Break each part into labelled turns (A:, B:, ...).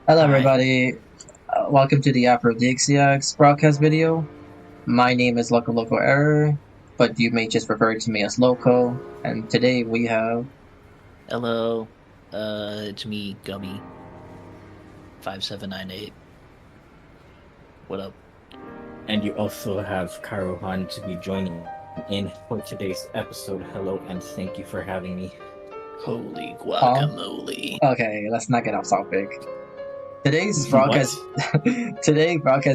A: Hello,
B: Hi.
A: everybody. Welcome to the Aphrodisiacx Broadcast video. My name is Loco Loco Error, but you may just refer to me as Loco. And today we have.
B: Hello. It's me, Gummy. 5798. What up?
C: And you also have Kirohan to be joining in for today's episode. Hello, and thank you for having me.
B: Holy guacamole.
A: Okay, let's not get off topic. Today's broadcast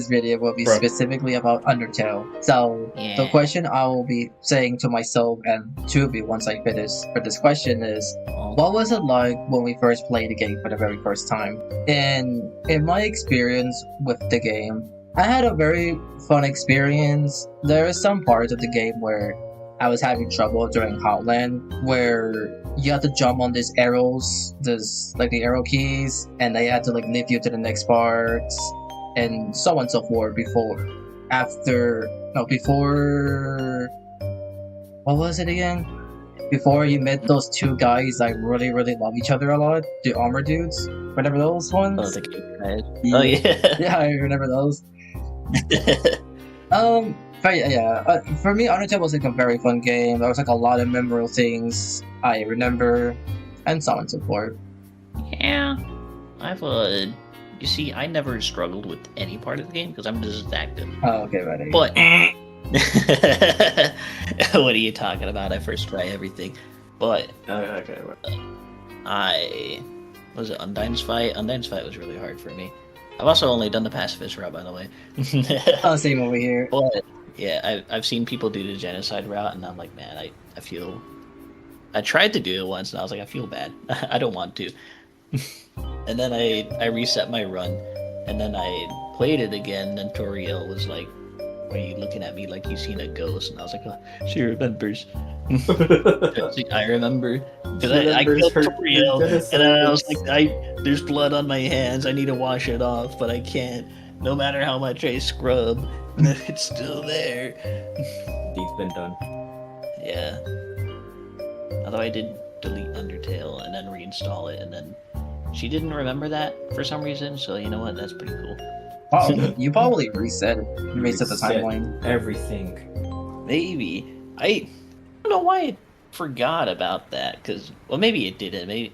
A: video will be specifically about Undertale. So the question I will be saying to myself and to be once I finish for this question is, what was it like when we first played the game for the very first time? And in my experience with the game, I had a very fun experience. There are some parts of the game where I was having trouble during Hotland, where you had to jump on these arrows, this like the arrow keys, and they had to like lift you to the next parts, and so on and so forth. Before what was it again? Before you met those two guys that really love each other a lot, the armor dudes, whatever those ones.
B: Oh, the cute guys. Oh yeah.
A: Yeah, I remember those. But yeah, for me, Undertale was like a very fun game. There was like a lot of memorable things I remember, and so on and so forth.
B: Yeah. You see, I never struggled with any part of the game because I'm just active.
A: Oh, okay, buddy.
B: But what are you talking about? I first try everything. But was it Undyne's fight? Undyne's fight was really hard for me. I've also only done the pacifist route, by the way.
A: Oh, same over here.
B: But yeah, I've seen people do the genocide route, and I'm like, man, I feel. I tried to do it once, and I was like, I feel bad. I don't want to. And then I reset my run, and then I played it again. And Toriel was like, "Why are you looking at me like you've seen a ghost?" And I was like, oh, "She remembers." I remember because I killed Toriel, and then I was like, there's blood on my hands. I need to wash it off, but I can't. No matter how much I scrub, it's still there.
C: Deed's been done.
B: Yeah. Although I did delete Undertale and then reinstall it, and then she didn't remember that for some reason. So you know what? That's pretty cool.
A: Oh, you probably reset the timeline.
C: Everything.
B: Maybe I don't know why I forgot about that. Because maybe it didn't. Maybe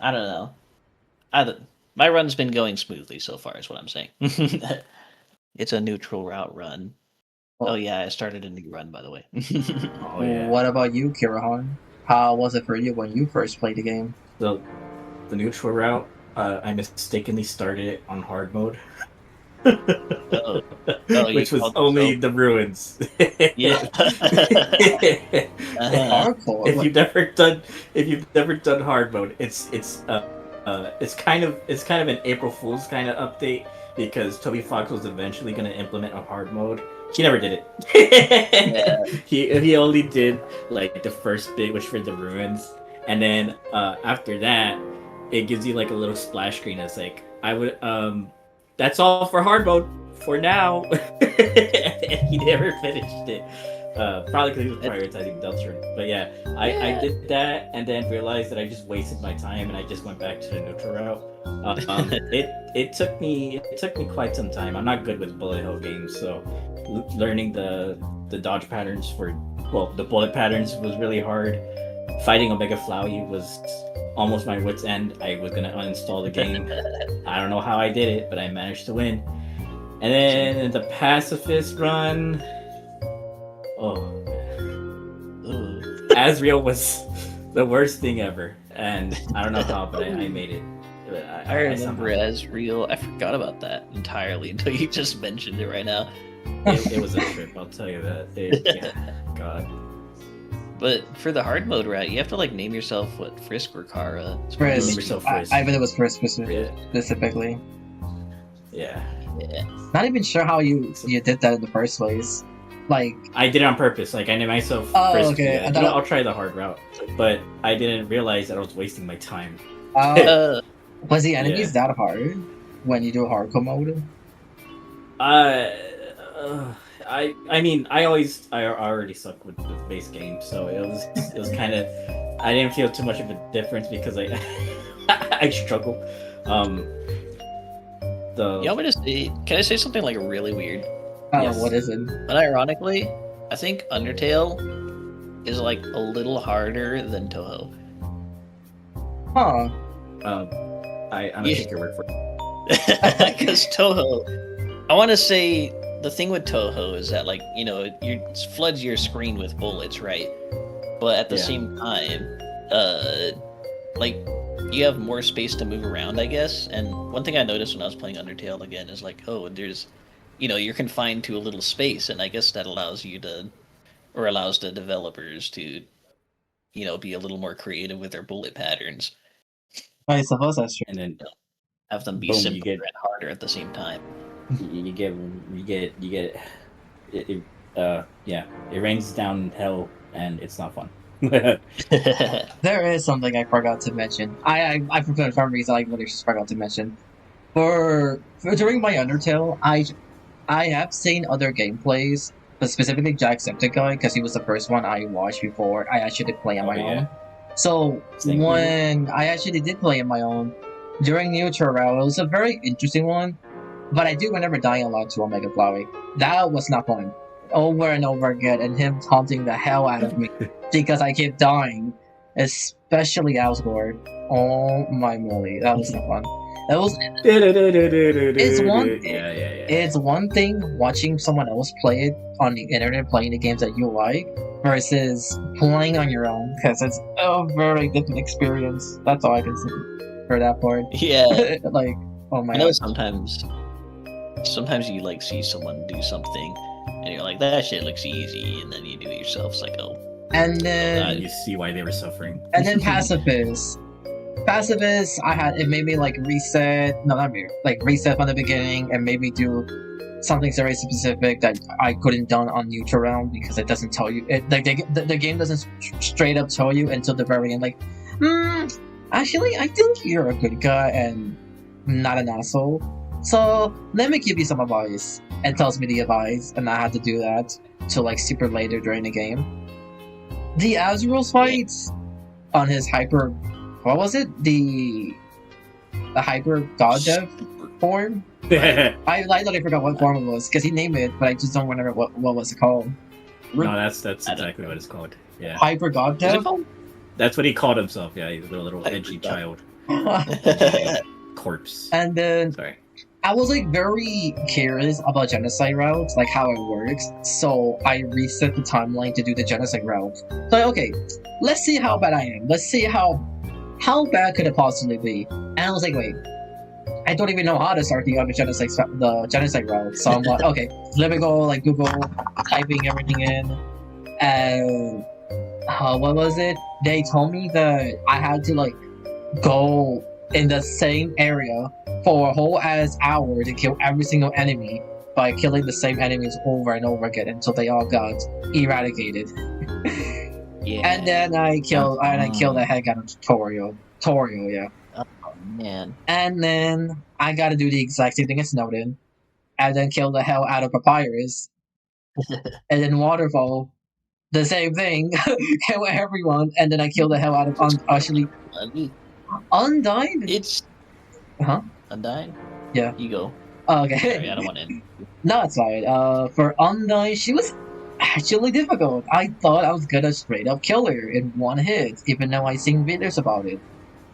B: I don't know. My run's been going smoothly so far. Is what I'm saying. It's a neutral route run. Oh yeah, I started a new run, by the way.
C: Oh yeah.
A: What about you, Kirohan? How was it for you when you first played the game?
C: So, the neutral route, I mistakenly started it on hard mode. Which was only the ruins.
B: Yeah.
A: Hardcore.
C: If you've never done hard mode, it's kind of an April Fool's kind of update, because Toby Fox was eventually going to implement a hard mode. He never did it. He only did like the first bit, which for the ruins, and then after that, it gives you like a little splash screen that's like, that's all for hard mode for now. He never finished it. Probably because he was prioritizing Deltron. But yeah, I did that and then realized that I just wasted my time, and I just went back to the neutral route. It took me quite some time. I'm not good with bullet hell games, so learning the dodge patterns the bullet patterns was really hard. Fighting Omega Flowey was almost my wit's end. I was gonna uninstall the game. I don't know how I did it, but I managed to win. And then in the pacifist run, Asriel was the worst thing ever, and I don't know how, but I made it.
B: I remember Asriel. I forgot about that entirely until you just mentioned it right now.
C: It was a trip, I'll tell you that. God.
B: But for the hard mode route, you have to like name yourself Frisk or Kara.
A: Frisk.
C: Name yourself Frisk.
A: I bet it was Frisk specifically.
C: Yeah.
A: Not even sure how you did that in the first place. Like,
C: I did it on purpose. Like, I named myself Frisk. Okay. I'll try the hard route, but I didn't realize that I was wasting my time.
A: Was the enemies that hard when you do hardcore mode?
C: I mean, I already suck with the base game, so it was kind of, I didn't feel too much of a difference because I I struggle.
B: You want me to say? Can I say something like really weird?
A: Yes. What is it?
B: But ironically, I think Undertale is like a little harder than Touhou.
A: Huh.
C: I'm gonna take your word for it.
B: Because Touhou, I want to say the thing with Touhou is that it floods your screen with bullets, right? But at the same time, you have more space to move around, I guess. And one thing I noticed when I was playing Undertale again is there's, you're confined to a little space, and I guess that allows the developers to, be a little more creative with their bullet patterns.
A: I suppose that's true.
C: And then
B: have them be simpler and harder at the same time.
C: You get it. It rains down hell, and it's not fun.
A: There is something I forgot to mention. I for some reason I literally just forgot to mention. For during my Undertale, I have seen other gameplays, but specifically Jacksepticeye, because he was the first one I watched before I actually did play on my own. So when I actually did play on my own during New Tutorial, it was a very interesting one. But I do remember dying a lot to Omega Flowey. That was not fun. Over and over again, and him taunting the hell out of me because I kept dying, especially Asgore. Oh my moly, that was not fun. That was. It's one thing watching someone else play it on the internet, playing the games that you like, versus playing on your own, because it's a very different experience. That's all I can say for that part.
B: Yeah,
A: oh my.
B: I know sometimes you see someone do something, and you're like, that shit looks easy, and then you do it yourself. It's like, oh.
A: And then
C: you see why they were suffering.
A: And then Pacifist, it made me reset. No, not me. Reset from the beginning and maybe do something very specific that I couldn't done on Neutral Realm because it doesn't tell you. The game doesn't straight up tell you until the very end. Actually, I think you're a good guy and not an asshole. So let me give you some advice, and tells me the advice, and I had to do that till super later during the game. The Azrael's fights on his hyper, what was it? The hyper god dev form. I literally forgot what form it was because he named it, but I just don't remember what was it called.
C: No, that's exactly what it's called. Yeah.
A: Hyper god dev.
C: That's what he called himself. Yeah, he's a little edgy child. Corpse.
A: And then
C: sorry.
A: I was very curious about genocide routes, how it works, so I reset the timeline to do the genocide route. So okay, let's see how bad I am. Let's see how bad could it possibly be. And I was like, wait, I don't even know how to start the other genocide route. So I'm like, okay, let me go Google, typing everything in, and what was it? They told me that I had to go in the same area for a whole ass hour to kill every single enemy by killing the same enemies over and over again until they all got eradicated.
B: Yeah.
A: And then I killed the heck out of Torio, yeah.
B: Oh man.
A: And then I gotta do the exact same thing as Snowden, and then kill the hell out of Papyrus. And then Waterfall, the same thing, kill everyone, and then I kill the hell out of Undyne?
B: It's Undyne?
A: Yeah.
B: You go.
A: Okay.
B: Sorry, I don't want to.
A: No, it's fine. For Undyne, she was actually difficult. I thought I was gonna straight up kill her in one hit, even though I seen videos about it.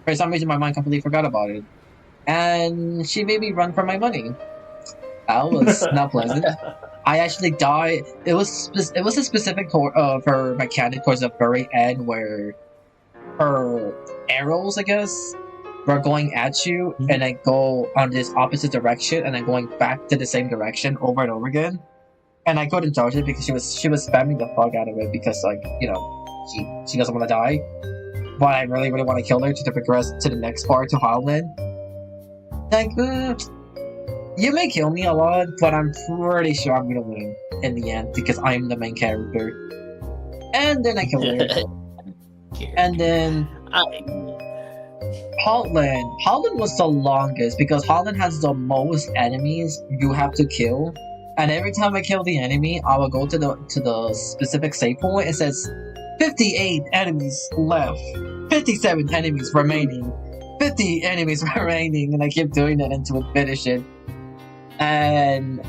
A: For some reason, my mind completely forgot about it. And she made me run for my money. That was not pleasant. I actually died. It was a specific for mechanic towards the very end where her arrows, I guess, were going at you and then go on this opposite direction and then going back to the same direction over and over again. And I couldn't dodge it because she was spamming the fuck out of it because she doesn't want to die. But I really, really want to kill her to progress to the next part to Howland. You may kill me a lot, but I'm pretty sure I'm gonna win in the end because I'm the main character. And then I kill her. And then Howland was the longest because Howland has the most enemies you have to kill. And every time I kill the enemy, I will go to the specific save point. It says 58 enemies left, 57 enemies remaining, 50 enemies remaining, and I keep doing it until I finish it. And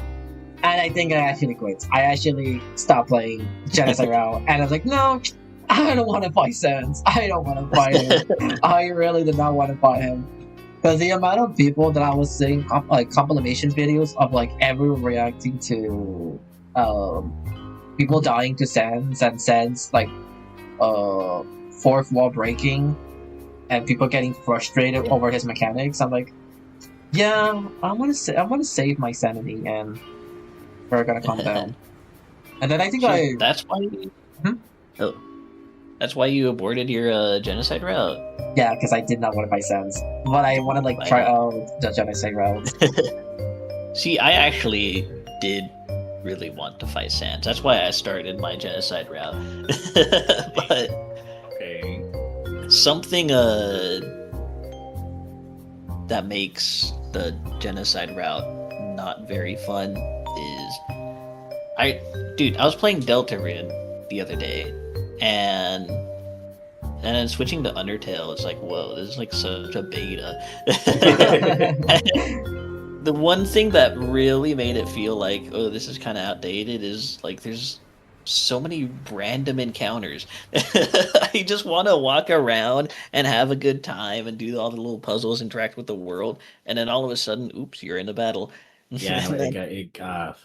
A: I think I actually quit. I actually stopped playing Genocide Route, and I was like, no, I don't want to fight Sans. I don't want to fight him. I really did not want to fight him. Because the amount of people that I was seeing, like, compilation videos of, like, everyone reacting to people dying to Sans, and Sans, like, fourth wall breaking, and people getting frustrated over his mechanics, I'm like, yeah, I want to save my sanity, and we're gonna calm down. And then I think
B: that's why. Oh, that's why you aborted your Genocide Route.
A: Yeah, because I did not want to fight Sans, but I want to like try out the Genocide Route.
B: See, I actually did really want to fight Sans. That's why I started my Genocide Route. But
C: okay,
B: something that makes the Genocide Route not very fun is I was playing Deltarune the other day, and then switching to Undertale, it's like, whoa, this is like such a beta. The one thing that really made it feel like, oh, this is kind of outdated is like there's so many random encounters. I just want to walk around and have a good time and do all the little puzzles, interact with the world, and then all of a sudden, oops, you're in a battle.
C: Yeah, I think
B: that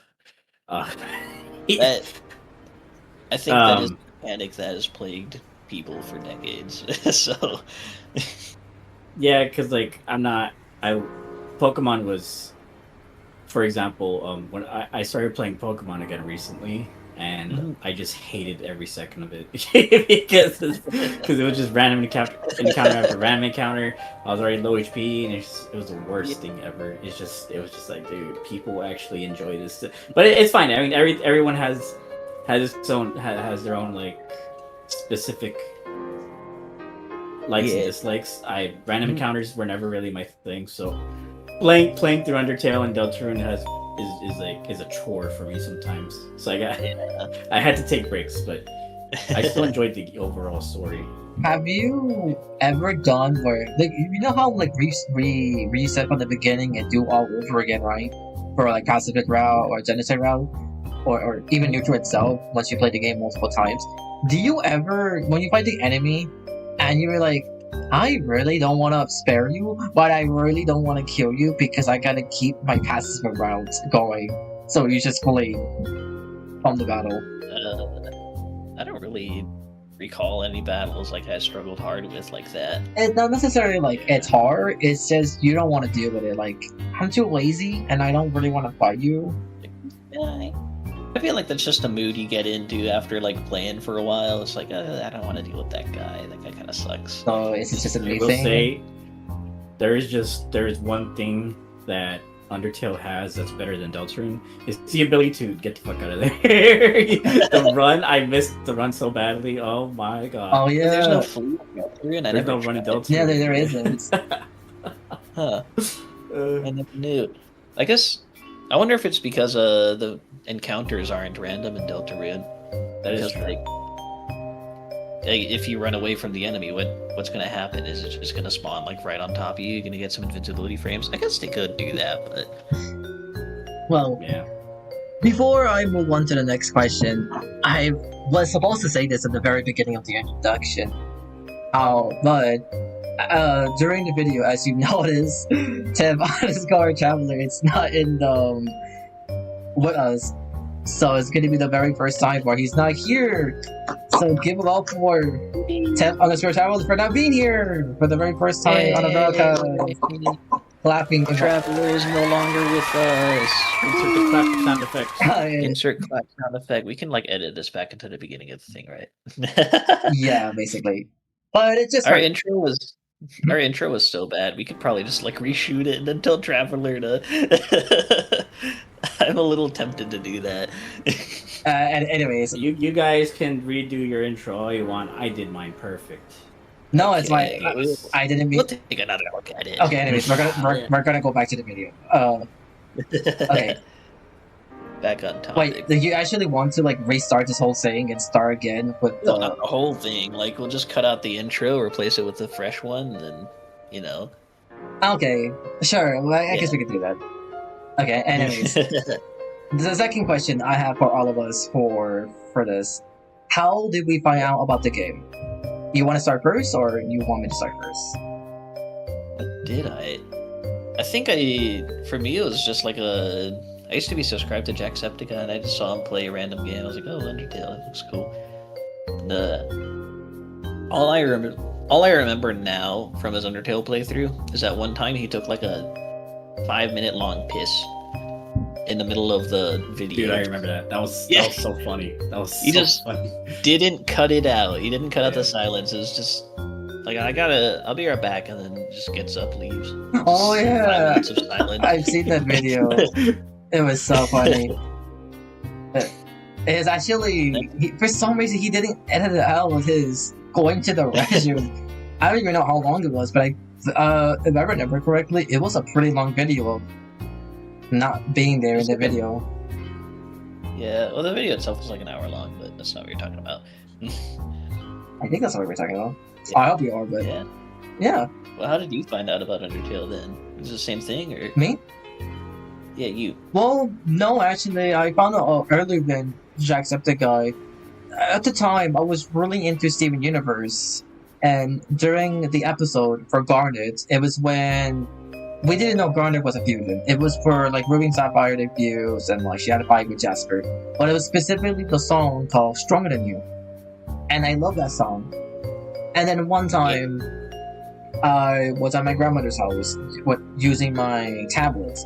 B: is a mechanic that has plagued people for decades. So
C: yeah, because like Pokemon was, for example, when I started playing Pokemon again recently, and I just hated every second of it because it was just random encounter after random encounter. I was already low HP, and it was the worst thing ever. It was just like, dude, people actually enjoy this, but it's fine. I mean, everyone has their own like specific likes and dislikes. Random encounters were never really my thing, so playing through Undertale and Deltarune is a chore for me sometimes. So I had to take breaks, but I still enjoyed the overall story.
A: Have you ever done where, like, you know how like reset from the beginning and do all over again, right? For like Pacific Route or Genocide Route, or even Neutral itself, once you play the game multiple times. Do you ever, when you fight the enemy and you're like, I really don't want to spare you, but I really don't want to kill you because I gotta keep my passive route going, so you just flee from the battle?
B: I don't really recall any battles like I struggled hard with like that.
A: It's not necessarily like it's hard, it's just you don't want to deal with it. Like, I'm too lazy and I don't really want to fight you.
B: Yeah, I feel like that's just a mood you get into after like playing for a while. It's like, I don't want to deal with that guy. That guy kind of sucks.
A: So is it just a new
C: thing? I will say, there's one thing that Undertale has that's better than Deltarune. It's the ability to get the fuck out of there. The run, I missed the run so badly. Oh my god.
A: Oh yeah.
B: There's no fleet in Deltarune.
C: There's no run in Deltarune.
A: Yeah, there isn't.
B: Huh. I never knew. I guess. I wonder if it's because the encounters aren't random in Deltarune.
C: That is true.
B: Like, if you run away from the enemy, what's going to happen? Is it just going to spawn like right on top of you? You're going to get some invincibility frames. I guess they could do that, but
A: well,
C: yeah.
A: Before I move on to the next question, I was supposed to say this at the very beginning of the introduction. But during the video, as you notice, Tim_Traveler, it's not in with us, so it's gonna be the very first time where he's not here. So give it up for Tim_Traveler for not being here for the very first time on a broadcast. Clapping.
B: Traveler is no longer with us.
C: Insert the clap sound effect.
B: Insert clap sound effect. We can like edit this back into the beginning of the thing, right?
A: Yeah, basically. But it's just
B: our intro was so bad. We could probably just like reshoot it and then tell Traveler to. I'm a little tempted to do that.
A: And anyways,
C: you guys can redo your intro all you want. I did mine perfect.
A: No, it's like I didn't mean.
B: We'll take another look at it.
A: Okay, anyways, we're gonna go back to the video. Okay.
B: Back on topic.
A: Wait, you actually want to like restart this whole thing and start again with
B: not the whole thing? Like we'll just cut out the intro, replace it with a fresh one, and then. you know.
A: Okay, sure. Well, I guess we could do that. Okay. Anyways, the second question I have for all of us for this: how did we find out about the game? You want to start first, or you want me to start first?
B: What did I? I think for me, it was just like I used to be subscribed to Jacksepticeye, and I just saw him play a random game. I was like, oh, Undertale, that looks cool. All I remember now from his Undertale playthrough is that one time he took like a 5-minute long piss in the middle of the video.
C: Dude, I remember that. That was so funny. That was funny.
B: Didn't cut it out. He didn't cut out the silence. It was just like, I'll be right back, and then just gets up, leaves.
A: Oh yeah,
B: 5 minutes of silence.
A: I've seen that video. It was so funny. It's actually, for some reason, he didn't edit it out of his going to the restroom. I don't even know how long it was, but if I remember correctly, it was a pretty long video of not being there in the video.
B: Yeah, well, the video itself was like an hour long, but that's not what you're talking about.
A: I think that's what we're talking about. Yeah. I hope you are, but yeah.
B: Well, how did you find out about Undertale then? Was it the same thing, or
A: me?
B: Yeah, you.
A: Well, no, actually, I found out earlier than Jacksepticeye. At the time, I was really into Steven Universe, and during the episode for Garnet, it was when we didn't know Garnet was a fusion. It was for like Ruby and Sapphire debuts, and like she had a fight with Jasper. But it was specifically the song called "Stronger Than You," and I love that song. And then one time, I was at my grandmother's house using my tablet.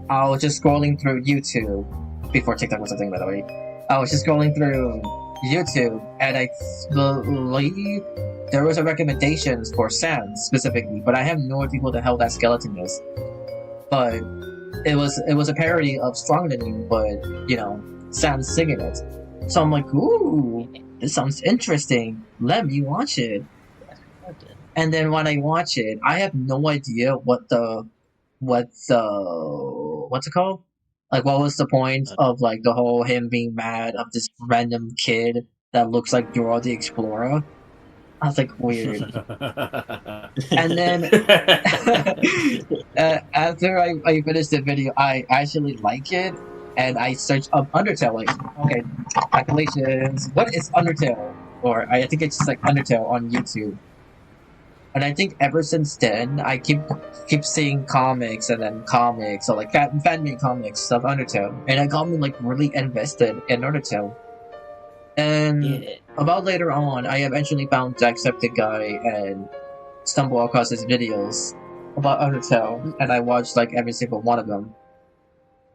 A: I was just scrolling through YouTube before TikTok was a thing, by the way. I was just scrolling through YouTube, and I believe there was a recommendations for Sans specifically, but I have no idea what the hell that skeleton is. But it was a parody of "Stronger Than You," but you know, Sans singing it. So I'm like, ooh, this sounds interesting. Let me watch it. And then when I watch it, I have no idea what's it called? Like, what was the point of like the whole him being mad of this random kid that looks like Dora the Explorer? I was like, weird. And then after I finished the video, I actually like it, and I searched up Undertale. Like, okay, calculations. What is Undertale? Or I think it's just like Undertale on YouTube. And I think ever since then, I keep seeing comics and then comics, or like fan-made comics of Undertale, and I got me like really invested in Undertale. And about later on, I eventually found Jacksepticeye and stumbled across his videos about Undertale, and I watched like every single one of them.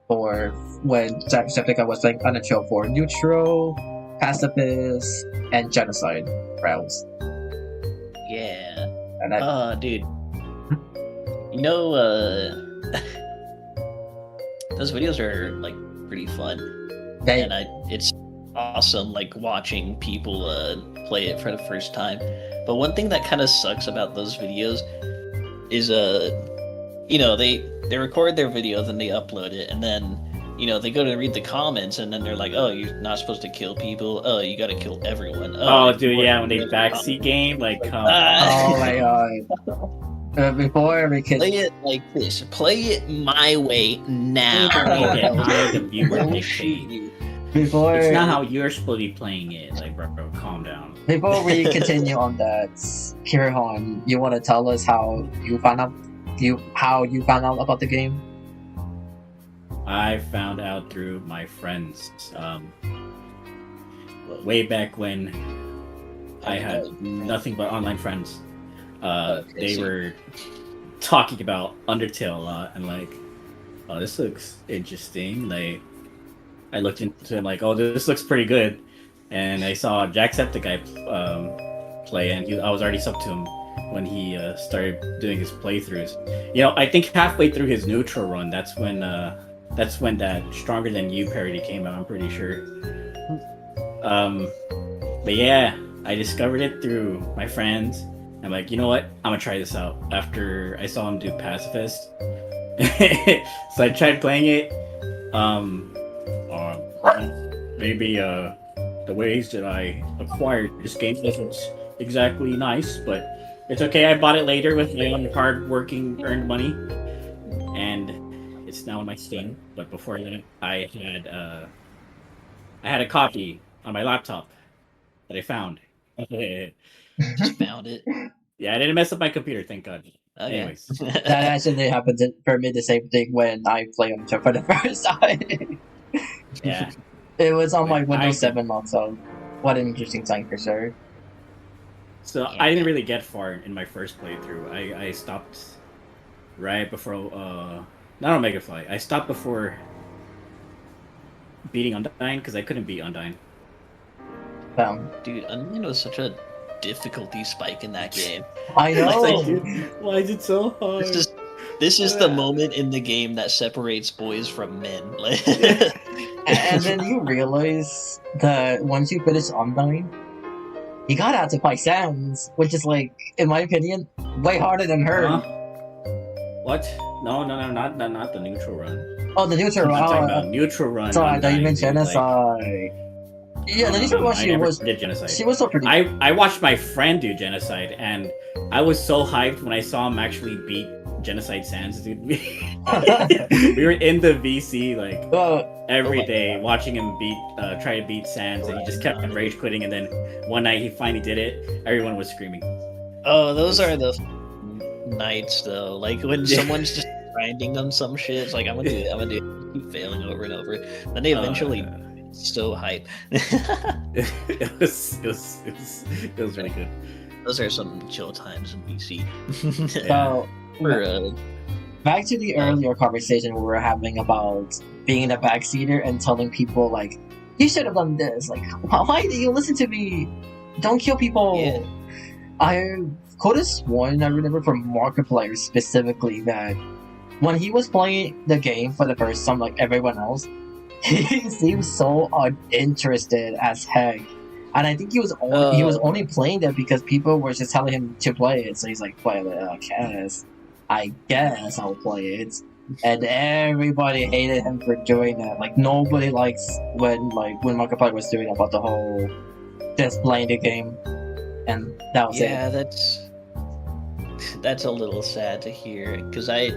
A: For when Jacksepticeye was playing Undertale for Neutral, Pacifist, and Genocide rounds.
B: Yeah.
A: And
B: dude. You know, those videos are like pretty fun, and it's awesome like watching people play it for the first time. But one thing that kind of sucks about those videos is you know, they record their video, then they upload it, and then you know, they go to read the comments, and then they're like, oh, you're not supposed to kill people. Oh, you gotta kill everyone.
C: Oh, dude, yeah, when they backseat game, like, come on.
A: Oh my god. Before we could
B: play it like this. Play it my way now.
C: The viewer dictate.
A: Before
C: it's not how you're supposed to be playing it. Like, bro, calm down.
A: Before we continue on that, Kirohan, you want to tell us how you found out about the game?
C: I found out through my friends. Way back when I had nothing but online friends. They were talking about Undertale a lot, and like, oh, this looks interesting. Like, I looked into it, like, oh, this looks pretty good. And I saw Jacksepticeye play, and I was already subbed to him when he started doing his playthroughs. You know, I think halfway through his neutral run, that's when that Stronger Than You parody came out, I'm pretty sure. But yeah, I discovered it through my friends. I'm like, you know what? I'm gonna try this out. After I saw him do Pacifist. So I tried playing it. Maybe the ways that I acquired this game wasn't exactly nice, but It's okay. I bought it later with my own hard-working earned money, and it's now in my Steam. But before that, I had a copy on my laptop that I found.
B: Just found it.
C: Yeah, I didn't mess up my computer, thank God.
B: Okay.
C: Anyways,
A: That actually happened for me the same thing when I play Undertale for the first time.
C: yeah.
A: It was on my
C: Like,
A: Windows 7 also. What an interesting time for sure.
C: So
B: Yeah.
C: I didn't really get far in my first playthrough. I stopped right before not Omega Fly. I stopped before beating Undyne because I couldn't beat Undyne.
B: Dude, Undyne was such a difficulty spike in that game.
A: I know.
C: Why is it so hard?
B: This is the moment in the game that separates boys from men.
A: And then you realize that once you finish Undyne, you gotta have to fight Sans, which is like, in my opinion, way harder than her.
C: What? No, not the neutral run.
A: Oh, the neutral
C: I'm
A: run.
C: talking about neutral run.
A: Sorry, I thought you meant
C: Undyne, dude,
A: Genocide. Yeah, the neutral run,
C: I
A: she
C: never
A: was.
C: did Genocide.
A: She was so pretty.
C: I watched my friend do Genocide, and I was so hyped when I saw him actually beat Genocide Sans, dude. We were in the VC like every day watching him try to beat Sans, and he just kept rage quitting. And then one night he finally did it. Everyone was screaming.
B: Oh, those are the nights though. Like when someone's just grinding on some shit. It's like I'm gonna do it. Keep failing over and over. Then they eventually so hype.
C: it was really good.
B: Those are some chill times in BC.
A: So, back to the earlier conversation we were having about being a backseater and telling people like, you should have done this. Like, why did you listen to me? Don't kill people.
B: Yeah.
A: I could have sworn I remember from Markiplier specifically that when he was playing the game for the first time, like everyone else, he seemed so uninterested as heck. And I think he was only playing that because people were just telling him to play it. So he's like, "Well, I guess I'll play it." And everybody hated him for doing that. Like nobody likes when Markiplier was doing about the whole just playing the game, and that was it.
B: Yeah, that's a little sad to hear because I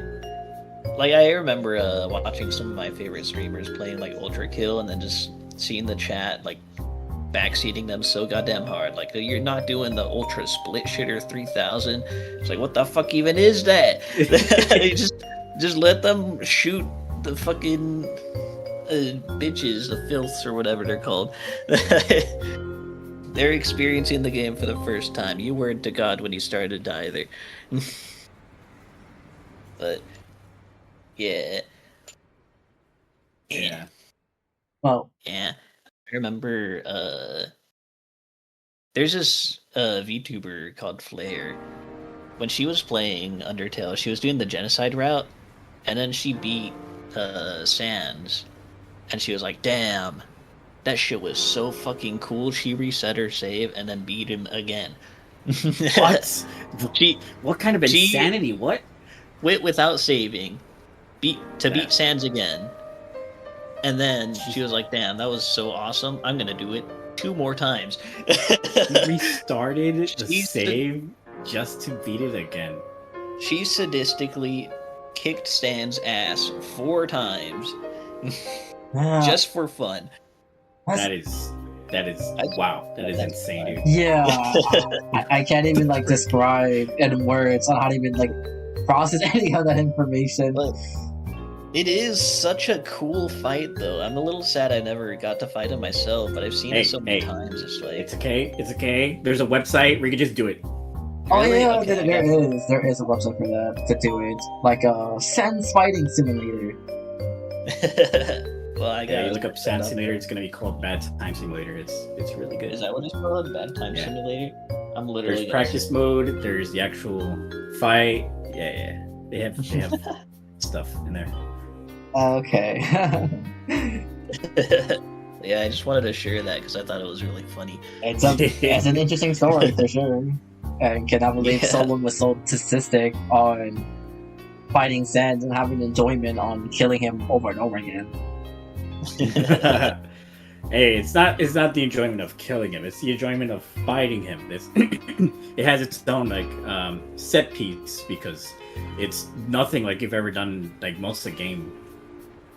B: remember watching some of my favorite streamers playing like Ultra Kill and then just seeing the chat like backseating them so goddamn hard. Like, you're not doing the Ultra Split Shitter 3000. It's like, what the fuck even is that? just let them shoot the fucking bitches, the filths or whatever they're called. They're experiencing the game for the first time. You weren't to God when you started either. But yeah.
A: Well,
B: yeah. I remember there's this VTuber called Flare. When she was playing Undertale, she was doing the Genocide route, and then she beat Sans, and she was like, damn, that shit was so fucking cool. She reset her save and then beat him again.
C: What? What kind of insanity? What?
B: Without saving. Beat Sans again. And then she was like, damn, that was so awesome. I'm going to do it 2 more times.
C: She restarted the save just to beat it again.
B: She sadistically kicked Stan's ass 4 times. Just for fun.
C: That is wow. That is insane, dude.
A: Yeah. I can't even like describe in words on how to even like process any of that information.
B: But it is such a cool fight, though. I'm a little sad I never got to fight him myself, but I've seen it so many times. It's like,
C: it's okay. There's a website where you can just do it.
A: Oh
B: really?
A: yeah,
B: Okay,
A: there is a website for that to do it, like a Sans fighting simulator.
B: Well, I gotta
C: you look up Sans Simulator. It's gonna be called Bad Time Simulator. It's really good.
B: Is that what it's called? Bad Time Simulator? I'm literally.
C: There's practice mode. There's the actual fight. Yeah. They have stuff in there.
A: Okay.
B: Yeah, I just wanted to share that because I thought it was really funny.
A: It's an interesting story for sure. And cannot believe someone was so sadistic on fighting Sans and having enjoyment on killing him over and over again.
C: Hey, it's not the enjoyment of killing him. It's the enjoyment of fighting him. It has its own set piece because it's nothing like you've ever done like most of the game.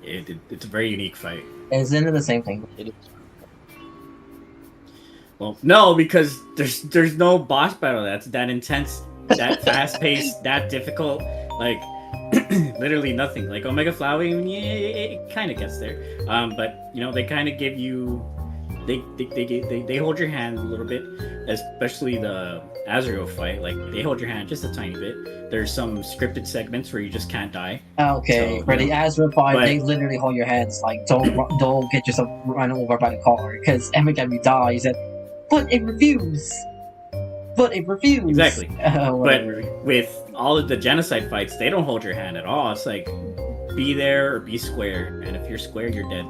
C: It's a very unique fight.
A: Isn't it the same thing?
B: It is.
C: Well, no, because there's no boss battle that's that intense, that fast paced, that difficult. Like literally nothing. Like Omega Flowey, yeah, it kind of gets there. But you know they kind of give you, they hold your hand a little bit, especially the Azrael fight. Like they hold your hand just a tiny bit. There's some scripted segments where you just can't die.
A: Okay,
C: So,
A: for the Azrael fight,
C: but-
A: they literally hold your hands like don't get yourself run over by the car because every time you die, you said, but it refused. But it refused.
C: Exactly.
A: Whatever.
C: But with all of the genocide fights, they don't hold your hand at all. It's like be there or be square, and if you're square, you're dead.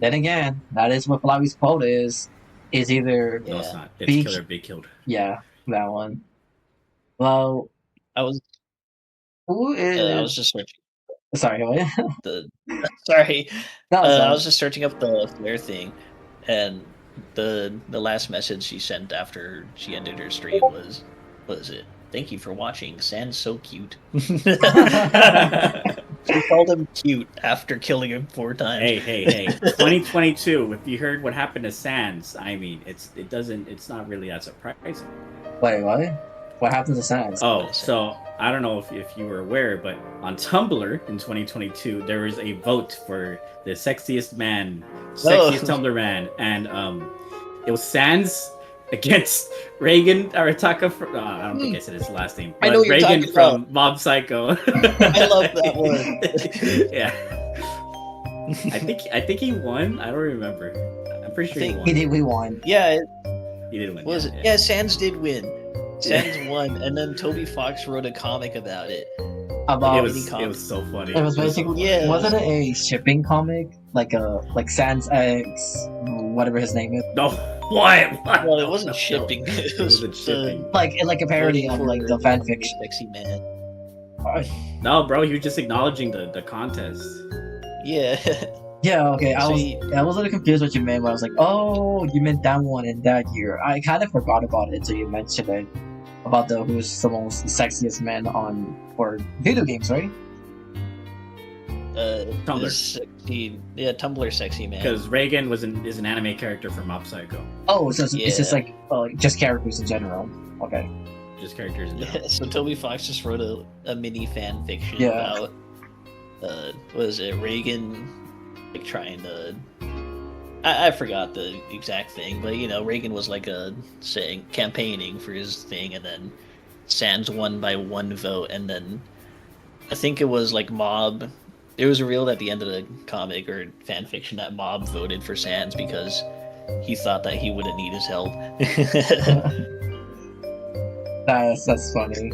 A: Then again, that is what Flowey's quote is either
C: No, it's not. It's
A: Be-
C: kill or be killed.
A: yeah, that one. Well,
B: I was
A: who is?
B: I was just searching
A: Sorry, what?
B: the. Sorry,
A: No,
B: I was just searching up the flare thing, and the last message she sent after she ended her stream was it? Thank you for watching. Sans so cute. She called him cute after killing him 4 times.
C: Hey! 2022. If you heard what happened to Sans, I mean, it's not really that surprising.
A: Wait, what? What happened to Sans?
C: Oh, so I don't know if you were aware, but on Tumblr in 2022 there was a vote for the sexiest Tumblr man, and it was Sans against Reagan Arataka. I don't think I said his last name.
B: I know what you're
C: Reagan
B: talking
C: from
B: about.
C: Mob Psycho.
B: I love that one.
C: Yeah. I think he won. I don't remember. I'm pretty sure he won.
A: We won.
B: Yeah,
C: He did win.
B: what was it? Yeah, Sans did win. Sans won, and then Toby Fox wrote a comic about it.
A: About
C: It was so funny.
A: it was basically
B: Yeah.
A: wasn't it a shipping comic like Sans X whatever his name is,
C: No, what?
B: Well, it wasn't
C: No.
B: shipping. It was
C: wasn't shipping.
A: like a parody of like the fan fiction.
B: Sexy man.
C: No, bro, he was just acknowledging the contest.
B: Yeah.
A: Yeah, okay. I
B: So
A: was
B: you-
A: I was a little confused what you meant, but I was like, oh, you meant that one in that year. I kind of forgot about it until you mentioned it about who's the most sexiest man on or video games, right?
C: Tumblr.
B: this Sexy, yeah, Tumblr sexy man.
C: Because Reagan is an anime character from Mob Psycho.
A: Oh, so it's just
B: Yeah.
A: like just characters in general. Okay.
C: Just characters in
B: Yeah,
C: general.
B: so Toby Fox just wrote a mini fan fiction
A: Yeah.
B: about what is it, Reagan like trying to I forgot the exact thing, but you know, Reagan was like saying campaigning for his thing, and then Sans won by 1 vote, and then I think it was like Mob. It was revealed at the end of the comic or fan fiction that Mob voted for Sans because he thought that he wouldn't need his help.
A: That's funny.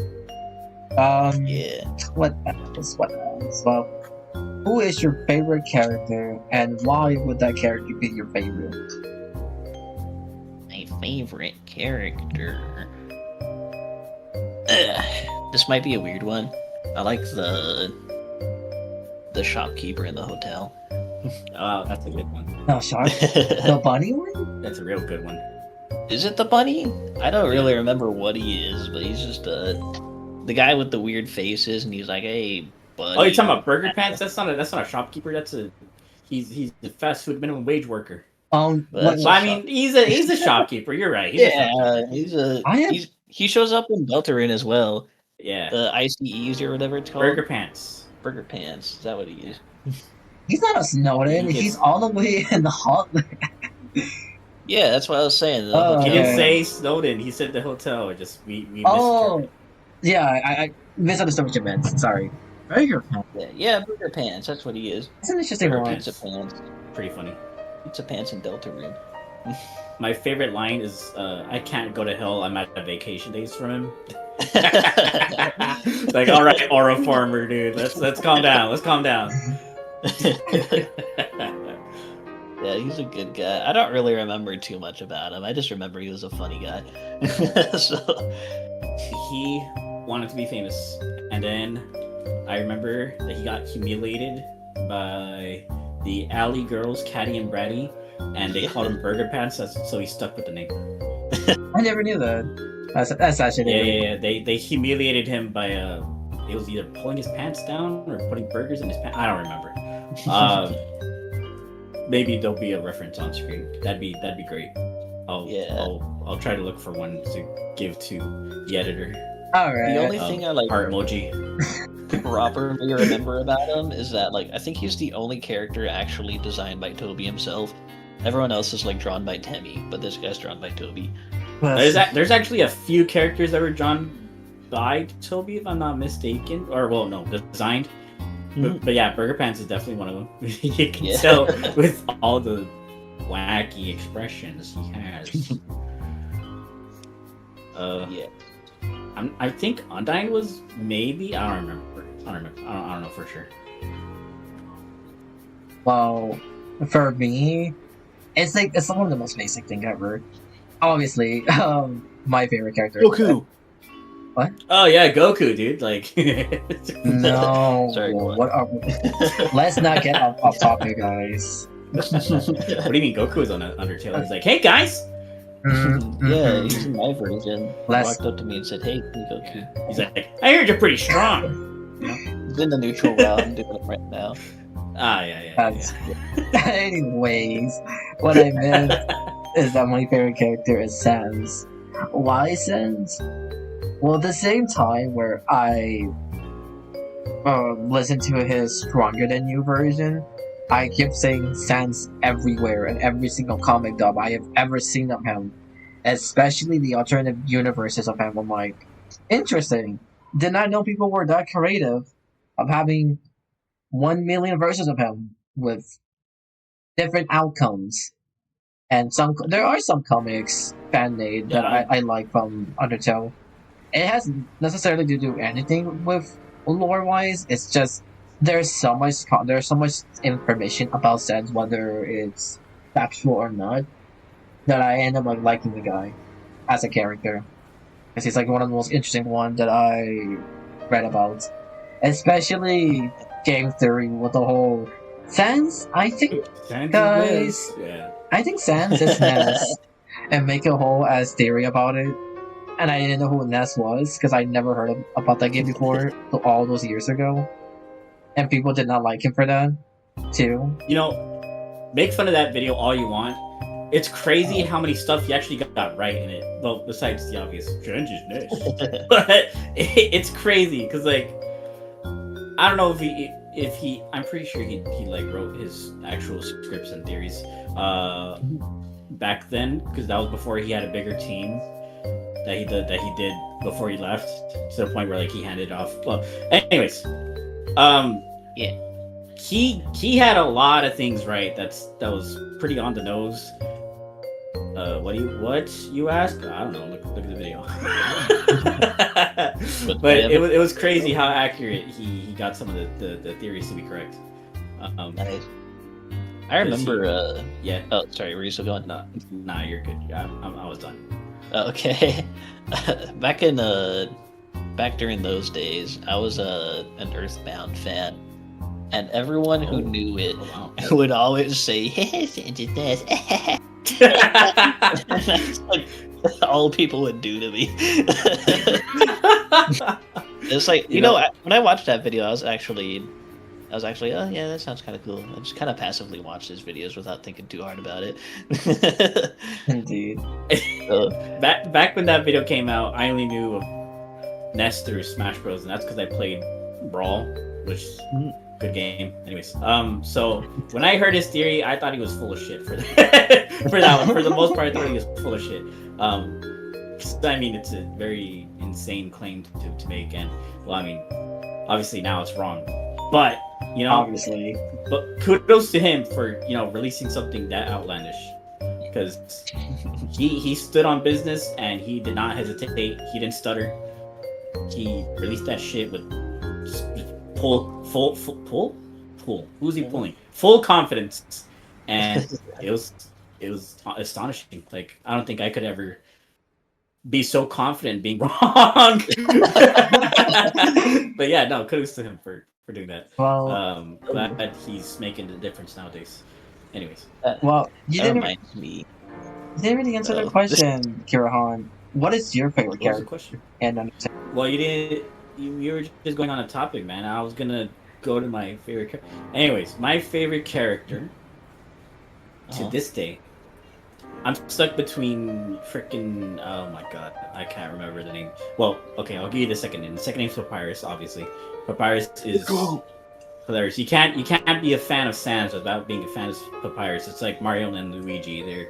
B: Yeah.
A: What else? Well, who is your favorite character, and why would that character be your favorite?
B: My favorite character. This might be a weird one. I like the shopkeeper in the hotel.
C: Oh, that's a good one.
A: No, sorry, the bunny one.
C: That's a real good one.
B: Is it the bunny? I don't really remember what he is, but he's just the guy with the weird faces, and he's like, "Hey, buddy."
C: Oh, you're talking about Burger Pants? That's not a shopkeeper. He's a fast food minimum wage worker.
B: But
C: Well, I mean, he's a shopkeeper. You're right. He's a shopkeeper.
B: He shows up in Deltarune as well.
C: Yeah.
B: The ICEs or whatever it's called.
C: Burger Pants.
B: Burger Pants. Is that what he is?
A: He's not a Snowden.
C: He gets-
A: He's all the way in the hot.
B: Yeah, that's what I was saying. The
A: Oh,
C: He
B: hotel.
C: didn't say Snowden. He said the hotel. We
A: Oh,
C: misinterpreted.
A: yeah. I misunderstood what you meant. Sorry. Burger Pants.
B: Yeah, Burger Pants. That's what he is.
A: That's an interesting
C: Burger
A: one.
C: Pants.
B: Pizza Pants.
C: Pretty funny.
B: Pizza Pants in Deltarune.
C: My favorite line is, "I can't go to hell. I'm at vacation days from him." Like, all right, aura farmer, dude. Let's calm down. Let's calm down.
B: Yeah, he's a good guy. I don't really remember too much about him. I just remember he was a funny guy. So
C: He wanted to be famous, and then I remember that he got humiliated by the alley girls, Caddy and Bratty, and they called him Burger Pants, so he stuck with the name.
A: I never knew that. That's actually
C: yeah. They humiliated him by it was either pulling his pants down or putting burgers in his pants. I don't remember. Maybe there'll be a reference on screen. That'd be great. I'll try to look for one to give to the editor.
A: Alright.
B: The only thing I like
C: heart emoji
B: properly remember about him is that like I think he's the only character actually designed by Toby himself. Everyone else is like drawn by Temmie, but this guy's drawn by Toby.
C: There's actually a few characters that were drawn by Toby, if I'm not mistaken, or well, no, designed. But yeah, Burger Pants is definitely one of them. You can tell with all the wacky expressions he has. I think Undyne was maybe. I don't remember. I don't know for sure.
A: Well, for me, it's one of the most basic thing ever. Obviously, my favorite character.
C: Goku.
A: What?
C: Oh yeah, Goku, dude. Like.
A: No.
B: Sorry,
A: what are we... Let's not get off topic, guys.
C: What do you mean Goku is on Undertale? He's like, hey guys.
B: Yeah, he's in my version. He walked up to me and said, "Hey, Goku."
C: Yeah. He's like, I heard you're pretty strong. You know?
B: He's in the neutral route. I'm doing it right now.
C: Yeah.
A: Anyways, what I meant is that my favorite character is Sans. Why Sans? Well, at the same time where I listened to his Stronger Than You version, I kept saying Sans everywhere in every single comic dub I have ever seen of him, especially the alternative universes of him. I'm like, interesting. Did not know people were that creative of having 1 million versions of him with different outcomes. And there are some comics fan made that I like from Undertale. It hasn't necessarily to do anything with lore wise. It's just there's so much information about Sans, whether it's factual or not, that I end up like liking the guy as a character, because he's like one of the most interesting ones that I read about, especially game theory with the whole Sans. I think guys, I think Sans is Ness, and make a whole as theory about it. And I didn't know who Ness was because I never heard about that game before, all those years ago. And people did not like him for that, too.
C: You know, make fun of that video all you want. It's crazy how many stuff he actually got right in it. Well, besides the obvious, Change is Ness. But it's crazy because, like, I don't know if he. I'm pretty sure he like wrote his actual scripts and theories back then, because that was before he had a bigger team that he did before he left, to the point where like he handed off. Well, anyways, he had a lot of things right. That was pretty on the nose. What you ask? I don't know. Look at the video. But it was crazy how accurate he got some of the theories to be correct.
B: Nice. I remember.
C: Yeah.
B: Oh, sorry. Were you still going?
C: Nah, you're good. I was done.
B: Okay. Back during those days, I was an Earthbound fan, and everyone who knew it would always say, that's like all people would do to me. It's like, you know, when I watched that video, I was actually, oh yeah, that sounds kind of cool. I just kind of passively watched his videos without thinking too hard about it.
A: Indeed.
C: Back when that video came out, I only knew of Ness through Smash Bros, and that's because I played Brawl, which good game. Anyways, so when I heard his theory, I thought he was full of shit for that. For that one. For the most part, I thought he was full of shit. I mean, it's a very insane claim to make, and well, I mean, obviously now it's wrong, but you know,
A: obviously.
C: But kudos to him for, you know, releasing something that outlandish, because he stood on business and he did not hesitate. He didn't stutter. He released that shit with full. Who's he pulling? Full confidence, and it was astonishing. Like, I don't think I could ever be so confident in being wrong. But yeah, no, kudos to him for doing that.
A: Well,
C: glad he's making the difference nowadays. Anyways,
A: well, you didn't really answer the
B: Oh.
A: question, Kirohan. What is your favorite
C: what was the
A: character?
C: question?
A: And Undertale?
C: Well, you didn't. You were just going on a topic, man. I was gonna go to my favorite character. Anyways, my favorite character to this day, I'm stuck between freaking. Oh my god, I can't remember the name. Well, okay, I'll give you the second name. The second name's Papyrus, obviously. Papyrus is hilarious. You can't be a fan of Sans without being a fan of Papyrus. It's like Mario and Luigi. They're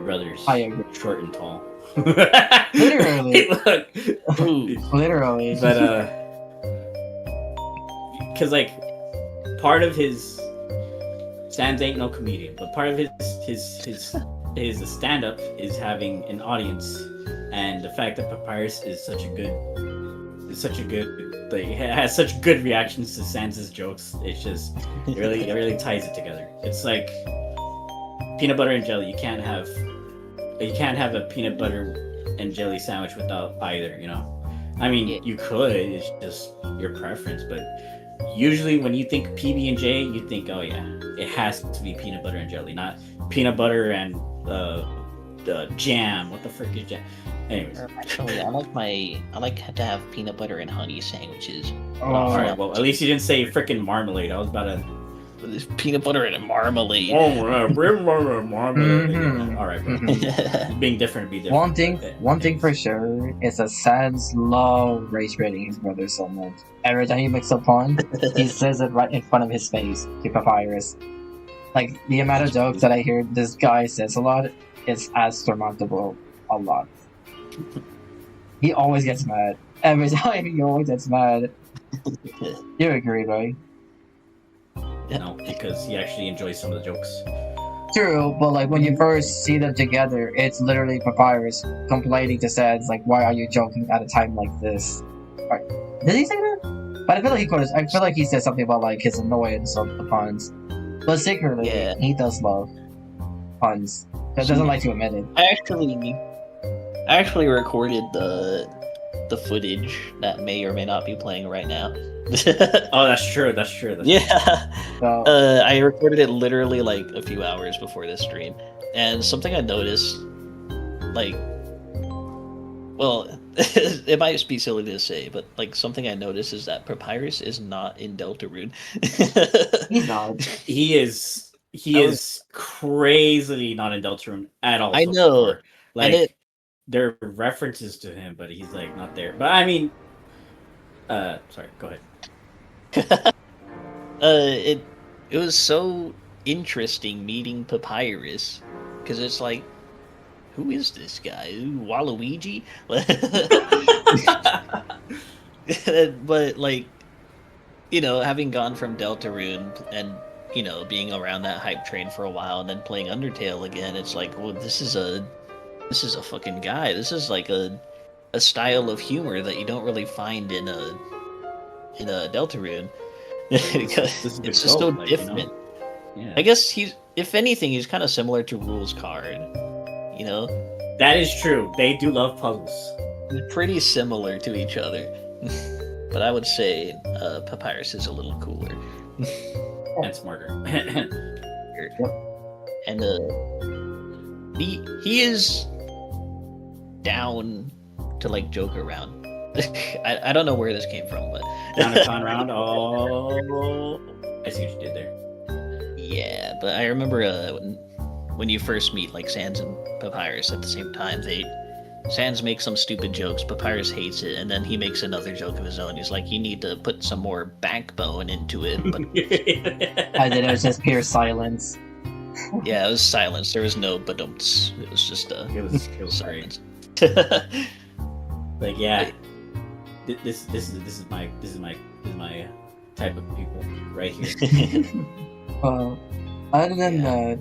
C: brothers.
A: I agree.
C: Short and tall.
A: Literally.
C: Look.
A: Literally.
C: But because like part of his Sans ain't no comedian, but part of his stand-up is having an audience, and the fact that Papyrus is such a good like has such good reactions to Sans's jokes. It's just it really ties it together. It's like peanut butter and jelly. You can't have a peanut butter and jelly sandwich without either, you know. I mean, you could, it's just your preference, but usually when you think PB&J, you think, oh yeah, it has to be peanut butter and jelly, not peanut butter and jam. What the frick is jam? Anyways.
B: Actually, I like to have peanut butter and honey sandwiches.
C: Alright, well, at least you didn't say freaking marmalade. I was about to...
B: There's peanut butter and marmalade.
C: Marmalade. Alright, being different, be different.
A: One thing for sure is that Sans love rage baiting his brother so much. Every time he makes a pun, he says it right in front of his face to Papyrus. Like, the amount of jokes that I hear this guy says a lot is as surmountable a lot. He always gets mad. Every time he always gets mad. You agree, right?
C: No, because he actually enjoys some of the jokes.
A: True, but like when you first see them together, it's literally Papyrus complaining to Sans, like, why are you joking at a time like this? Right. Did he say that? But I feel like I feel like he said something about like his annoyance of the puns. But secretly, he does love puns. But doesn't like to admit it.
B: I actually recorded the footage that may or may not be playing right now.
C: Oh, that's true.
B: Yeah.
A: So,
B: I recorded it literally like a few hours before this stream, and something I noticed, like, well, it might be silly to say, but like something I noticed is that Papyrus is not in Deltarune.
A: he's not.
C: He is crazily not in Deltarune at all.
B: I know.
C: Far. Like there are references to him, but he's like not there. But I mean, sorry, go ahead.
B: It was so interesting meeting Papyrus, because it's like, who is this guy? Waluigi? But like, you know, having gone from Deltarune and, you know, being around that hype train for a while and then playing Undertale again, it's like, well, this is a fucking guy. This is like a style of humor that you don't really find in a Deltarune. Because it's just so different. You know? Yeah. I guess if anything, he's kind of similar to Rule's card. You know?
C: That is true. They do love puzzles.
B: They're pretty similar to each other. But I would say Papyrus is a little cooler.
C: And smarter.
B: And he is down to like joke around. I don't know where this came from, but
C: down a con round. Oh, I see what you did there.
B: Yeah, but I remember when you first meet like Sans and Papyrus at the same time, Sans makes some stupid jokes, Papyrus hates it, and then he makes another joke of his own. He's like, you need to put some more backbone into it. But
A: I did. It was just pure silence.
B: Yeah, it was silence. There was no badumts. It was just
C: it was
B: silence.
C: Like, yeah, this is my type of people right here.
A: Other than that,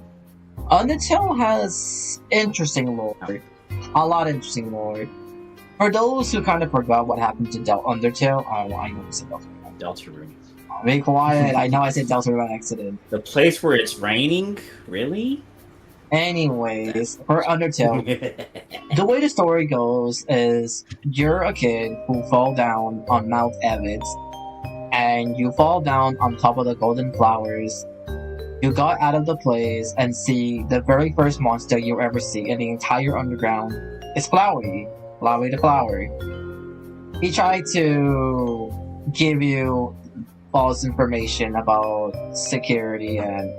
A: Undertale has interesting lore. A lot of interesting lore. For those who kind of forgot what happened to Undertale, I know I said
C: Deltarune.
A: Be quiet. I know I said Deltarune by accident.
C: The place where it's raining? Really?
A: Anyways, for Undertale, the way the story goes is you're a kid who fall down on Mount Everest, and you fall down on top of the golden flowers. You got out of the place and see the very first monster you ever see in the entire underground is Flowey the Flower. He tried to give you false information about security and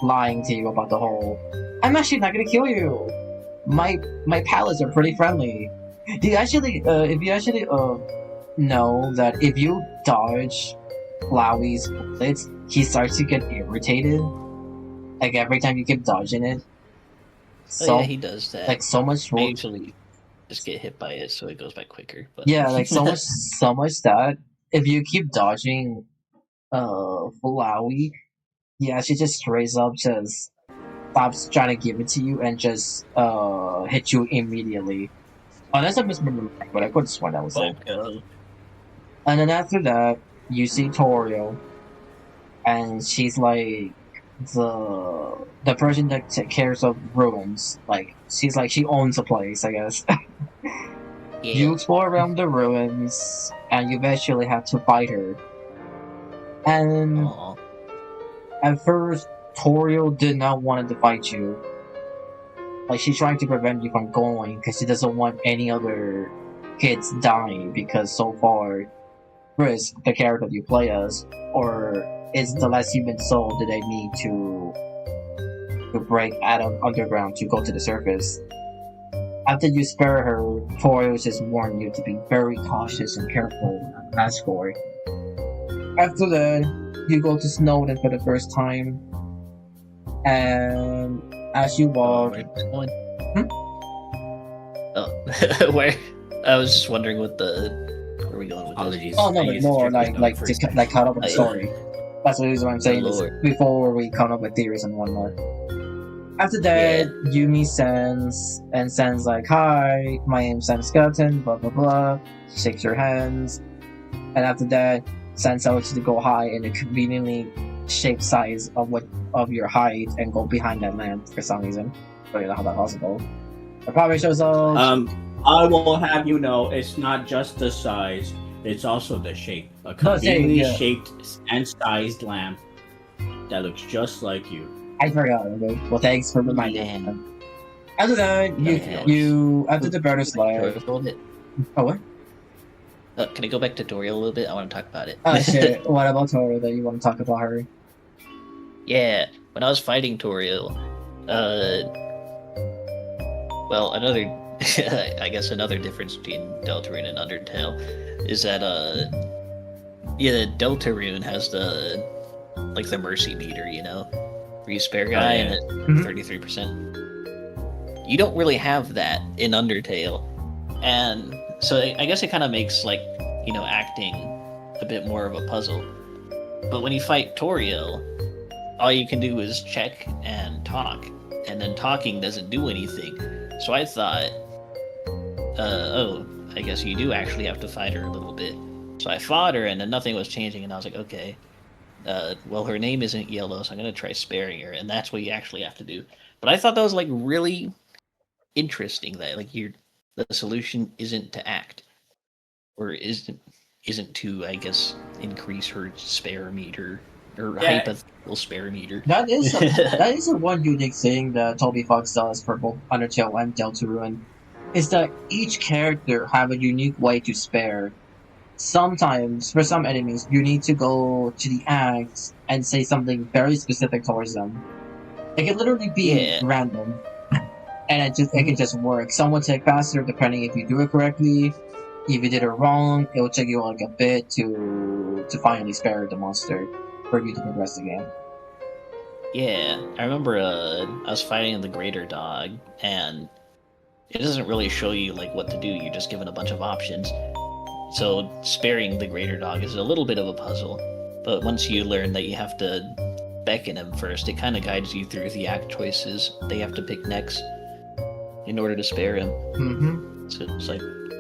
A: lying to you about the whole, I'm actually not gonna kill you. My pallets are pretty friendly. Do you actually, know that if you dodge Flowey's bullets, he starts to get irritated? Like every time you keep dodging it.
B: So, yeah, he does that.
A: Like so much.
B: I usually just get hit by it, so it goes by quicker. But
A: yeah, like so much that if you keep dodging, Flowey, he actually just straight up just stops trying to give it to you and just hit you immediately. Unless I misremember, but I could have sworn that was it. And then after that, you see Toriel, and she's like the person that takes care of ruins. Like she's like she owns the place, I guess.
B: Yeah.
A: You explore around the ruins, and you eventually have to fight her. And at first, Toriel did not want to fight you. Like she's trying to prevent you from going because she doesn't want any other kids dying. Because so far, Chris, the character you play as, or is the last human soul that they need to break out of underground to go to the surface. After you spare her, Toriel just warned you to be very cautious and careful on that score. After that, you go to Snowden for the first time, and as you walk...
B: Where? I was just wondering what where are we going with
C: this?
A: Oh no, but more like caught up with the story. That's the reason why I'm saying this before we come up with theories and whatnot. After that, Yumi sends, and sends like, hi, my name's Sam Skeleton, blah blah blah, shakes your hands, and after that, sends out you to go high in a conveniently shaped size of your height and go behind that lamp for some reason. I don't know how that's possible. It probably shows up.
C: I will have you know, it's not just the size, it's also the shape. A conveniently shaped and sized lamp that looks just like you.
A: I forgot. Okay. Well, thanks for reminding me. After that, you after the bonus live. Oh, what?
B: Can I go back to Toriel a little bit? I want to talk about it.
A: Oh shit! What about Toriel that you want to talk about her?
B: Yeah, when I was fighting Toriel, well, I guess another difference between Deltarune and Undertale is that Deltarune has the mercy meter, you know, where you spare guy and it's 33%. You don't really have that in Undertale, and so I guess it kind of makes acting a bit more of a puzzle. But when you fight Toriel, all you can do is check and talk, and then talking doesn't do anything. So I thought, I guess you do actually have to fight her a little bit. So I fought her, and then nothing was changing, and I was like, okay, well, her name isn't yellow, so I'm going to try sparing her, and that's what you actually have to do. But I thought that was, really interesting, that, the solution isn't to act, or isn't to, I guess, increase her spare meter, or hypothetical spare meter.
A: That is a one unique thing that Toby Fox does for both Undertale and Deltarune, is that each character have a unique way to spare. Sometimes, for some enemies, you need to go to the axe and say something very specific towards them. It can literally be random, and it can just work. Some will take faster depending if you do it correctly. If you did it wrong, it will take you a bit to finally spare the monster for you to progress the game.
B: Yeah, I remember I was fighting the greater dog, and it doesn't really show you what to do. You're just given a bunch of options. So sparing the greater dog is a little bit of a puzzle, but once you learn that you have to beckon him first, it kind of guides you through the act choices they have to pick next in order to spare him.
A: Mm-hmm.
B: So it's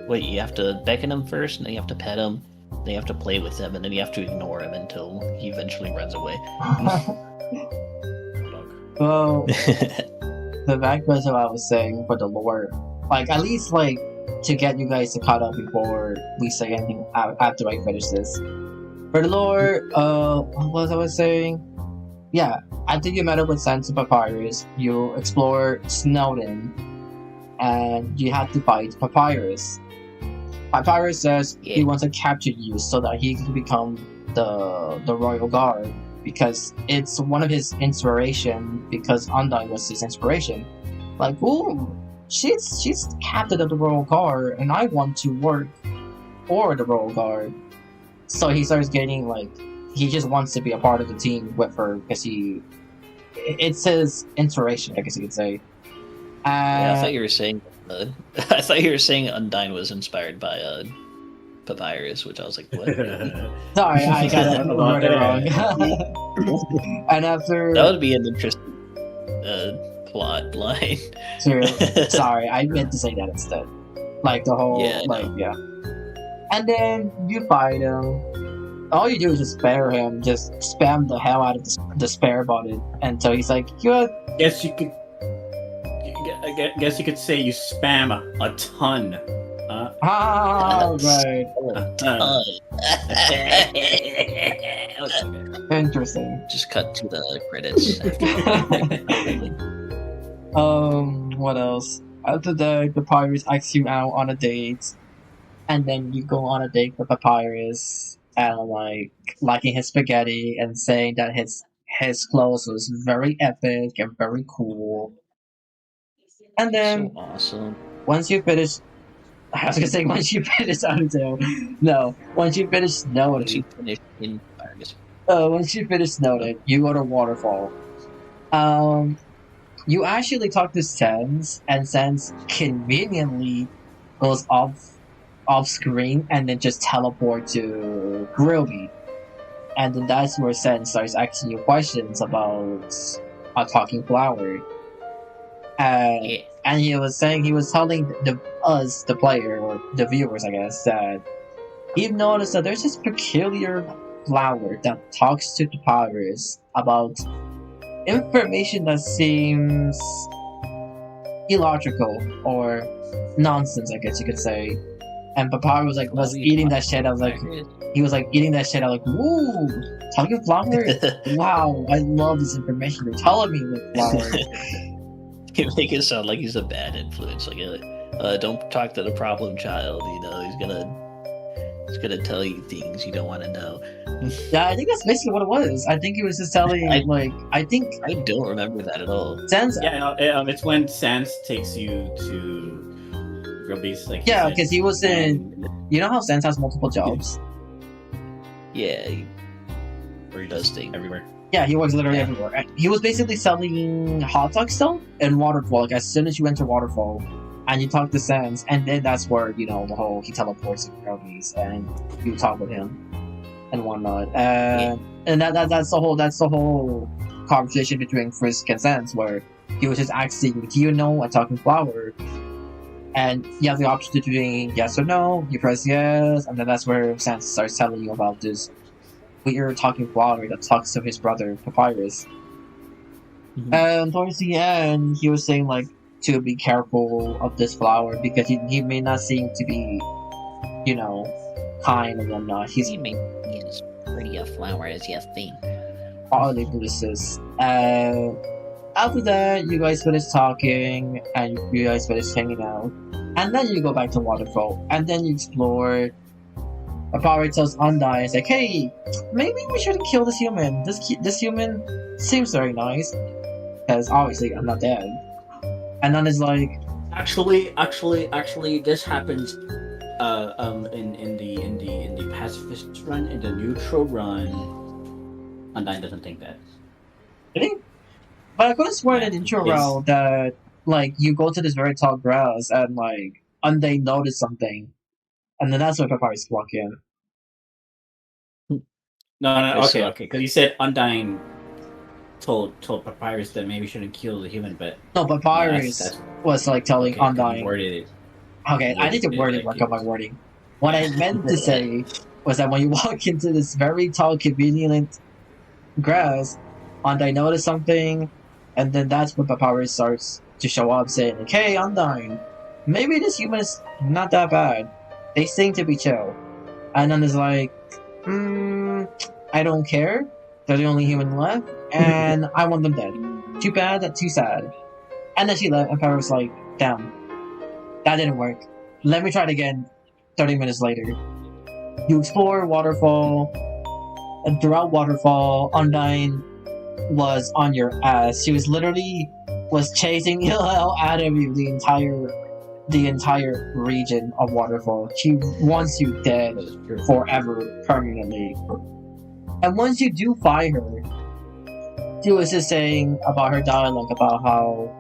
B: wait, you have to beckon him first, and then you have to pet him, then you have to play with him, and then you have to ignore him until he eventually runs away.
A: Well, the background of what I was saying for the lore, like at least like to get you guys to caught up before we say anything after I finish this. For the lore, what was I saying? Yeah, after you met up with Sans and Papyrus, you explore Snowden, and you have to fight Papyrus. Papyrus says he wants to capture you so that he can become the royal guard, because it's one of his inspiration, because Undyne was his inspiration. Like, ooh, she's captain of the royal guard, and I want to work for the royal guard. So he starts getting like, he just wants to be a part of the team with her because it's his inspiration, I guess you could say.
B: I thought you were saying Undyne was inspired by Papyrus, which I was like, what?
A: Sorry, I got it wrong. And after
B: that would be an interesting plot line.
A: True. Sorry, I meant to say that instead. Like the whole, yeah. And then you fight him. All you do is just spare him, just spam the hell out of the spare button until he's like, "Good."
C: Guess you could say you spam a ton.
A: Right.
C: Okay.
A: Interesting.
B: Just cut to the credits.
A: What else? After that, Papyrus asks you out on a date, and then you go on a date with Papyrus, and like liking his spaghetti and saying that his clothes was very epic and very cool. And then
B: so awesome.
A: Once you finish, I was gonna say once you finish Undertale. No, once you finish Snowden.
B: Once you finish in Papyrus.
A: Once you finish Snowden, you go to Waterfall. You actually talk to Sans, and Sans conveniently goes off screen and then just teleport to Grilby. And then that's where Sans starts asking you questions about a talking flower. And he was telling us, the player, or the viewers, I guess, that he noticed that there's this peculiar flower that talks to Papyrus about information that seems illogical or nonsense, I guess you could say. And Papyrus was eating that shit. He was eating that shit. I was like, woo, talking flower? Wow, I love this information you're telling me with flower.
B: You make it sound like he's a bad influence. Like, don't talk to the problem child. You know, he's gonna tell you things you don't want to know.
A: Yeah, I think that's basically what it was. I think he was just telling, I
B: don't remember that at all.
A: Sans.
C: Yeah, it's when Sans takes you to Grilby's, like.
A: Yeah, because he was in. You know how Sans has multiple jobs.
B: Yeah, he does things
C: everywhere.
A: Yeah, he works literally everywhere. And he was basically selling hot dogs still in Waterfall. Like, as soon as you enter Waterfall and you talk to Sans, and then that's where, the whole he teleports to Grilby's and you talk with him and whatnot. And that's the whole conversation between Frisk and Sans, where he was just asking, do you know a talking flower? And you have the option to doing yes or no. You press yes, and then that's where Sans starts telling you about this weird talking flower that talks to his brother Papyrus. Mm-hmm. And towards the end, he was saying to be careful of this flower because he may not seem to be, kind and whatnot.
B: He may be as pretty a flower as you think.
A: Probably delicious. After that, you guys finish talking and you guys finish hanging out, and then you go back to Waterfall, and then you explore. Papyrus tells Undyne, it's like, hey, maybe we shouldn't kill this human. This human seems very nice, because obviously I'm not dead. And then it's like,
C: actually, this happens, in the pacifist run, in the neutral run. Undyne doesn't think that.
A: Really? But I could have sworn in the neutral run that you go to this very tall grass and Undyne noticed something. And then that's where Papyrus walk in.
C: No, okay. Because you said Undyne told Papyrus that maybe we shouldn't kill the human, but
A: no, Papyrus was telling Undyne.
C: Worded it.
A: Okay, I need to word it, work on my wording. What I meant to say was that when you walk into this very tall, convenient grass, Undyne noticed something, and then that's when Papyrus starts to show up saying, like, hey, Undyne, maybe this human is not that bad. They seem to be chill. And then it's like, I don't care. They're the only human left, and I want them dead. Too bad, too sad. And then she left, and Pepper was like, damn, that didn't work. Let me try it again 30 minutes later. You explore Waterfall, and throughout Waterfall, Undyne was on your ass. She was literally chasing the hell out of you the entire region of Waterfall. She wants you dead forever, permanently. And once you do find her, she was just saying about her dialogue about how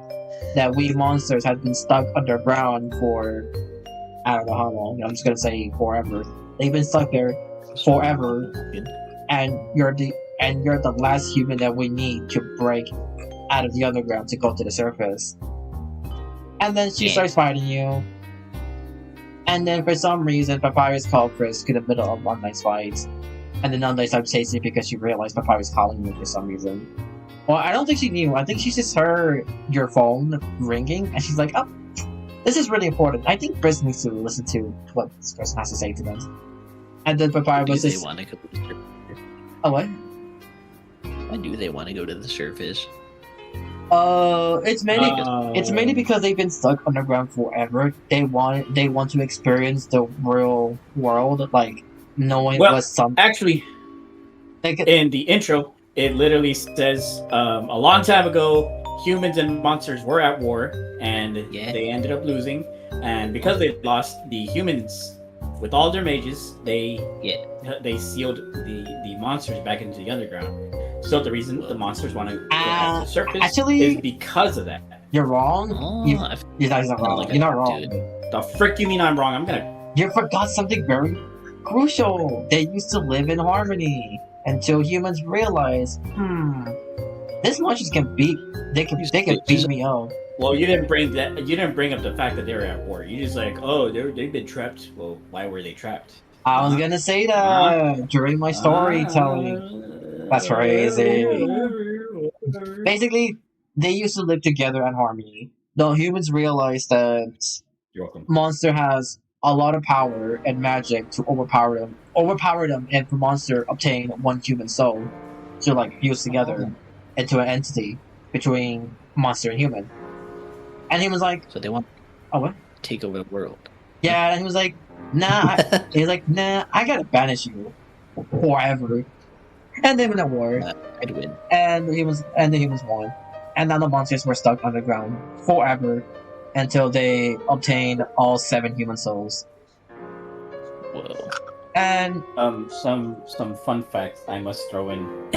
A: that we monsters have been stuck underground for I don't know how long. I'm just gonna say forever. They've been stuck there forever, and you're the last human that we need to break out of the underground to go to the surface. And then she starts fighting you. And then for some reason, Papyrus called Frisk in the middle of one night's fight. And then Undyne started chasing you because she realized Papyrus calling you for some reason. Well, I don't think she knew. I think she just heard your phone ringing, and she's like, oh, this is really important. I think Frisk needs to listen to what this person has to say to them. And then Papyrus was just...
B: want to go to the surface?
A: Oh, what?
B: Why do they want to go to the surface?
A: It's mainly because they've been stuck underground forever. They want to experience the real world, like knowing what's something.
C: Actually, in the intro, it literally says a long time ago, humans and monsters were at war, and they ended up losing. And because they lost, the humans, with all their mages, they sealed the monsters back into the underground. So the reason the monsters want to go back to the surface is because of that.
A: You're wrong. You're not wrong. You're not wrong.
C: The frick you mean I'm wrong?
A: You forgot something very crucial. They used to live in harmony until humans realized, this monsters can beat. They can beat me up.
C: Well, you didn't bring up the fact that they were at war. You just like, they've been trapped. Well, why were they trapped?
A: I was gonna say that during my storytelling. That's crazy. Basically, they used to live together in harmony. The humans realized that Monster has a lot of power and magic to overpower them, and the monster obtain one human soul to fuse together into an entity between monster and human. And he was like,
B: so they want
A: what?
B: Take over the world.
A: Yeah, and he was like, nah. He's like, nah, I gotta banish you forever. And they went to war.
B: I'd win.
A: And the humans won. And now the monsters were stuck underground forever until they obtained all 7 human souls.
B: Whoa.
A: And
C: some fun facts I must throw in.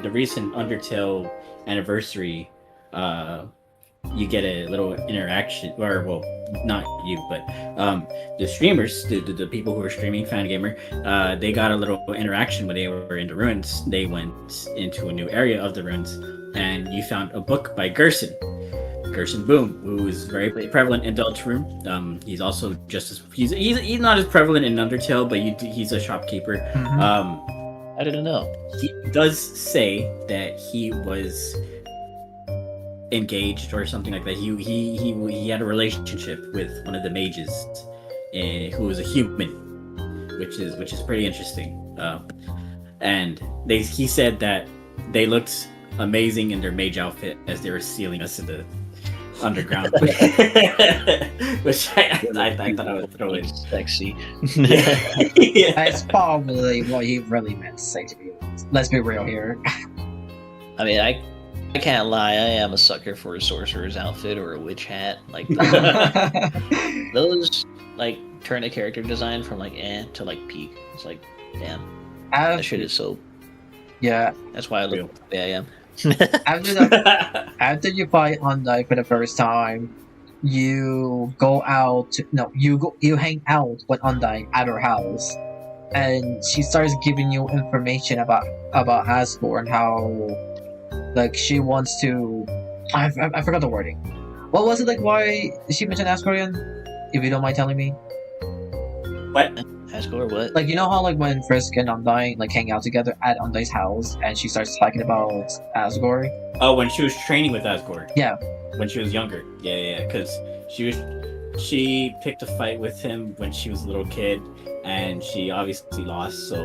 C: The recent Undertale anniversary, you get a little interaction, or well, not you, but the streamers, the people who were streaming, Fangamer, they got a little interaction when they were in the ruins. They went into a new area of the ruins, and you found a book by Gerson Boom, who is very prevalent in Deltarune. He's also he's not as prevalent in Undertale, but he's a shopkeeper.
B: I didn't know.
C: He does say that he was engaged or something like that. He had a relationship with one of the mages, who was a human, which is pretty interesting. And he said that they looked amazing in their mage outfit as they were sealing us in the underground, which I thought I would throw in.
B: Sexy.
C: Yeah.
A: That's probably what he really meant to say, to be honest. Let's be real here.
B: I mean, I can't lie, I am a sucker for a sorcerer's outfit or a witch hat. Like those turn a character design from to peak. It's like, damn. That shit is so.
A: Yeah.
B: That's why I look the way I am.
A: After you fight Undyne for the first time, you go out. You hang out with Undyne at her house, and she starts giving you information about Haskell and how she wants to. I forgot the wording. What was it why she mentioned Haskell again? If you don't mind telling me.
C: What?
B: Asgore, what?
A: Like, you know how like when Frisk and Undyne like hang out together at Undyne's house, and she starts talking about Asgore.
C: Oh, when she was training with Asgore.
A: Yeah.
C: When she was younger. Yeah, because she picked a fight with him when she was a little kid, and she obviously lost. So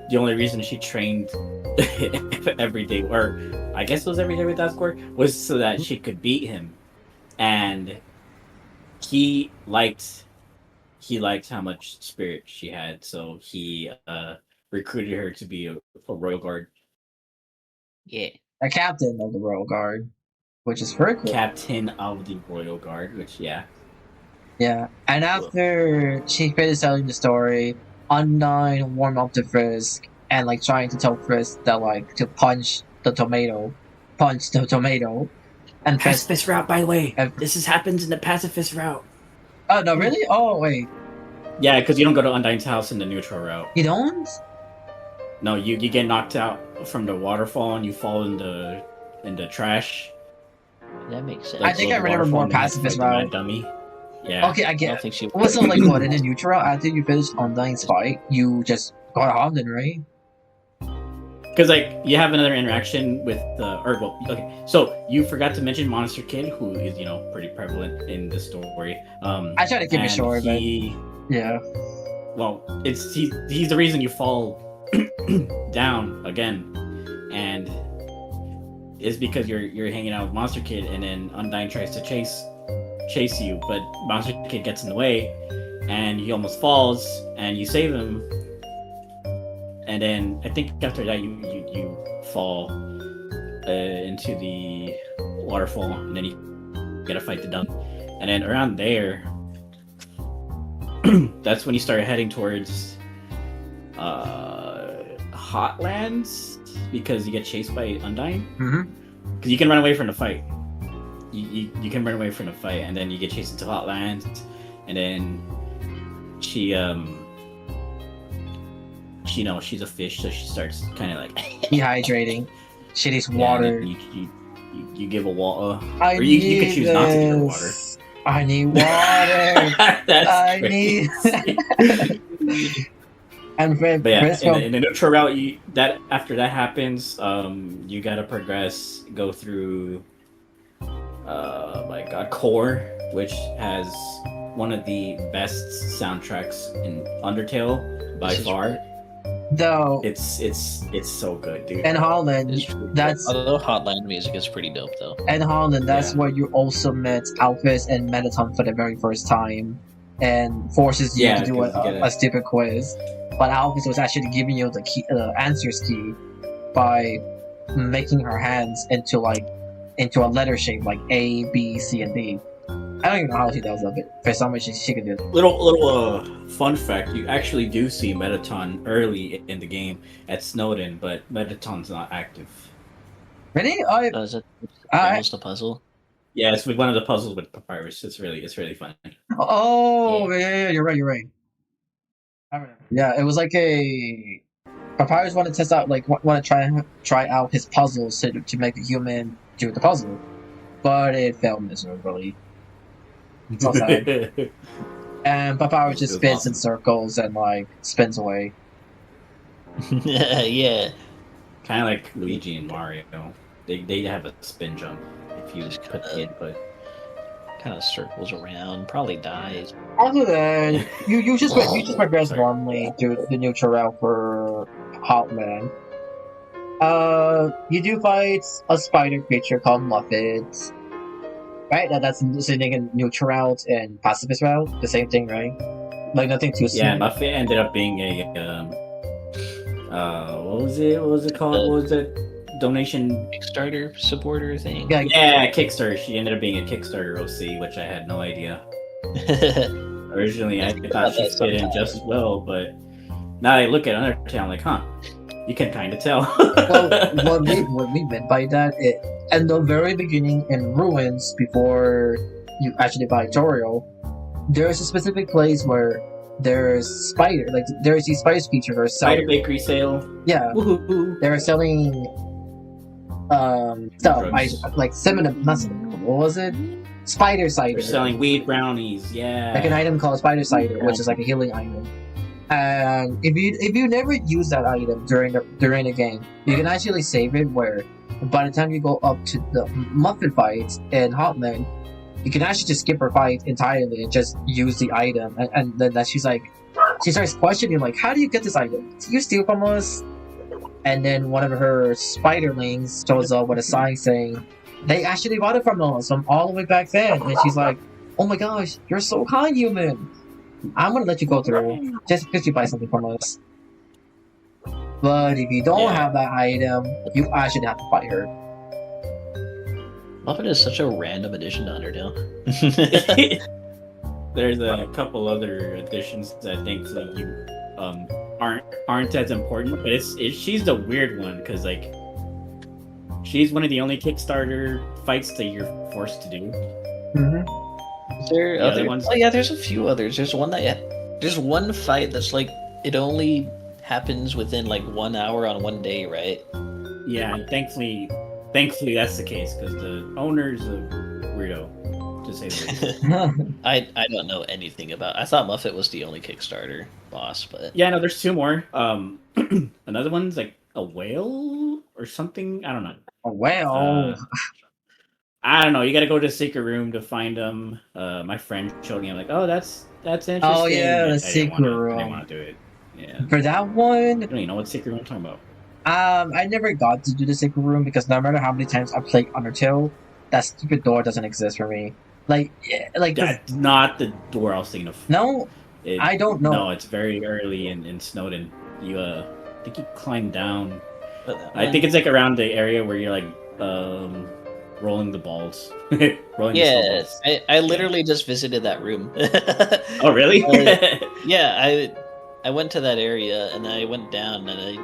C: the only reason she trained every day, or I guess it was every day with Asgore, was so that she could beat him. And he liked how much spirit she had, so he recruited her to be a Royal Guard.
B: Yeah.
A: A captain of the Royal Guard, which is very cool.
C: Captain of the Royal Guard, which, yeah.
A: Yeah, and after she finished telling the story, Undyne warmed up to Frisk and like trying to tell Frisk that like to punch the tomato, and
C: Pacifist route, by the way. This happens in the pacifist route.
A: Oh no, really? Oh wait.
C: Yeah, because you don't go to Undyne's house in the neutral route.
A: You don't?
C: No, you get knocked out from the waterfall and you fall in the trash.
B: That makes sense.
A: I think I remember more pacifist route.
C: Dummy. Yeah.
A: Okay, I get.
B: I don't think she.
A: Also, like what in the neutral route, after you finish Undyne's fight, you just go to Hamden, right?
C: Because like you have another interaction with okay. So you forgot to mention Monster Kid, who is pretty prevalent in the story.
A: I try to keep it short, but yeah.
C: Well, he's the reason you fall down again, and it's because you're hanging out with Monster Kid, and then Undyne tries to chase you, but Monster Kid gets in the way, and he almost falls, and you save him. And then I think after that you fall into the waterfall, and then you gotta fight the dump. And then around there, that's when you start heading towards Hotlands, because you get chased by Undyne. Because you can run away from the fight. You can run away from the fight, and then you get chased into Hotlands, and then she's a fish, so she starts kind of like
A: dehydrating. She needs water.
C: You give her water.
A: You
C: can choose not to give her water.
A: I need water. need. And
C: but yeah, in the neutral route, after that happens, you gotta progress, go through. My God, Core, which has one of the best soundtracks in Undertale by far.
A: Though
C: it's so good, dude.
A: And Holland,
B: although Hotline music is pretty dope though.
A: And Holland, that's where you also met Alphys and Mettaton for the very first time, and forces you to do a stupid quiz. But Alphys was actually giving you the key, answers key, by making her hands into a letter shape, like A, B, C, and D. I don't even know how she does it, but for some reason she could do it.
C: Little fun fact: you actually do see Mettaton early in the game at Snowden, but Mettaton's not active.
A: Really?
B: Is it almost a puzzle?
C: Yeah, it's one of the puzzles with Papyrus. It's really fun.
A: Oh yeah, you're right. I remember. Yeah, it was like a Papyrus wanted to test out, want to try out his puzzles to make a human do the puzzle, but it failed miserably. So sad. And Papyrus just spins in circles and spins away.
B: Yeah.
C: Kind of like Luigi and Mario. They have a spin jump if you just put the input.
B: Kind of circles around, probably dies.
A: Other than you just progress normally through the neutral route for Hotland. You do fight a spider creature called Muffet. Right? That's sitting in neutral route and pacifist route. The same thing, right? Nothing too soon.
C: Yeah, Muffet ended up being a what was it called? What was it? Donation
B: Kickstarter supporter thing.
C: Yeah, Kickstarter. She ended up being a Kickstarter OC, which I had no idea. Originally, I thought she fit in just as well, but now I look at Undertale, I'm like, huh? You can kind of tell.
A: Well, what we meant by that, at the very beginning in Ruins, before you actually buy Toriel, there's a specific place where there's there's these spider creatures that are selling.
C: Spider bakery sale.
A: Yeah, they're selling stuff cinnamon. What was it? Spider cider.
C: They're selling weed brownies. Yeah,
A: like an item called spider cider, which is like a healing item. And if you never use that item during the game, you can actually save it where by the time you go up to the Muffin fight in Hotman, you can actually just skip her fight entirely and just use the item. And then she starts questioning like, how do you get this item? Do you steal from us? And then one of her spiderlings shows up with a sign saying, they actually bought it from us from all the way back then. And she's like, oh my gosh, you're so kind, human. I'm gonna let you go through just because you buy something from us. But if you don't have that item, you actually have to fight her.
B: Muffin is such a random addition to Undertale.
C: There's a couple other additions that I think that you aren't as important, but she's the weird one because like she's one of the only Kickstarter fights that you're forced to do.
A: Mm-hmm.
B: Is there other ones? Oh yeah, there's a few others. There's one fight that's like it only happens within like 1 hour on one day, right?
C: Yeah, and thankfully that's the case because the owner's a weirdo, to say the least.
B: I don't know anything about. I thought Muffet was the only Kickstarter boss, but
C: yeah, no, there's two more. Another one's like a whale or something. I don't know.
A: A whale.
C: I don't know. You got to go to the secret room to find them. My friend showed me. I'm like, oh, that's interesting.
A: Oh yeah, the secret room.
C: I didn't want to do it. Yeah.
A: For that one,
C: I don't even know what secret room I'm talking about.
A: I never got to do the secret room because no matter how many times I played Undertale, that stupid door doesn't exist for me. Like
C: that's not the door I was thinking of.
A: No, I don't know.
C: No, it's very early in Snowden. You I think you climb down. I think it's like around the area where you're like rolling the balls. rolling
B: the balls. I literally just visited that room.
C: Oh really?
B: Yeah, I went to that area and I went down and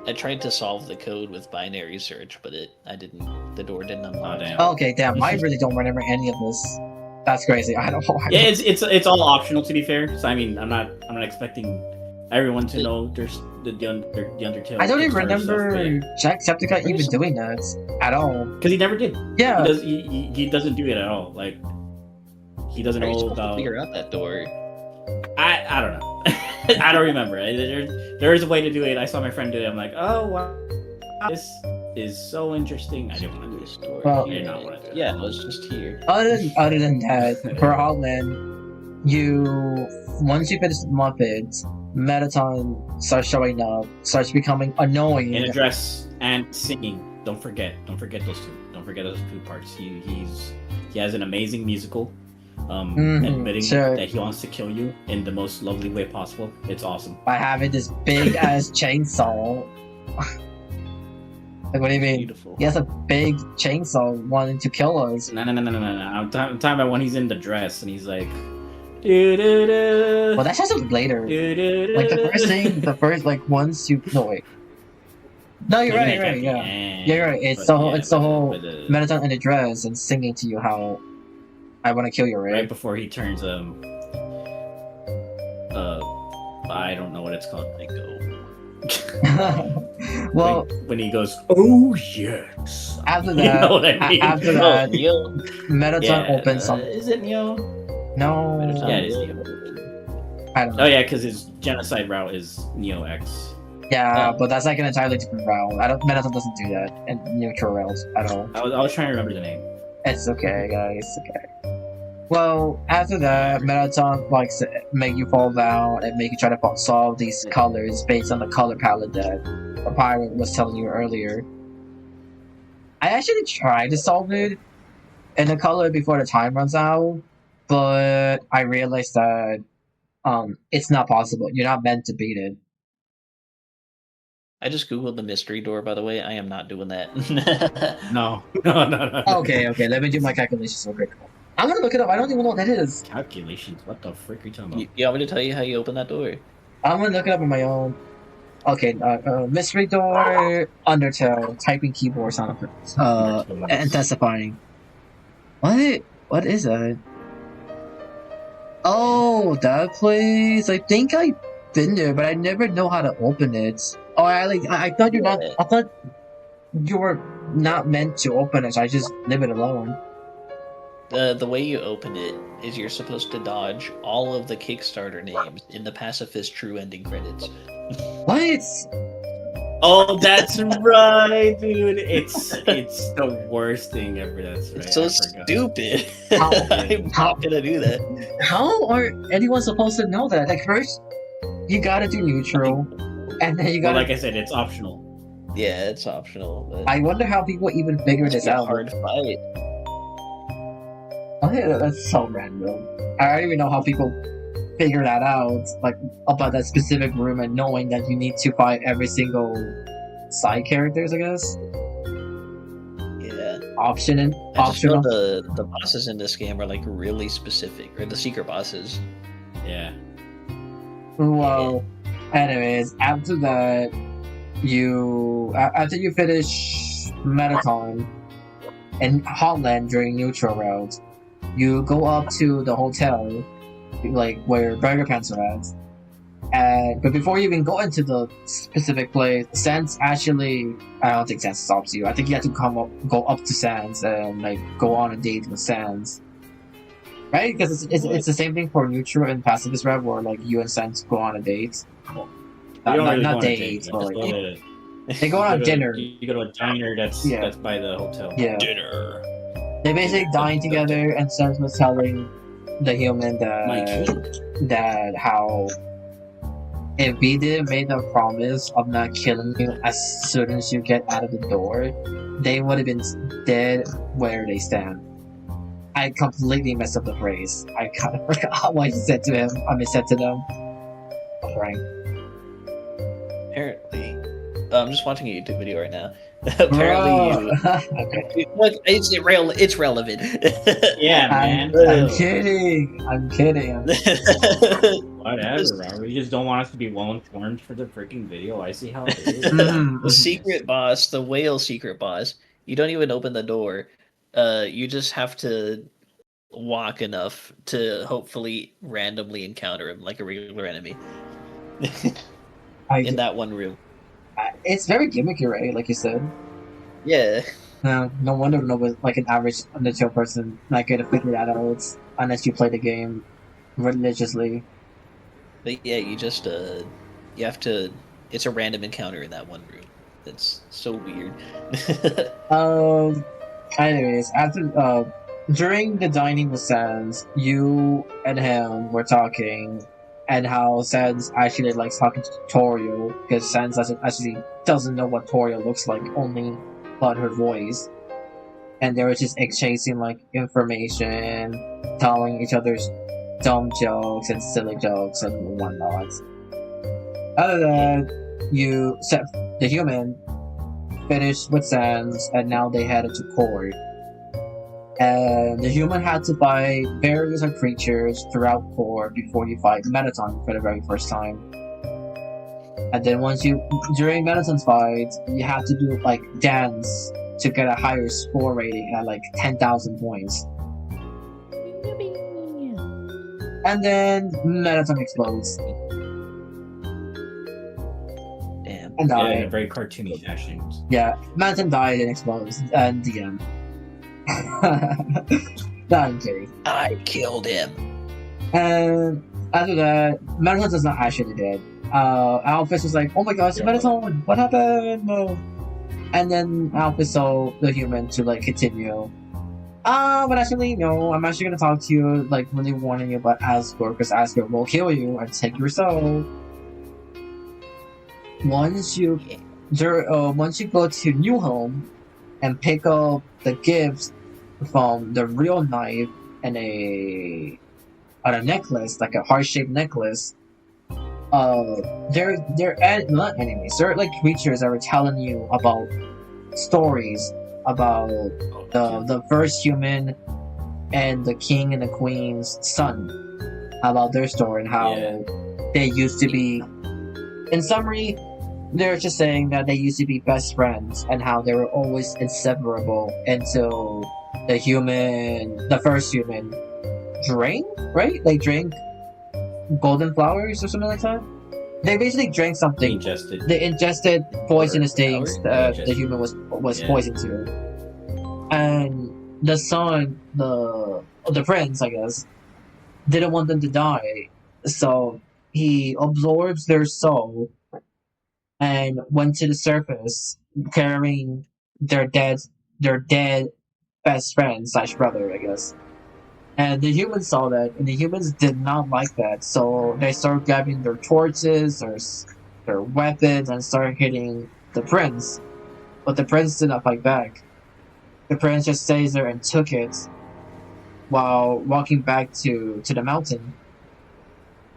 B: I tried to solve the code with binary search, but I didn't. The door didn't unlock.
C: Oh, damn.
A: Okay, damn. I really don't remember any of this. That's crazy. I don't know why.
C: Yeah, it's all optional to be fair. So I mean, I'm not expecting everyone to know there's the Undertale.
A: I don't even remember Jacksepticeye even doing that at all.
C: Because he never did.
A: Yeah.
C: He doesn't do it at all. Like he doesn't know about.
B: Figure out that door.
C: I don't know. I don't remember. There is a way to do it. I saw my friend do it. I'm like, oh wow, this is so interesting. I didn't want to do this story.
A: Well,
C: I did not want to do it.
B: Yeah, it was just here.
A: Other than that, for Hotland, once you finish the Muppets, Metaton starts showing up, starts becoming annoying.
C: In a dress and singing. Don't forget those two. Don't forget those two parts. He has an amazing musical. Admitting that he wants to kill you in the most lovely way possible. It's awesome. By
A: having this big ass chainsaw. Like, what do you mean?
B: Beautiful.
A: He has a big chainsaw wanting to kill us.
C: No. I'm talking about when he's in the dress and he's like, doo-doo-doo.
A: Well, that's just later.
C: Doo-doo-doo.
A: Like the first like once you wait. No, you're right. Yeah, you're right. It's the whole Metaton in the dress and singing to you how I want to kill you, right?
C: Right before he turns I don't know what it's called. Like
A: well,
C: when he goes, oh yes.
A: After that,
C: you know what I mean?
A: After that, Metaton opens something.
C: Is it Neo?
A: No.
C: Yeah, it is Neo.
A: I don't know.
C: Oh yeah, because his genocide route is Neo X.
A: Yeah, but that's like an entirely different route. Metaton doesn't do that in neutral routes at all.
C: I was trying to remember the name.
A: It's okay, guys. It's okay. Well, after that, Metaton likes to make you fall down and make you try to solve these colors based on the color palette that a pirate was telling you earlier. I actually tried to solve it in the color before the time runs out, but I realized that it's not possible. You're not meant to beat it.
B: I just googled the mystery door, by the way. I am not doing that.
C: No.
A: Okay. Let me do my calculations real quick. I'm gonna look it up. I don't even know what that is.
C: Calculations? What the frick are you talking about?
B: You want me to tell you how you open that door?
A: I'm gonna look it up on my own. Okay, mystery door, Undertale, typing keyboard sound effects, intensifying. What is that? Oh, that place. I think I've been there, but I never know how to open it. Oh, I thought you're not. I thought you were not meant to open it. So I just leave it alone.
B: The way you open it is you're supposed to dodge all of the Kickstarter names in the Pacifist True ending credits.
A: What?
C: Oh, that's right, dude. It's the worst thing ever. That's right.
B: It's so stupid. I'm not gonna do that.
A: How are anyone supposed to know that? Like, first, you gotta do neutral, and then you gotta.
C: Well, like I said, it's optional.
B: Yeah, it's optional. But
A: I wonder how people even figure this out.
B: Hard fight.
A: Oh, yeah, that's so random. I don't even know how people figure that out, like about that specific room and knowing that you need to fight every single side characters, I guess.
B: Yeah.
A: Optional.
B: The bosses in this game are like really specific, or the secret bosses.
C: Yeah.
A: Well, anyways, after that, after you finish Metaton and Hotland during neutral rounds, you go up to the hotel, like where Burger Pants are at. But before you even go into the specific place, Sans actually, I don't think Sans stops you. I think you have to go up to Sans and like go on a date with Sans, right? Because it's the same thing for neutral and pacifist rev, where like you and Sans go on a date. Not dates, but like they go on a dinner.
C: You go to a diner that's by the hotel.
A: Yeah.
C: Dinner.
A: They basically dine together, and Sans was telling the human that how if we didn't make the promise of not killing you as soon as you get out of the door, they would have been dead where they stand. I completely messed up the phrase. I kind of forgot what he said to him. Said to them. Frank.
B: Apparently, I'm just watching a YouTube video right now. Apparently,
A: okay.
B: Look, it's relevant.
C: Yeah, man.
A: I'm kidding.
C: Whatever, bro. We just don't want us to be well informed for the freaking video. I see how it is.
B: The secret boss, the whale secret boss. You don't even open the door. You just have to walk enough to hopefully randomly encounter him like a regular enemy. In that one room.
A: It's very gimmicky, right? Like you said.
B: Yeah.
A: No wonder like an average Undertale person not going to figure that out unless you play the game religiously.
B: But yeah, you just you have to. It's a random encounter in that one room. That's so weird.
A: Anyways, after during the dining with Sans, you and him were talking. And how Sans actually likes talking to Torio, because Sans actually doesn't know what Torio looks like, only but her voice. And they were just exchanging like information, telling each other's dumb jokes and silly jokes and whatnot. Other than that, the human finished with Sans, and now they headed to court. And the human had to fight various creatures throughout court before you fight Metaton for the very first time. And then during Metaton's fight, you have to do like dance to get a higher score rating at like 10,000 points. And then Metaton explodes.
B: Damn.
A: And died.
C: Yeah, very cartoony fashion.
A: Yeah, Metaton died and explodes. And the end. No, I'm kidding.
B: I killed him.
A: And after that, Metaton is not actually dead. Alphys was like, "Oh my gosh, Metaton, what happened?" No. And then Alphys told the human to like continue. But actually, no. I'm actually gonna talk to you, like really warning you about Asgore, because Asgore will kill you and take your soul. Once you go to New Home and pick up the gifts from the real knife and a necklace, like a heart-shaped necklace, they're not enemies. They're like creatures that were telling you about stories about the first human and the king and the queen's son, about their story and how they used to be. In summary, they're just saying that they used to be best friends and how they were always inseparable until the first human drank, right? They drank golden flowers or something like that. They basically drank something. They ingested poisonous things that the human was poisoned to. And the son, the prince, I guess, didn't want them to die, so he absorbs their soul and went to the surface carrying their dead best friend slash brother, I guess. And the humans saw that, and the humans did not like that, so they started grabbing their torches or their weapons and started hitting the prince. But the prince did not fight back. The prince just stays there and took it while walking back to the mountain.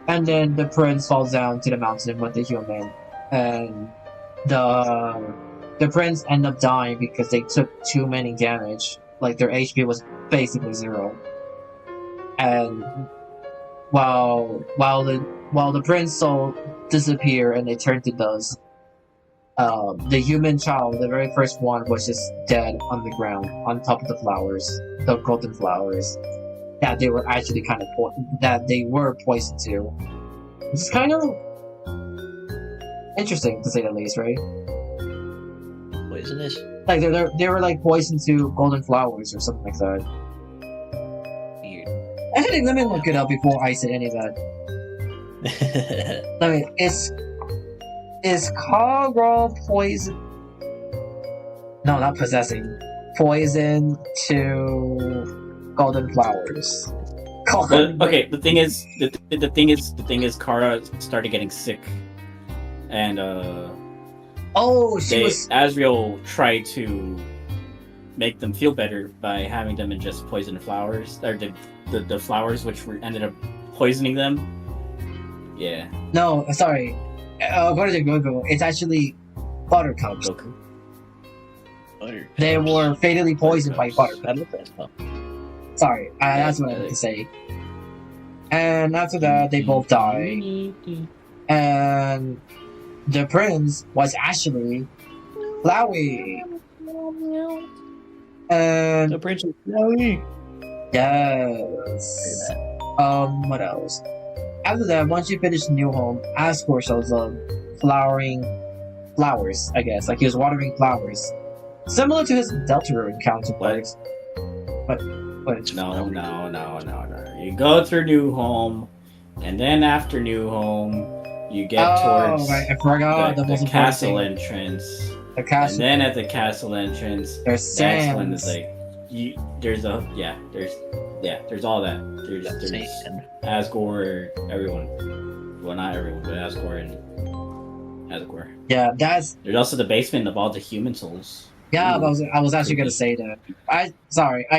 A: And then the prince falls down to the mountain with the human, and the prince end up dying because they took too many damage. Like their HP was basically 0. And while the prince soul disappear and they turn to dust, the human child, the very first one, was just dead on the ground on top of the flowers, the golden flowers. That they were actually kind of poisoned to. It's kind of interesting to say the least, right?
B: Poisonous?
A: Like they were like poisoned to golden flowers or something like that.
B: Weird.
A: Actually, let me look it up before I say any of that. Is Kagura poison? No, not possessing. Poison to golden flowers.
C: Okay, the thing is, Kara started getting sick, and Asriel tried to make them feel better by having them ingest poison flowers, or the flowers which ended up poisoning them. Yeah.
A: No, sorry. According to Google, it's actually buttercups. They were fatally poisoned by buttercups. Sorry, that's what I meant to say. And after that, they both die. And the prince was actually Flowey. And
B: The prince is Flowey.
A: yes. What else? After that, once you finish New Home, Asgore shows up, flowering flowers, I guess. Like he was watering flowers. Similar to his Deltarune counterparts. But
C: No. You go through New Home, and then after New Home, you get towards
A: right, I forgot
C: the
A: most
C: castle
A: important thing.
C: entrance.
A: The castle.
C: And then at the castle entrance,
A: There's
C: that's when
A: sands.
C: it's like there's all that. There's Asgore, everyone. Well, not everyone, but Asgore and Asgore.
A: Yeah, that's
C: There's also the basement of all the human souls.
A: yeah.
C: Ooh,
A: I was actually gonna say that. I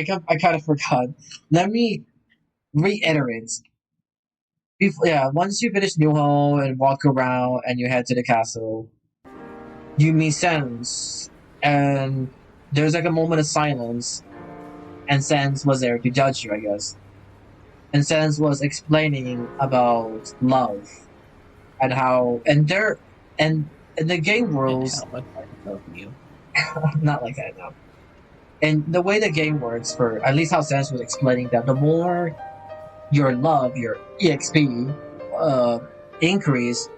A: kind of forgot. Let me reiterate. Once you finish New Home and walk around and you head to the castle, you meet Sans, and there's like a moment of silence, and Sans was there to judge you, I guess. And Sans was explaining about love and how and the game rules.
B: How much I love you.
A: Not like that, no. And the way the game works, for at least how Sans was explaining that, the more your love, your EXP, increase,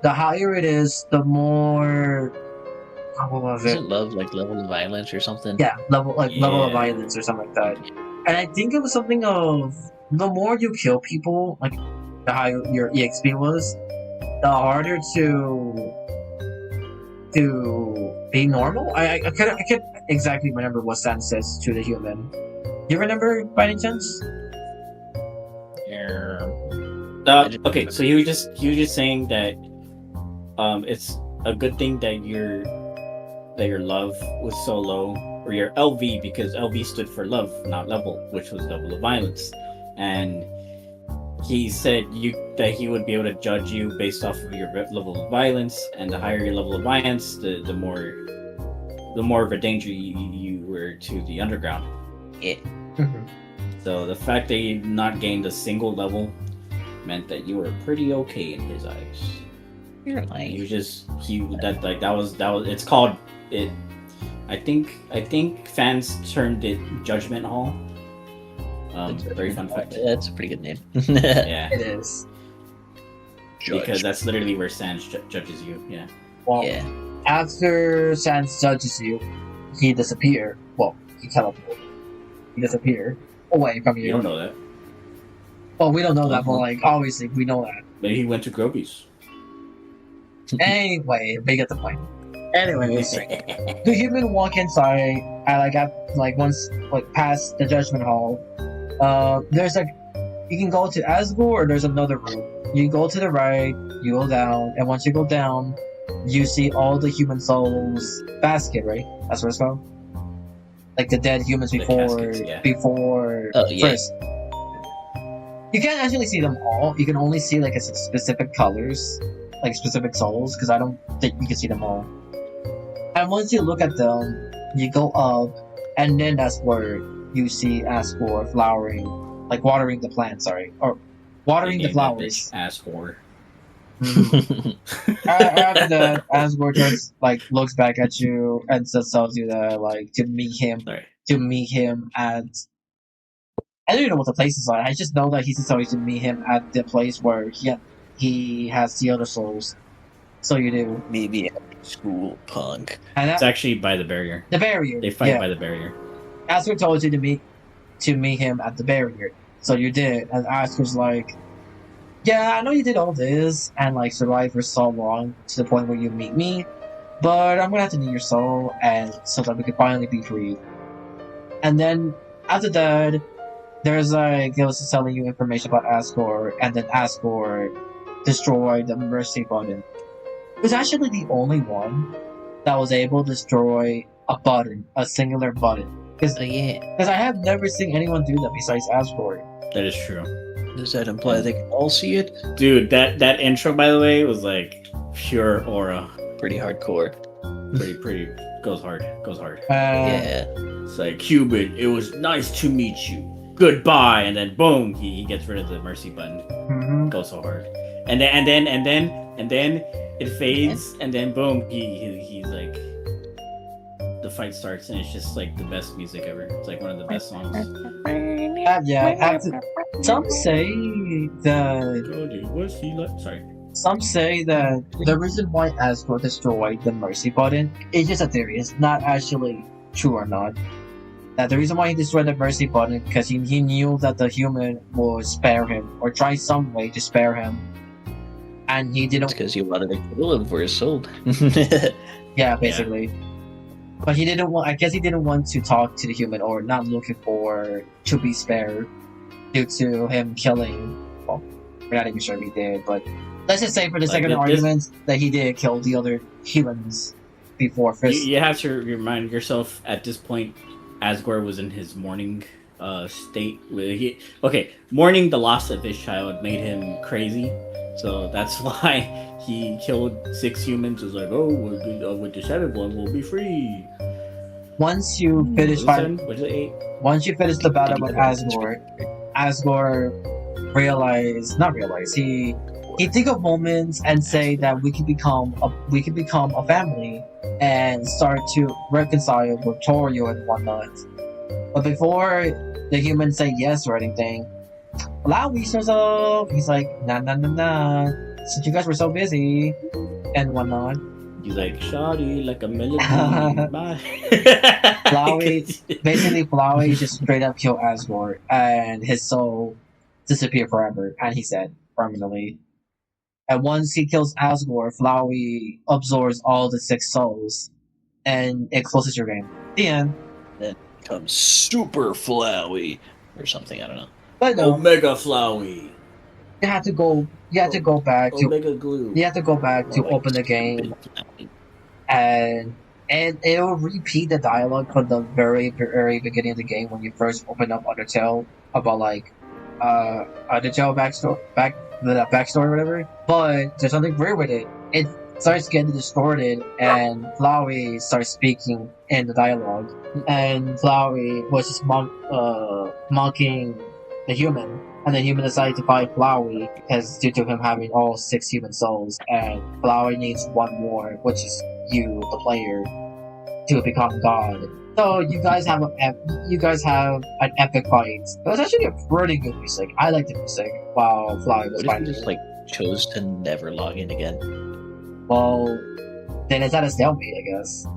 A: the higher it is, the more. What was it?
B: Isn't love like level of violence or something?
A: Yeah, level of violence or something like that. And I think it was something of the more you kill people, like the higher your EXP was, the harder to be normal. I can't exactly remember what Sans says to the human. You remember by any chance?
C: Okay, so you were just saying that it's a good thing that your love was so low, or your LV, because LV stood for love, not level, which was level of violence. And he said that he would be able to judge you based off of your level of violence, and the higher your level of violence, the more of a danger you were to the underground.
B: Yeah.
C: So the fact that you not gained a single level meant that you were pretty okay in his eyes.
B: You're lying.
C: That was it's called it. I think fans termed it Judgment Hall. Very fun fact.
B: That's a pretty good name.
C: Yeah,
A: It is.
C: because that's literally where Sans judges you. Yeah.
A: Well,
B: Yeah.
A: after Sans judges you, he disappears. Well, he teleports. disappear away from you.
C: You don't know that.
A: Well, we don't know that, but like obviously we know that.
C: Maybe he went to Gropies.
A: Anyway, we get the point. Anyways, the human walk inside. Once past the judgment hall. There's you can go to Asgore or there's another room. You go to the right, you go down, and once you go down, you see all the human souls basket, right? That's what it's called. Like the dead humans before first. You can't actually see them all. You can only see like specific colors, like specific souls, because I don't think you can see them all. And once you look at them, you go up, and then that's where you see Asgore flowering, like watering the plants. Watering the flowers.
C: Asgore.
A: After that, Asgore just looks back at you and just tells you that to meet him at. I don't even know what the place is like. I just know that he's telling you to meet him at the place where he has the other souls. So you do.
B: Maybe after school, punk.
A: And
C: it's actually by the barrier.
A: The barrier.
C: They fight by the barrier.
A: Asgore told you to meet him at the barrier. So you did. And Asgore's like, yeah, I know you did all this and survived for so long to the point where you meet me, but I'm gonna have to need your soul and so that we can finally be free. And then after that, there's it was telling you information about Asgore, and then Asgore destroyed the mercy button. It was actually the only one that was able to destroy a singular button. Because I have never seen anyone do that besides Asgore.
C: That is true.
B: Does that imply they can all see it?
C: Dude, that intro, by the way, was pure aura.
B: Pretty hardcore.
C: Pretty goes hard.
B: Yeah.
C: It's Cupid, it was nice to meet you. Goodbye, and then boom, he gets rid of the mercy button.
A: Mm-hmm.
C: Goes so hard, and then it fades, and then boom, he's the fight starts, and it's just the best music ever. It's one of the best songs. Some say that. Sorry.
A: Some say that the reason why Asgore destroyed the mercy button is just a theory. It's not actually true or not. That the reason why he destroyed the mercy button because he knew that the human would spare him or try some way to spare him, and he didn't.
B: Because he wanted to kill him for his soul.
A: Yeah, basically. Yeah. But he didn't want. I guess he didn't want to talk to the human or not looking to be spared due to him killing. Well, we're not even sure if he did, but let's just say for the second argument that he did kill the other humans before first.
C: You have to remind yourself at this point. Asgore was in his mourning state. Mourning the loss of his child made him crazy. So that's why he killed 6 humans. It was with the 7th one, we'll be free.
A: Once you finish fighting, once you finish the battle with Asgore he think of moments and say that we can become a family and start to reconcile with Torio and whatnot. But before the humans say yes or anything, Flowey shows up. He's like, nah. Since you guys were so busy and whatnot.
C: He's like, shoddy, like a melody. Bye.
A: Flowey just straight up killed Asgore and his soul disappeared forever. And he said, permanently. And once he kills Asgore, Flowey absorbs all the 6 souls, and it closes your game. The end.
B: Then becomes Super Flowey or something. I don't know.
A: But no,
C: Omega Flowey.
A: You have to go back to
C: Omega Glue.
A: You have to go back to open the game, and it will repeat the dialogue from the very very beginning of the game when you first open up Undertale about Undertale backstory or whatever. But there's something weird with it. It starts getting distorted, and Flowey starts speaking in the dialogue, and Flowey was just mocking the human, and the human decided to fight Flowey because due to him having all 6 human souls, and Flowey needs 1 more, which is you, the player, to become God. So you guys have an epic fight. It was actually a pretty good music. I liked the music while Flowey was fighting.
B: What if he just chose to never log in again?
A: Well, then it's at a stalemate, I guess.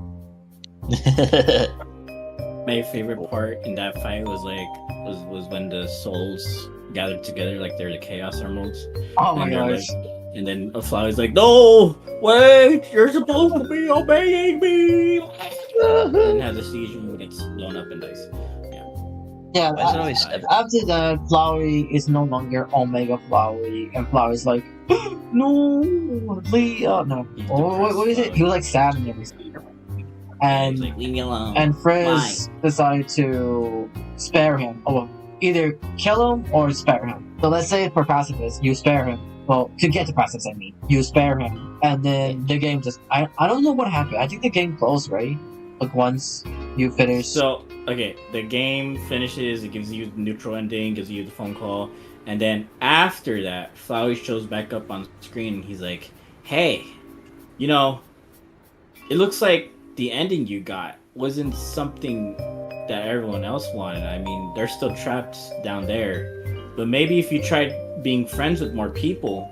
C: My favorite part in that fight was when the souls gathered together, like they're the Chaos Emeralds.
A: Oh my gosh.
C: And then a flower's like, "No, wait! You're supposed to be obeying me!" And has a seizure and gets blown up and dies.
A: Yeah, after that, Flowery is no longer Omega Flowery, and Flowery's like, no, Leah, no. What is it? He was like sad and everything. And
C: like, leave me alone.
A: And Frizz decided to spare him. Oh, either kill him or spare him. So let's say for pacifist, you spare him. Well, to get to pacifist, I mean, you spare him, and then the game just I don't know what happened. I think the game closed, right? Like once you finish.
C: So okay, the game finishes. It gives you the neutral ending, gives you the phone call, and then after that, Flowey shows back up on screen. And he's like, "Hey, you know, it looks like the ending you got wasn't something that everyone else wanted. I mean, they're still trapped down there, but maybe if you tried being friends with more people,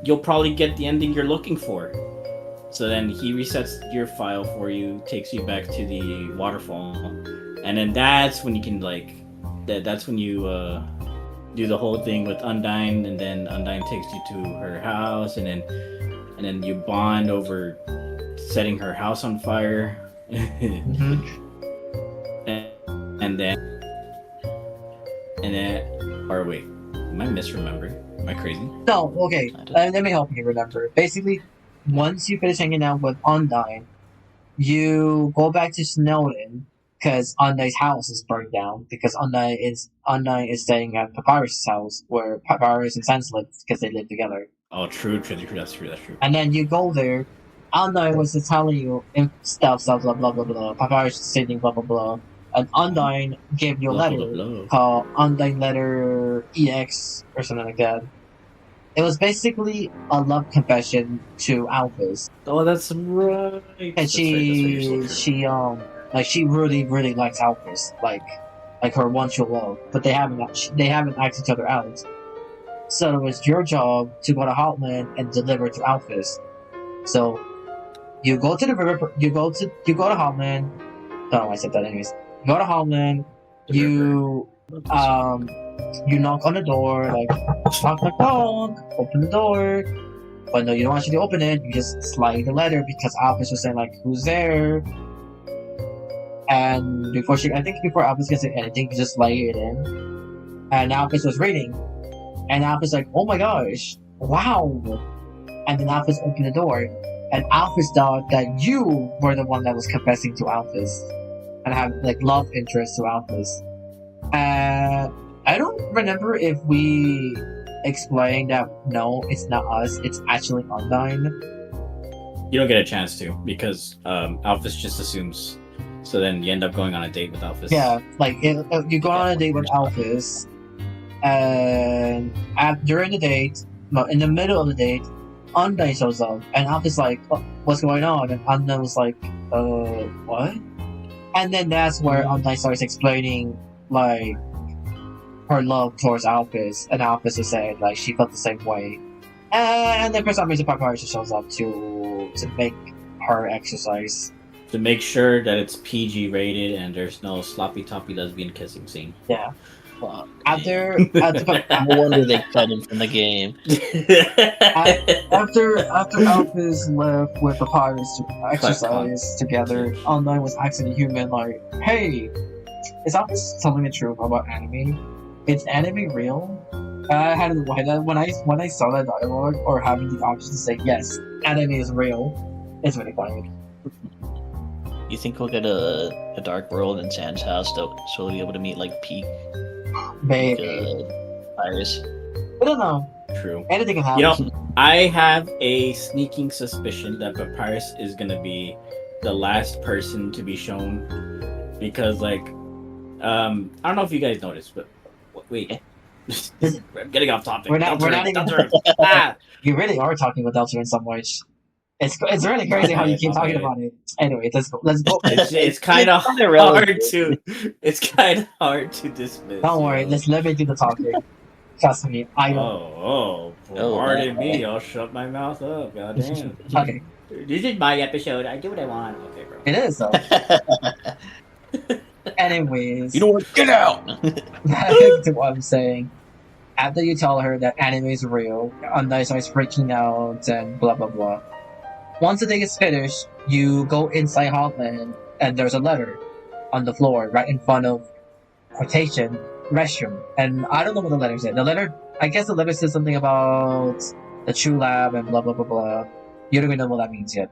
C: you'll probably get the ending you're looking for." So then he resets your file for you, takes you back to the waterfall, and then that's when you can that's when you do the whole thing with Undyne, and then Undyne takes you to her house, and then you bond over setting her house on fire.
A: Mm-hmm.
C: and then or wait, am I misremembering? Am I crazy?
A: No, okay. Let me help you remember. Basically, once you finish hanging out with Undyne, you go back to Snowden because Undyne's house is burned down because Undyne is staying at Papyrus' house where Papyrus and Sans live because they live together.
C: Oh, true. That's true.
A: And then you go there. Undyne was just telling you stuff, blah blah blah blah blah. Papyrus is saying blah blah blah. And Undyne gave you a letter called Undyne Letter EX or something like that. It was basically a love confession to Alphys.
C: Oh, that's right.
A: And she really really likes Alphys, like her one true love. But they haven't asked each other out. So it was your job to go to Hotland and deliver to Alphys. So you go to the river. You go to Hotland. Don't know why I said that. Anyways, you go to Hotland. You knock on the door, like knock, open the door. But no, you don't actually open it. You just slide the letter because Alphys was saying like, "Who's there?" And before Alphys can say anything, you just slide it in. And Alphys was reading, and Alphys like, "Oh my gosh, wow!" And then Alphys opened the door, and Alphys thought that you were the one that was confessing to Alphys and have like love interest to Alphys. I don't remember if we explained that no, it's not us, it's actually Undyne.
C: You don't get a chance to because Alphys just assumes. So then you end up going on a date with Alphys.
A: Yeah, like you go on a date with Alphys, and during the date, in the middle of the date, Undyne shows up, and Alphys like, "Oh, what's going on?" And Undyne was like, what? And then that's where Undyne starts explaining like her love towards Alphys, and Alphys is saying like she felt the same way. And then for some reason Papyrus shows up to make her exercise.
C: To make sure that it's PG rated and there's no sloppy toppy lesbian kissing scene.
A: Yeah.
B: Well,
A: After
B: no wonder they cut him from the game.
A: after Alphys left with Papyrus to exercise together, Undyne was asking the human like, "Hey, is Alphys telling the truth about anime? Is anime real?" I had to write that when I saw that dialogue or having the option to say yes, anime is real. It's really funny.
B: You think we'll get a Dark World in Sans house so we'll be able to meet like Pete?
A: Maybe.
B: Iris.
A: I don't know.
C: True.
A: Anything can happen.
C: You know, I have a sneaking suspicion that Papyrus is gonna be the last person to be shown because, like, I don't know if you guys noticed, but wait, I'm getting off topic.
A: We're not even. You really are talking about Delta in some ways. It's really crazy how you keep talking about it. Anyway, let's go.
C: It's kind of hard to. It's kind of hard to dismiss.
A: Don't worry. Let me do the talking. Trust me, I
C: don't. Pardon me. I'll shut my mouth up. Goddamn.
A: Okay.
C: This is my episode. I do what I want. Okay, bro.
A: It is though. Anyways,
B: you know what? Get out.
A: back to what I'm saying. After you tell her that anime is real, Andai starts freaking out and blah blah blah. Once the day is finished, you go inside Hotland and there's a letter on the floor right in front of quotation restroom. And I don't know what the letter said. I guess the letter says something about the True Lab and blah blah blah blah. You don't even know what that means yet.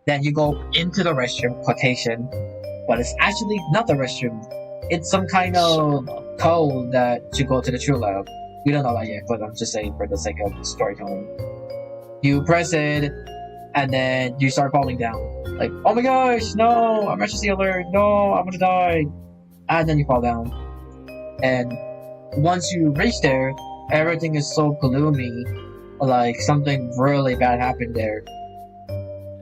A: Then you go into the restroom, quotation, but it's actually not the restroom. It's some kind of code that you go to the True Lab. We don't know that yet, but I'm just saying for the sake of storytelling. You press it, and then you start falling down. Like, oh my gosh, no, emergency alert, no, I'm gonna die. And then you fall down. And once you reach there, everything is so gloomy, like something really bad happened there.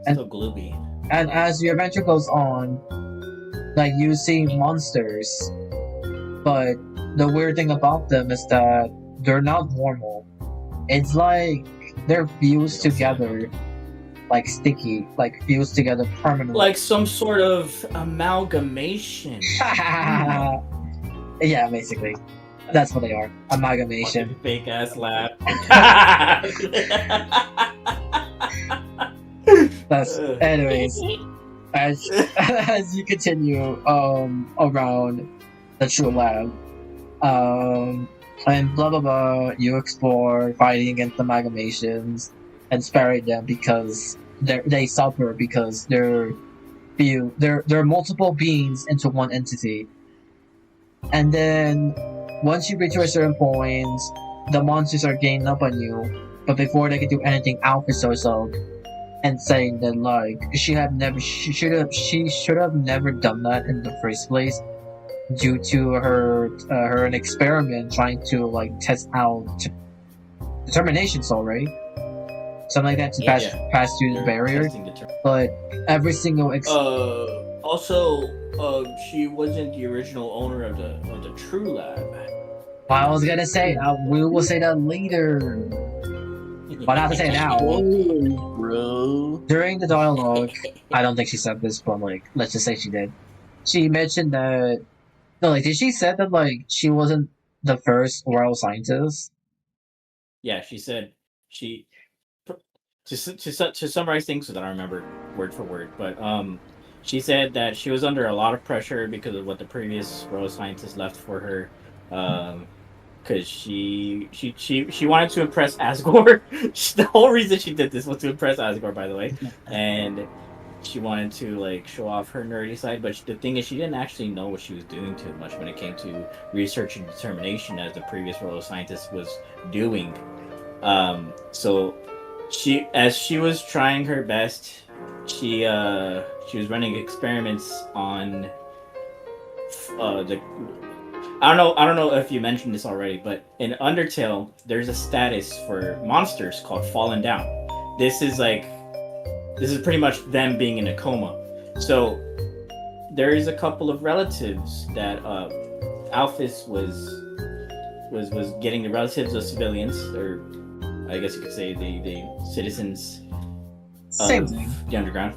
A: And,
C: so gloomy.
A: And as your adventure goes on, like you see monsters, but the weird thing about them is that they're not normal. It's like they're fused together, like sticky, like fused together permanently.
C: Like some sort of amalgamation.
A: Yeah, basically. That's what they are. Amalgamation.
C: Fake ass laugh.
A: Anyways, as you continue around the True Lab, and blah blah blah, you explore fighting against amalgamations and sparing them because they suffer because they're multiple beings into one entity. And then once you reach a certain point, the monsters are gaining up on you, but before they can do anything, Alpha shows up and saying that like she should have never done that in the first place due to her an experiment trying to like test out determination soul, right? Something like that to pass through the barrier. But every single
C: she wasn't the original owner of the True Lab.
A: I was gonna say we will say that later. But not to say now.
B: Bro.
A: During the dialogue, I don't think she said this, but like, let's just say she did. She mentioned that. No, like, did she say that like she wasn't the first royal scientist?
C: Yeah, she said she. To summarize things so that I remember word for word, but she said that she was under a lot of pressure because of what the previous royal scientist left for her. Because she wanted to impress Asgore. The whole reason she did this was to impress Asgore, by the way, and she wanted to like show off her nerdy side. But the thing is, she didn't actually know what she was doing too much when it came to research and determination, as the previous royal scientist was doing. So as she was trying her best, she was running experiments on I don't know if you mentioned this already, but in Undertale, there's a status for monsters called Fallen Down. This is pretty much them being in a coma. So there is a couple of relatives that Alphys was getting, the relatives of civilians, or I guess you could say the citizens of the underground.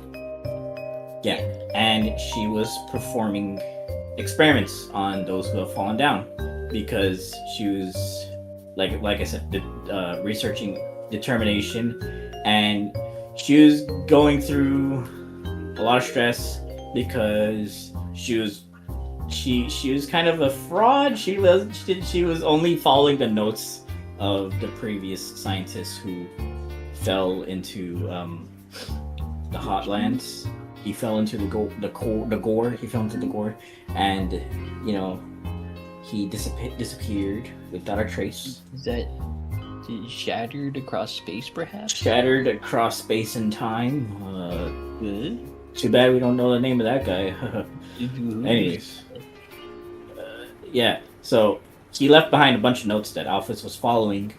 C: Yeah, and she was performing experiments on those who have fallen down because she was like I said, researching determination, and she was going through a lot of stress because she was kind of a fraud. She was only following the notes of the previous scientists who fell into the Hotlands. He fell into the gore. He fell into the gore, and he disappeared without a trace.
B: Is that shattered across space, perhaps?
C: Shattered across space and time. Too bad we don't know the name of that guy. Anyways, yeah. So he left behind a bunch of notes that Alphys was following.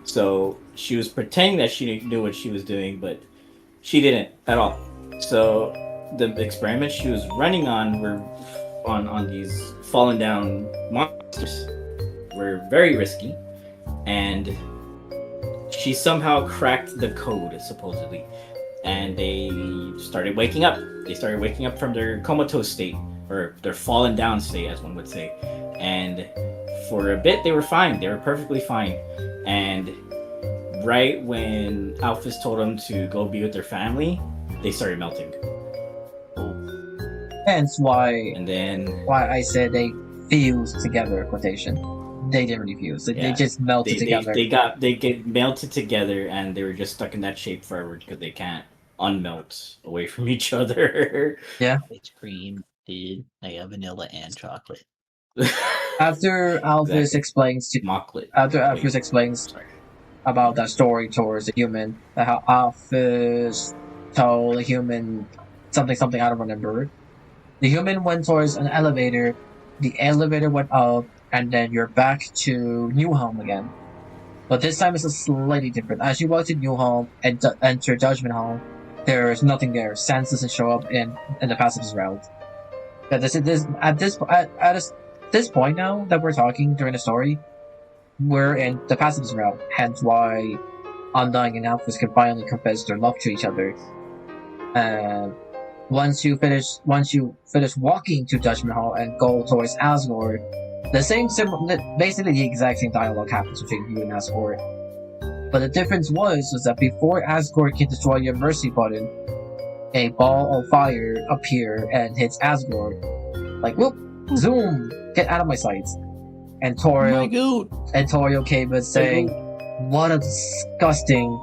C: So she was pretending that she knew what she was doing, but she didn't at all. So the experiments she was running on were on these fallen down monsters were very risky, and she somehow cracked the code, supposedly, and they started waking up. They started waking up from their comatose state or their fallen down state, as one would say. And for a bit, they were fine. They were perfectly fine. And right when Alphys told them to go be with their family, they started melting.
A: Hence why I said they fused together, quotation. They didn't really fuse. They just melted together.
C: They get melted together, and they were just stuck in that shape forever because they can't unmelt away from each other.
A: Yeah.
B: It's cream, dude. Like vanilla and chocolate.
A: After Alphys explains about that story towards the human, how Alphys told the human something I don't remember. The human went towards an elevator. The elevator went up, and then you're back to New Home again. But this time it's slightly different. As you walk to New Home and enter Judgment Hall, there's nothing there. Sans doesn't show up in the Pacifist route. But at this point now that we're talking during the story, we're in the Pacifist route. Hence why Undying and Alphys can finally confess their love to each other. Once you finish walking to Judgment Hall and go towards Asgore, basically the exact same dialogue happens between you and Asgore. But the difference was that before Asgore can destroy your mercy button, a ball of fire appears and hits Asgore. Like, whoop, zoom, get out of my sight. And Toriel came in saying, what a disgusting,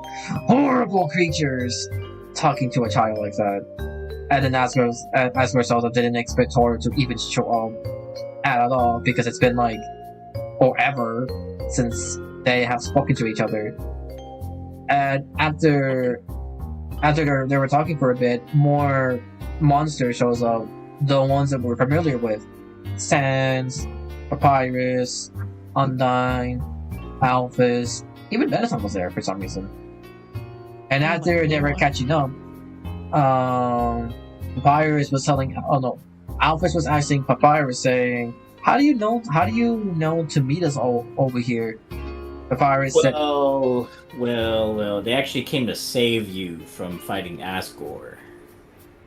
A: horrible creatures, talking to a child like that. And then Asgore also didn't expect Toriel to even show up at all, because it's been like forever since they have spoken to each other. And after they were talking for a bit, more monsters shows up, the ones that we're familiar with. Sans, Papyrus, Undyne, Alphys, even Benetton was there for some reason. And after they were catching up, Papyrus was Alphys was asking Papyrus, saying, How do you know to meet us all over here? Papyrus said,
C: Well, they actually came to save you from fighting Asgore.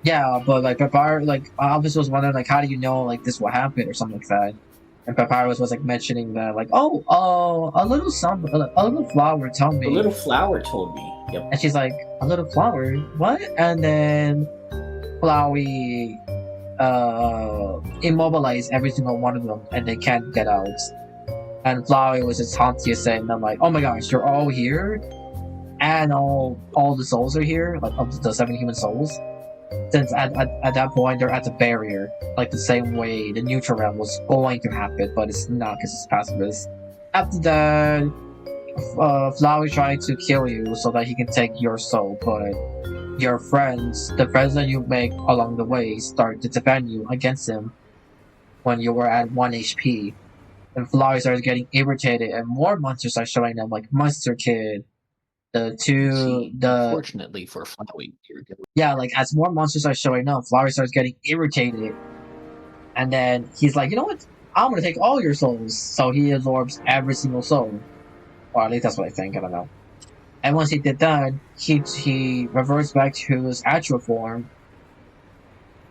A: Yeah, but Alphys was wondering, like, how do you know, like, this will happen or something like that? And Papyrus was, like, mentioning that, like, a little flower told me.
C: A little flower told me. Yep.
A: And she's like, a little flower? What? And then Flowey immobilized every single one of them, and they can't get out. And Flowey was just taunting, saying, I'm like, oh my gosh, you're all here? And all the souls are here? Like, of the 7 human souls? Since at that point, they're at the barrier, like the same way the neutral realm was going to happen, but it's not because it's pacifist. After that, Flowey tried to kill you so that he can take your soul, but your friends, the friends that you make along the way, start to defend you against him when you were at 1 HP. And Flowey starts getting irritated, and more monsters are showing up, like Monster Kid.
B: Fortunately for Flowey,
A: yeah, like as more monsters are showing up, Flowey starts getting irritated, and then he's like, you know what? I'm gonna take all your souls. So he absorbs every single soul, or at least that's what I think. I don't know. And once he did that, he reverts back to his actual form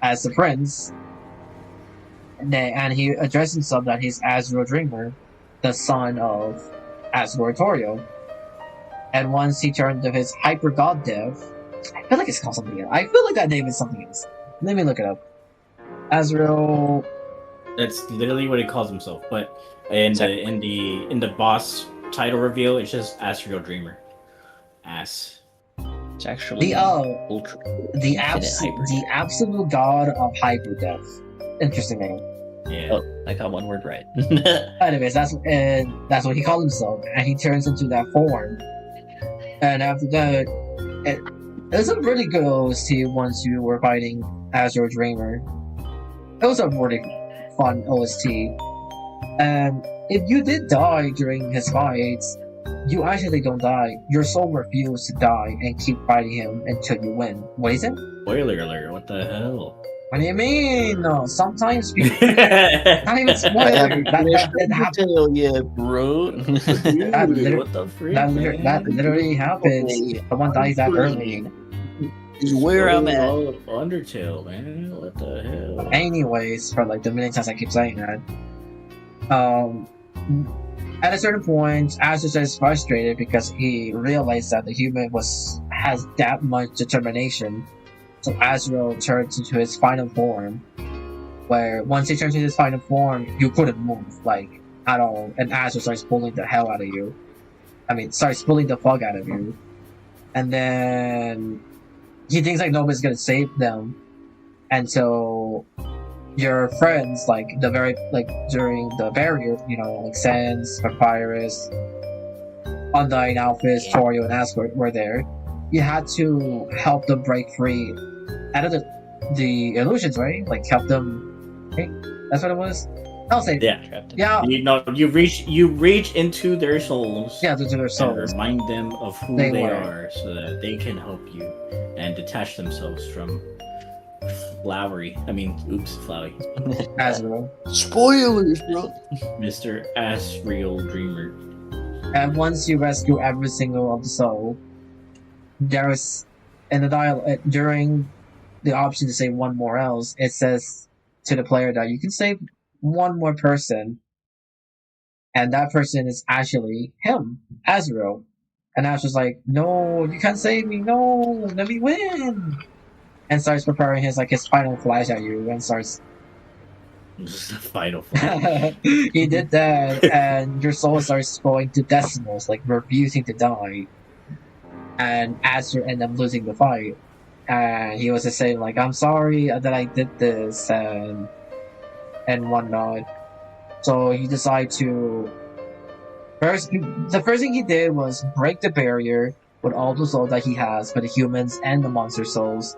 A: as the prince, and he addresses himself that he's Azrael Dreamer, the son of Asgore Toriel. And once he turned to his hyper god dev, I feel like it's called something else. I feel like that name is something else. Let me look it up. Azrael.
C: That's literally what he calls himself. But in the boss title reveal, it's just Azrael Dreamer. It's
B: actually
A: the absolute god of hyper dev. Interesting name.
C: Yeah.
B: Oh, I got one word right.
A: Anyways, that's what he called himself, and he turns into that form. And after that, it's a really good OST once you were fighting Azure Dreamer. It was a really fun OST. And if you did die during his fights, you actually don't die. Your soul refuses to die and keep fighting him until you win. What is it?
C: Spoiler alert, what the hell?
A: What do you mean? No, sometimes people... Not even spoiler. That happened.
B: Yeah, bro.
C: What the freak?
A: That literally happens. Someone dies that early.
B: is where I'm at.
C: Undertale, man. What the hell?
A: Anyways, for like the many times I keep saying that, at a certain point, Azure is frustrated because he realized that the human has that much determination. So Azrael turns into his final form, where once he turns into his final form, you couldn't move, like, at all, and Azrael starts pulling the hell out of you. Starts pulling the fuck out of you. And then he thinks like nobody's gonna save them. And so your friends, during the barrier, like Sans, Papyrus, Undyne, Alphys, Torio, and Asgore were there. You had to help them break free out of the illusions, right? Like help them. Right? That's what it was. I'll say.
C: Yeah. You reach into their souls.
A: Yeah, into their souls.
C: And remind them of who they are, so that they can help you and detach themselves from Flowey.
A: Azrael.
B: Spoilers, bro.
C: Mr. Asriel Dreamer.
A: And once you rescue every single of the soul, there's in the dialogue during the option to say one more else, it says to the player that you can save one more person, and that person is actually him, Azrael. And Azrael's like, "No, you can't save me. No, let me win." And starts preparing his final flash at you, and starts.
C: Final flash.
A: He did that, and your soul starts going to decimals, like refusing to die. And Azrael ended up losing the fight. And he was just saying, like, "I'm sorry that I did this," and whatnot. So he decided to. The first thing he did was break the barrier with all the souls that he has for the humans and the monster souls.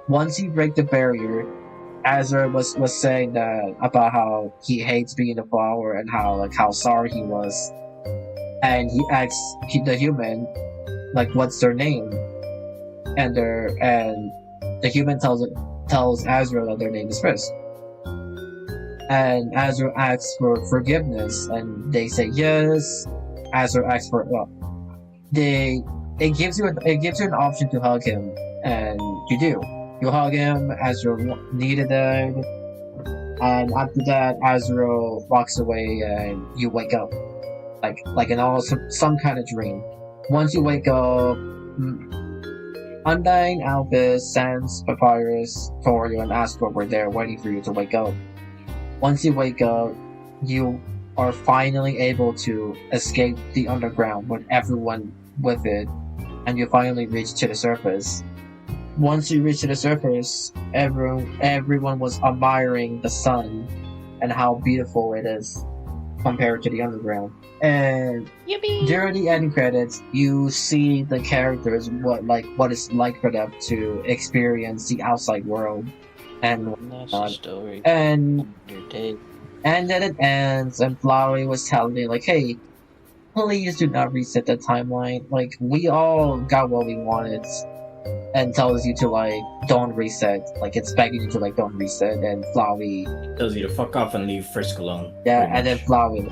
A: Once he break the barrier, Azrael was saying that about how he hates being a flower and how sorry he was, and he asks the human what's their name, and the human tells Azrael that their name is Frisk. And Azrael asks for forgiveness, and they say yes. Azrael asks for it gives you an option to hug him, and you do. You hug him. Azrael needed that, and after that, Azrael walks away, and you wake up, like in some kind of dream. Once you wake up, Undyne, Alphys, Sans, Papyrus, Torio, and Asgore were there waiting for you to wake up. Once you wake up, you are finally able to escape the underground with everyone with it, and you finally reach to the surface. Once you reach to the surface, everyone was admiring the sun and how beautiful it is compared to the underground. And during the end credits, you see the characters what it's like for them to experience the outside world. And
B: that's the story.
A: And then it ends, and Flowey was telling me "Hey, please do not reset the timeline. We all got what we wanted," and tells you to don't reset. It's begging you to don't reset. And Flowey
C: tells you to fuck off and leave Frisk alone.
A: Yeah, and then Flowey.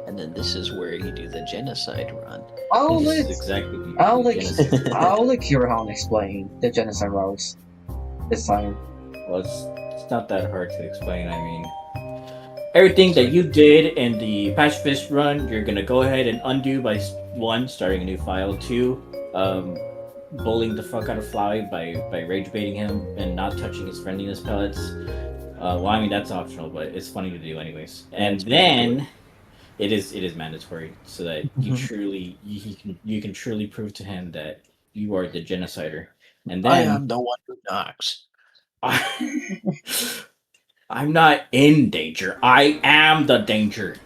B: And then this is where you do the genocide run.
A: I'll let Kirohan explain the genocide routes this time.
C: Well, it's not that hard to explain. I mean, everything that you did in the pacifist run, you're gonna go ahead and undo by 1, starting a new file. 2, bullying the fuck out of Flowey by rage baiting him and not touching his friendliness pellets. That's optional, but it's funny to do anyways. And then it is mandatory, so that you can truly prove to him that you are the genocider. And then
B: I am the one who knocks.
C: I'm not in danger. I am the danger.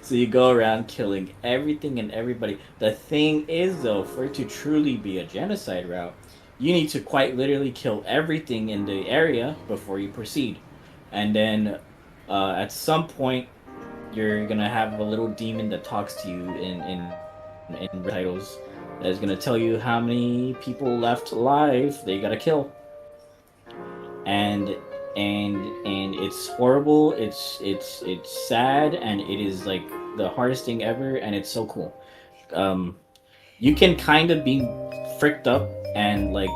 C: So you go around killing everything and everybody. The thing is, though, for it to truly be a genocide route, you need to quite literally kill everything in the area before you proceed. And then at some point, you're gonna have a little demon that talks to you in titles that is gonna tell you how many people left alive that you gotta kill. And it's horrible. It's sad, and it is the hardest thing ever, and it's so cool. you can kind of be fricked up and like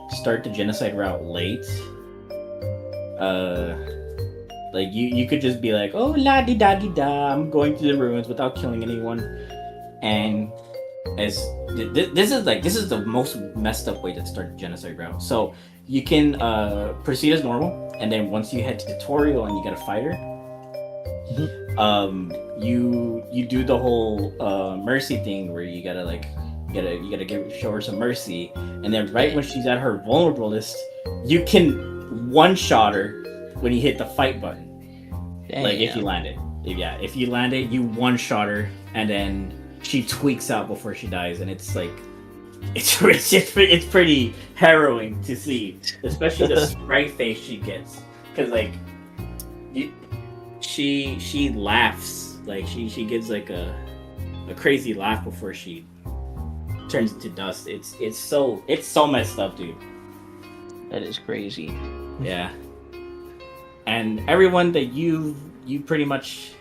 C: start the genocide route late. Like you could just be like, oh la di da di da, I'm going to the ruins without killing anyone, and as this is the most messed up way to start the genocide route. So you can proceed as normal, and then once you head to tutorial and you get a fighter, you do the whole mercy thing where you gotta show her some mercy, and then right when she's at her vulnerable list, you can one-shot her when you hit the fight button. Damn. Like if you land it. If you land it, you one-shot her, and then she tweaks out before she dies, and it's like it's pretty harrowing to see, especially the sprite face she gets, because like she laughs, like she gives like a crazy laugh before she turns into dust. It's so messed up, dude.
B: That is crazy.
C: Yeah. And everyone that you pretty much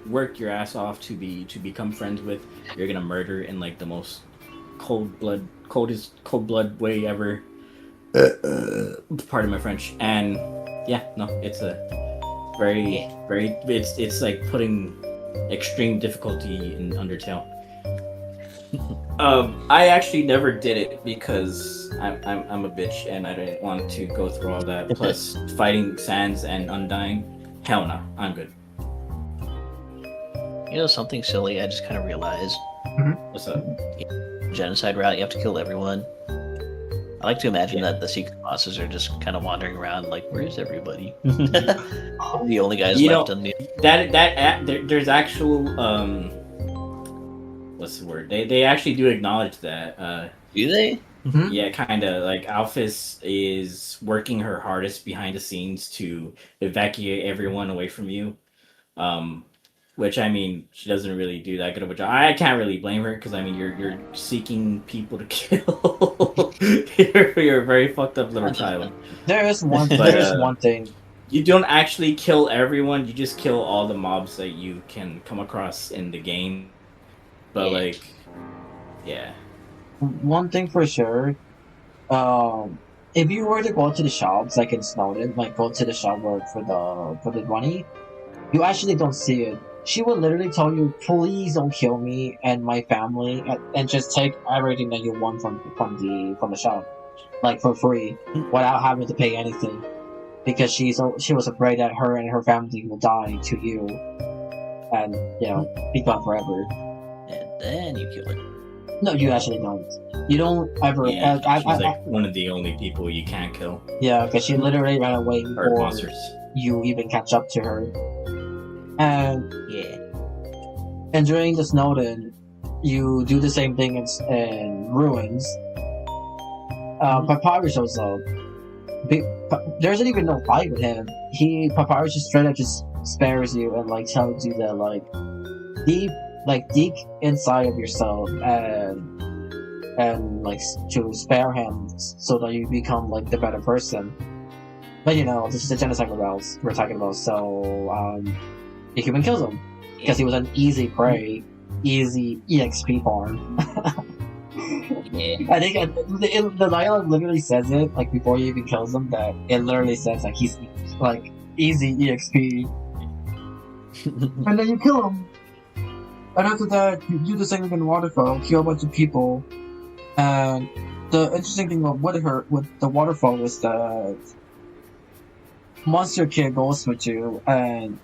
C: worked your ass off to become friends with, you're gonna murder in like the most cold blood way ever. Pardon my French. And yeah, no, it's a very it's like putting extreme difficulty in Undertale. I actually never did it because I'm a bitch and I didn't want to go through all that. Plus fighting Sans and Undying. Hell no, I'm good.
B: You know something silly I just kind of realized?
C: What's up?
B: Genocide route, you have to kill everyone. I like to imagine that the secret bosses are just kind of wandering around like, where's everybody? The only guys left on the...
C: There's actual... what's the word? They actually do acknowledge that.
B: Do they?
A: Mm-hmm.
C: Yeah, kind of. Like, Alphys is working her hardest behind the scenes to evacuate everyone away from you. Which, I mean, she doesn't really do that good of a job. I can't really blame her, because, I mean, you're seeking people to kill. You're a very fucked up little child.
A: There is one thing.
C: You don't actually kill everyone, you just kill all the mobs that you can come across in the game. But, like, yeah.
A: One thing for sure, if you were to go to the shops, like in Snowden, like go to the shop for the money, you actually don't see it. She will literally tell you, please don't kill me and my family, and just take everything that you want from the shop, like for free, without having to pay anything, because she was afraid that her and her family will die to you, and be gone forever.
B: And then you kill it.
A: No, you actually don't. You don't ever.
C: Yeah, she's like one of the only people you can't kill.
A: Yeah, because she literally ran away before you even catch up to her. And during the Snowden, you do the same thing in Ruins. Papyrus shows up. There isn't even no fight with him. Papyrus just straight up just spares you and like tells you that like deep inside of yourself and like to spare him so that you become like the better person. But this is the genocide routes we're talking about, so the human kills him because he was an easy prey, easy EXP farm. I think the dialogue literally says it, like before he even kills him, that it literally says like he's like easy EXP. And then you kill him. And after that, you do the same thing in Waterfall, kill a bunch of people. And the interesting thing with the Waterfall was that Monster Kid goes with you, and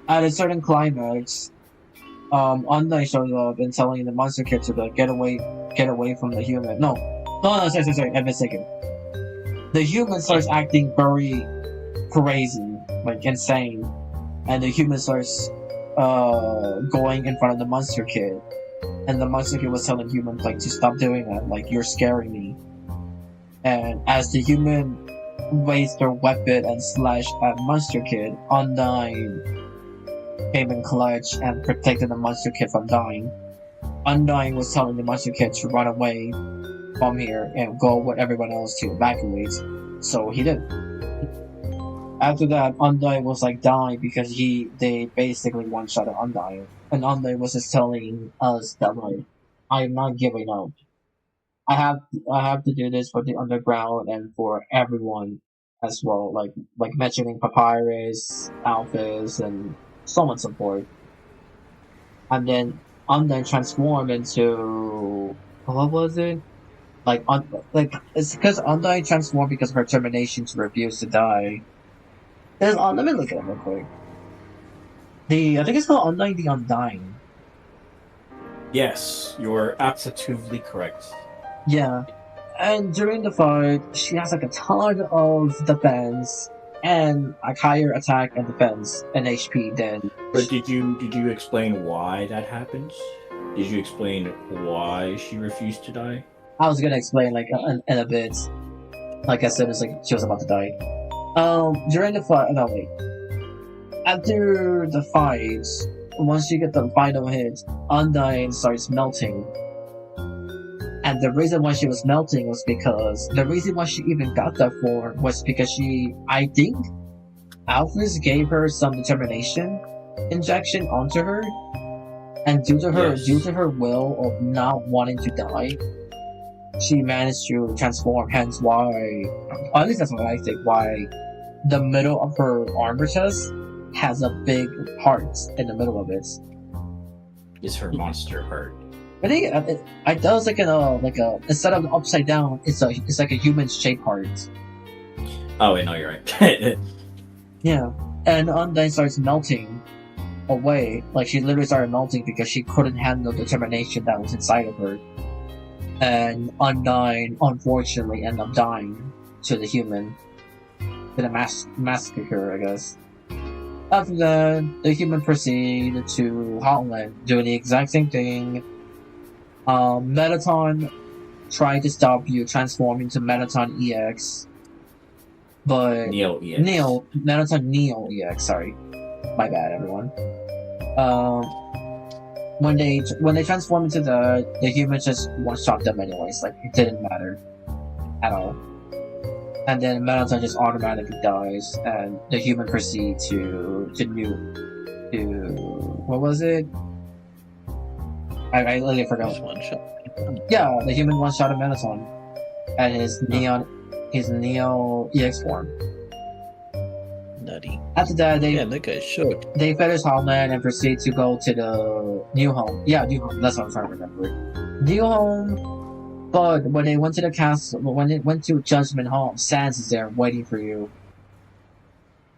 A: at a certain climax, Undyne shows up and telling the Monster Kid to like, get away from the human. No, sorry, I'm mistaken. The human starts acting very crazy, like insane, and the human starts going in front of the Monster Kid, and the Monster Kid was telling human like to stop doing that, like you're scaring me. And as the human raised their weapon and slashed at Monster Kid, Undyne came in clutch and protected the Monster Kid from dying. Undyne was telling the Monster Kid to run away from here and go with everyone else to evacuate, so he did. After that, Undyne was like dying because they basically one-shot Undyne, and Undyne was just telling us that like I'm not giving up. I have to do this for the underground and for everyone as well. Like mentioning Papyrus, Alphys, and so much support. And then transform into what was it? It's because Undyne transformed because of her determination to refuse to die. Let me look at it real quick. I think it's called Undyne the Undying.
C: Yes, you're absolutely correct.
A: Yeah, and during the fight, she has like a ton of defense and like higher attack and defense and HP than.
C: But did you explain why that happens? Did you explain why she refused to die?
A: I was gonna explain like in a bit, like as soon as like she was about to die. During the fight, no wait. After the fight, once you get the final hit, Undyne starts melting. And the reason why she was melting was because the reason why she even got that form was because I think Alphys gave her some determination injection onto her, and due to her will of not wanting to die, she managed to transform. Hence why, at least that's what I think, why the middle of her armor chest has a big heart in the middle of it.
C: It's her monster heart.
A: I think it does like instead of upside down, it's like a human shaped heart.
C: Oh wait, no, you're right.
A: Yeah, and Undyne starts melting away. Like she literally started melting because she couldn't handle the determination that was inside of her. And Undyne unfortunately ended up dying to the human, to the massacre, I guess. After that, the human proceeded to Hotland, doing the exact same thing. Metaton tried to stop you transforming to Metaton EX, but Metaton Neo EX. Sorry, my bad, everyone. When they transform into the humans just one-shot them anyways. Like it didn't matter at all. And then Metaton just automatically dies, and the human proceeds to what was it? I literally forgot.
B: One shot.
A: Yeah, the human one-shot of Metaton and his Neo EX form.
B: Nutty.
A: After that,
B: that guy shook.
A: They finish Homeland and proceed to go to the new home. Yeah, new home. That's what I'm trying to remember. New home. But when they went to the castle, when they went to Judgment Hall, Sans is there waiting for you.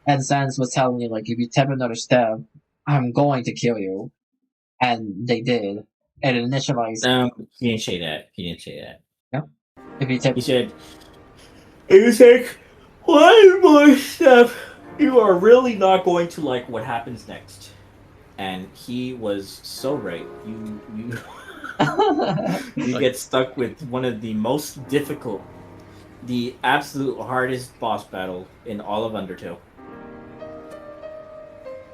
A: And Sans was telling you, like, if you take another step, I'm going to kill you. And they did. And it initialized.
C: He didn't say that.
A: Yeah. If you take.
C: He said, if you take one more step, you are really not going to like what happens next. And he was so right. You you get stuck with one of the most difficult, the absolute hardest boss battle in all of Undertale.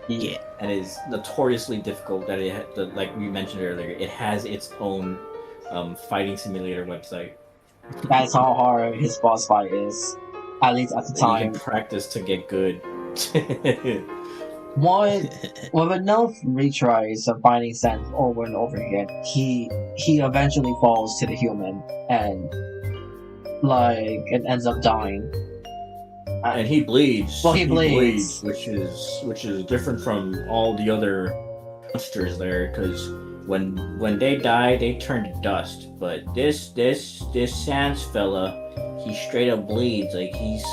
B: Yeah,
C: and is notoriously difficult. Like we mentioned earlier, it has its own fighting simulator website.
A: That's how hard his boss fight is, at least at the time.
C: You can practice to get good.
A: With enough retries of finding Sans over and over again, he eventually falls to the human and ends up dying.
C: And he bleeds.
A: Well, he bleeds,
C: which is different from all the other monsters there. Because when they die, they turn to dust. But this Sans fella, he straight up bleeds. Like he's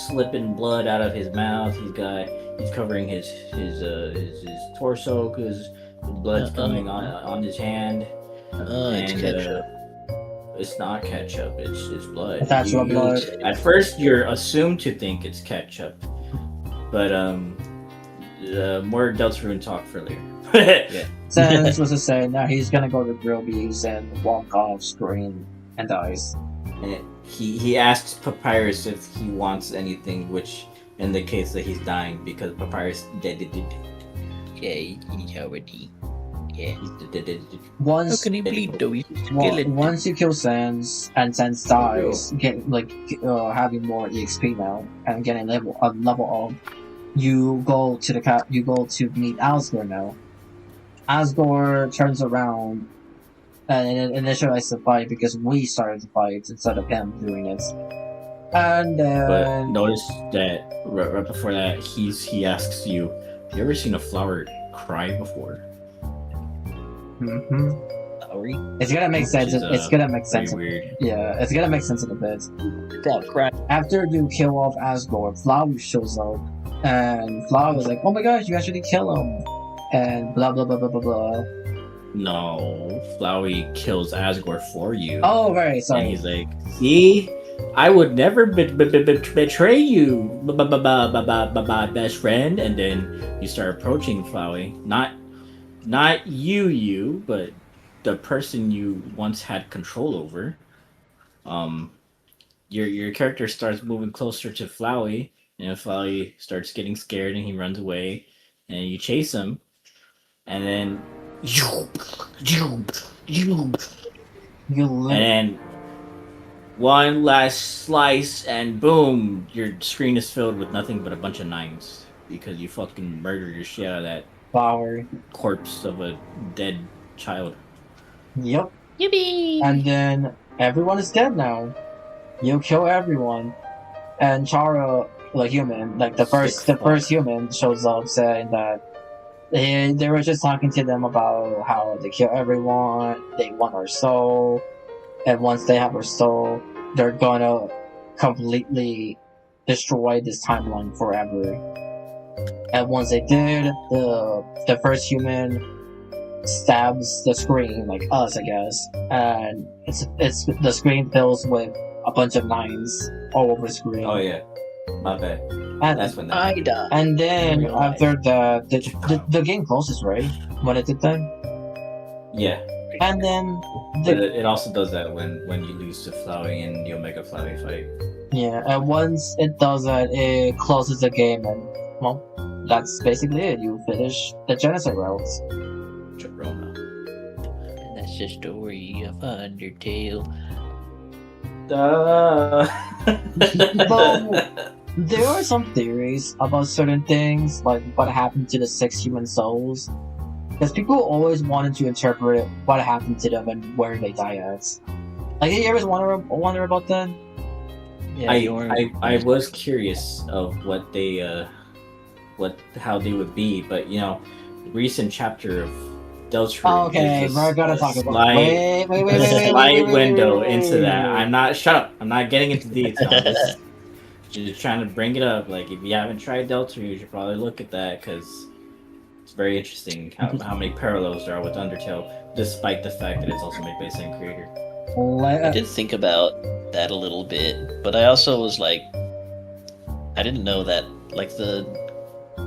C: slipping blood out of his mouth. He's covering his torso because the blood's coming on his hand.
B: It's ketchup.
C: It's not ketchup. It's blood.
A: That's blood.
C: At first, you're assumed to think it's ketchup, but more Deltarune talk for later.
A: Yeah. Sans was just saying now he's gonna go to Grillby's and walk off screen and dies.
C: And he asks Papyrus if he wants anything, which indicates that he's dying because Papyrus did.
B: Yeah, he's already. Yeah.
A: Once,
B: how can he bleed though?
A: Once you kill Sans and Sans dies, having more EXP now and getting level up, you go to meet Asgore now. Asgore turns around and it initialized the fight because we started the fight instead of him doing it. And
C: but notice that right before that, he asks you, "Have you ever seen a flower cry before?"
A: Mm-hmm. It's gonna make sense. It's gonna make sense.
C: Weird.
A: Yeah, it's gonna make sense in a bit.
B: That cry.
A: After you kill off Asgore, Flower shows up, and Flower was like, "Oh my gosh, you actually kill him," and blah blah blah blah blah blah.
C: No, Flowey kills Asgore for you.
A: Oh right, sorry.
C: And he's like, "See, I would never betray you, best friend." And then you start approaching Flowey, not you, but the person you once had control over. Your character starts moving closer to Flowey, and Flowey starts getting scared, and he runs away, and you chase him, and then and then one last slice, and boom, your screen is filled with nothing but a bunch of 9s because you fucking murdered your shit out of that
A: Flower
C: corpse of a dead child.
A: Yep.
B: Yippee!
A: And then everyone is dead now. You kill everyone, and Chara, the human, like the first human, shows up saying that they were just talking to them about how they kill everyone. They want our soul, and once they have our soul, they're gonna completely destroy this timeline forever. And once they did, the first human stabs the screen, like us, I guess, and it's the screen fills with a bunch of 9s all over the screen.
C: Oh yeah, my bad.
A: And
C: that's when
B: I died.
A: And then after the game closes, right? When it did that.
C: Yeah.
A: And then
C: but it also does that when you lose to Flowey in the Omega Flowey fight.
A: Yeah, and once it does that, it closes the game, and well, that's basically it. You finish the Genocide routes.
C: Rona.
B: And that's the story of Undertale.
A: Though there are some theories about certain things, like what happened to the 6 human souls, because people always wanted to interpret what happened to them and where they die at. Like, did you ever wonder about that?
B: Yeah,
C: I was curious of what they how they would be, but recent chapter of Deltru.
A: Okay, we're gonna talk about
C: wait, window into that. I'm not getting into details. Just trying to bring it up. Like, if you haven't tried Deltru, you should probably look at that because it's very interesting how many parallels there are with Undertale, despite the fact that it's also made by the same creator.
B: I did think about that a little bit, but I also was like, I didn't know that like the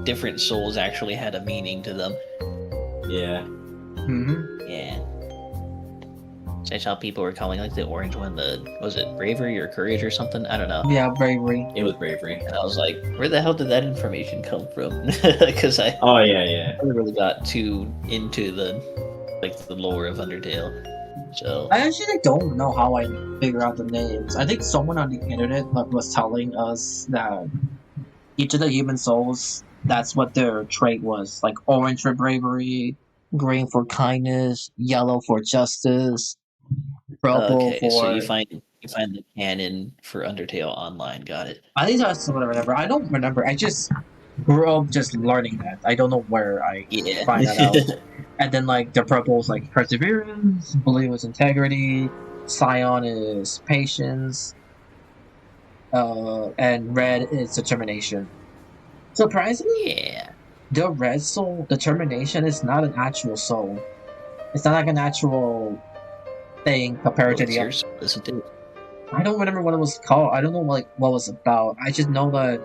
B: different souls actually had a meaning to them.
C: Yeah.
A: Mm-hmm.
B: Yeah. So I saw people were calling like the orange one was it bravery or courage or something? I don't know.
A: Yeah, bravery.
C: It was bravery.
B: And I was like, where the hell did that information come from? Because I never really got too into the lore of Undertale. So
A: I actually don't know how I figure out the names. I think someone on the internet was telling us that each of the human souls, that's what their trait was. Like orange for bravery, green for kindness, yellow for justice, purple for...
B: So you find the canon for Undertale online. Got it.
A: I think that's what I remember. I don't remember. I just grew up just learning that. I don't know where I find that out. And then like the purple is like perseverance, blue is integrity, cyan is patience, and red is determination. Surprisingly, the red soul, determination, is not an actual soul. It's not like an actual thing compared to the other. I don't remember what it was called. I don't know what it was about. I just know that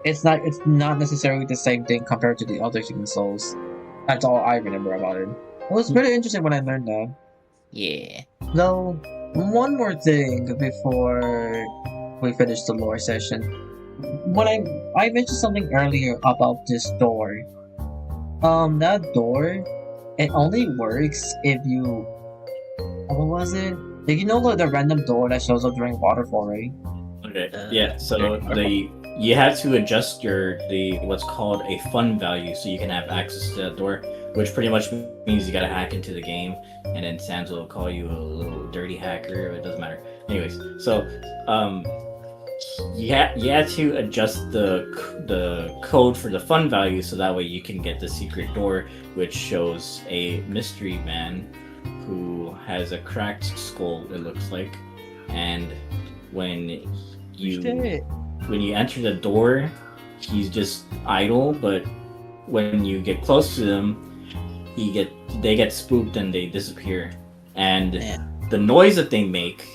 A: it's not necessarily the same thing compared to the other human souls. That's all I remember about it. It was pretty interesting when I learned that.
B: Yeah.
A: Though, one more thing before we finish the lore session. When I mentioned something earlier about this door. That door, it only works if you... What was it? Like, you know the random door that shows up during waterfall, right?
C: Okay. Yeah. So you have to adjust what's called a fun value, so you can have access to that door. which pretty much means you gotta hack into the game, and then Sans will call you a little dirty hacker. It doesn't matter. Anyways, so you had to adjust the code for the fun value so that way you can get the secret door, which shows a mystery man who has a cracked skull, it looks like, and when you enter the door, he's just idle, but when you get close to them, they get spooked and they disappear. And the noise that they make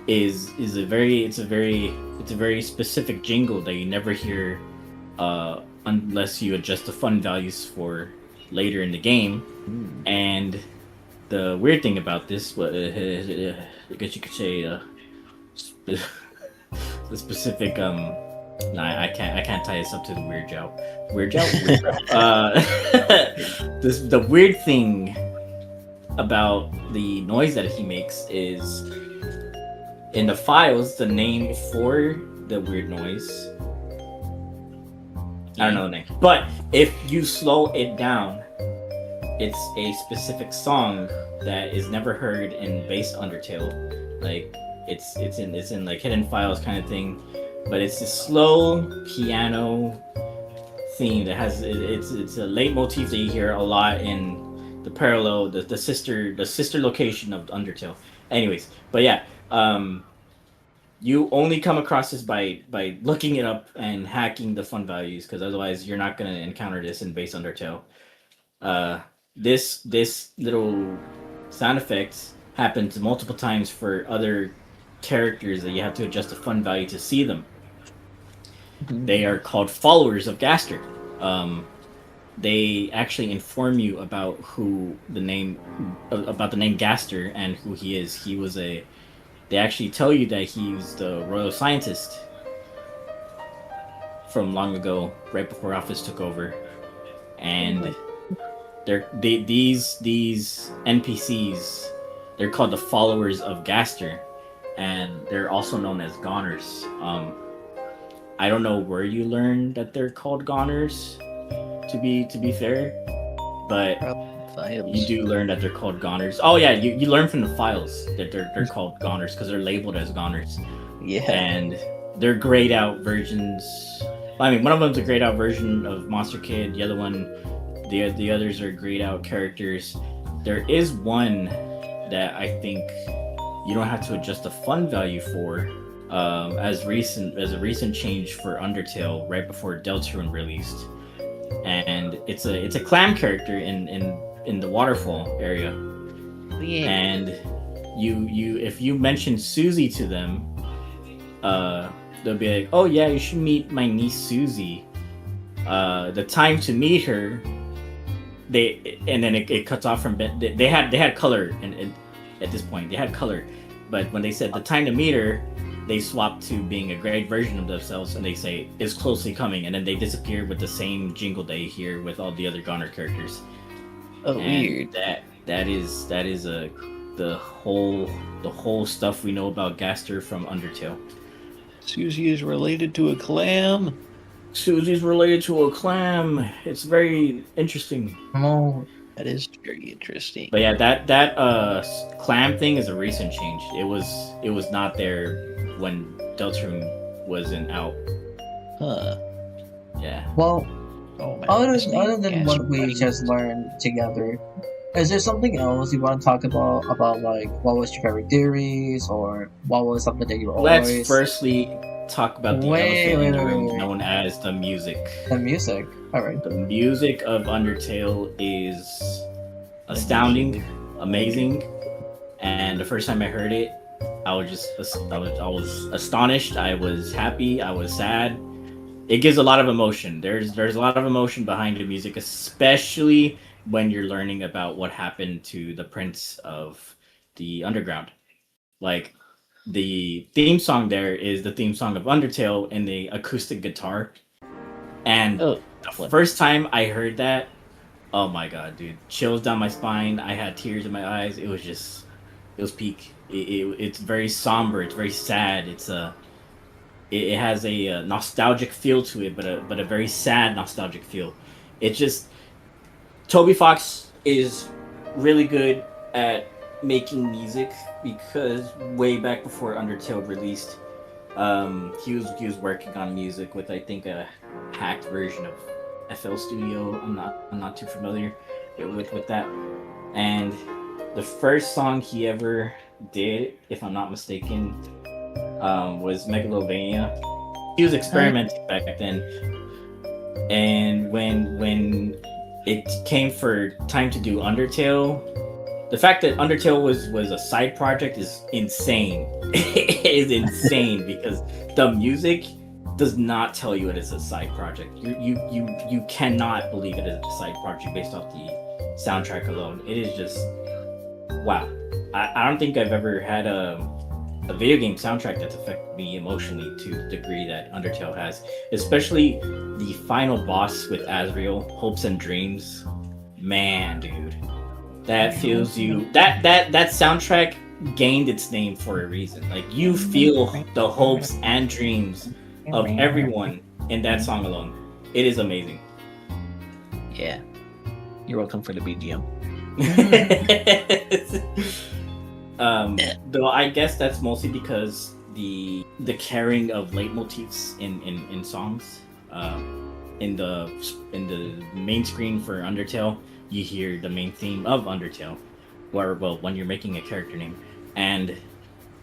C: is a very specific jingle that you never hear unless you adjust the fun values for later in the game. And the weird thing about this, I guess you could say, the specific I can't tie this up to the weird joke. The weird thing about the noise that he makes is in the files, the name for the weird noise, I don't know the name, but if you slow it down, it's a specific song that is never heard in base Undertale. Like it's in like hidden files kind of thing, but it's a slow piano theme that has it's a leitmotif that you hear a lot in the parallel, the sister location of Undertale. Anyways, but yeah, you only come across this by looking it up and hacking the fun values, because otherwise you're not going to encounter this in base Undertale. This little sound effects happens multiple times for other characters that you have to adjust the fun value to see them. They are called followers of Gaster. They actually inform you about the name Gaster and who he is. They actually tell you that he's the royal scientist from long ago, right before Office took over. And these NPCs, they're called the followers of Gaster, and they're also known as goners. I don't know where you learned that they're called goners, to be fair, but you do learn that they're called goners. Oh yeah, you learn from the files that they're called goners because they're labeled as goners.
B: Yeah,
C: and they're grayed out versions. I mean, one of them's a grayed out version of Monster Kid. The other one, the others are grayed out characters. There is one that I think you don't have to adjust the fun value for, as a recent change for Undertale right before Deltarune released, and it's a clam character in the waterfall area.
B: Yeah.
C: And you if you mention Susie to them, they'll be like, oh yeah, you should meet my niece Susie. The time to meet her, and then it cuts off from they had color, and at this point they had color, but when they said the time to meet her, they swapped to being a grayed version of themselves, and they say it's closely coming, and then they disappear with the same jingle that you hear with all the other Goner characters.
B: Oh,
C: and
B: weird.
C: That is the whole stuff we know about Gaster from Undertale.
B: Susie is related to a clam.
C: Susie's related to a clam. It's very interesting.
A: Oh,
B: that is very interesting.
C: But yeah, that clam thing is a recent change. It was not there when Deltarune wasn't out.
B: Huh.
C: Yeah.
A: Well,
B: man,
A: other than what we just learned together, is there something else you want to talk about like what was your favorite theories, or what was something that you always...
C: Let's firstly talk about the elephant in the room known as the music.
A: The music. All right.
C: The music of Undertale is astounding, amazing, and the first time I heard it, I was astonished. I was happy. I was sad. It gives a lot of emotion. There's a lot of emotion behind the music, especially when you're learning about what happened to the Prince of the Underground. Like, the theme song there is the theme song of Undertale in the acoustic guitar. And the first time I heard that, oh my god, dude. Chills down my spine. I had tears in my eyes. It was peak. It's very somber. It's very sad. It has a nostalgic feel to it, but a very sad nostalgic feel. It just Toby Fox is really good at making music because way back before Undertale released, he was working on music with, I think, a hacked version of FL Studio. I'm not too familiar with that. And the first song he ever did, if I'm not mistaken, was Megalovania. He was experimenting back then, and when it came for time to do Undertale, the fact that Undertale was a side project is insane. It is insane because the music does not tell you it is a side project. You cannot believe it is a side project based off the soundtrack alone. It is just wow. I don't think I've ever had a video game soundtrack that's affected me emotionally to the degree that Undertale has. Especially the final boss with Asriel, Hopes and Dreams. Man, dude. That feels you. That soundtrack gained its name for a reason. Like, you feel the hopes and dreams of everyone in that song alone. It is amazing.
B: Yeah. You're welcome for the BGM.
C: Though I guess that's mostly because the carrying of leitmotifs in songs. In the main screen for Undertale, you hear the main theme of Undertale, when you're making a character name, and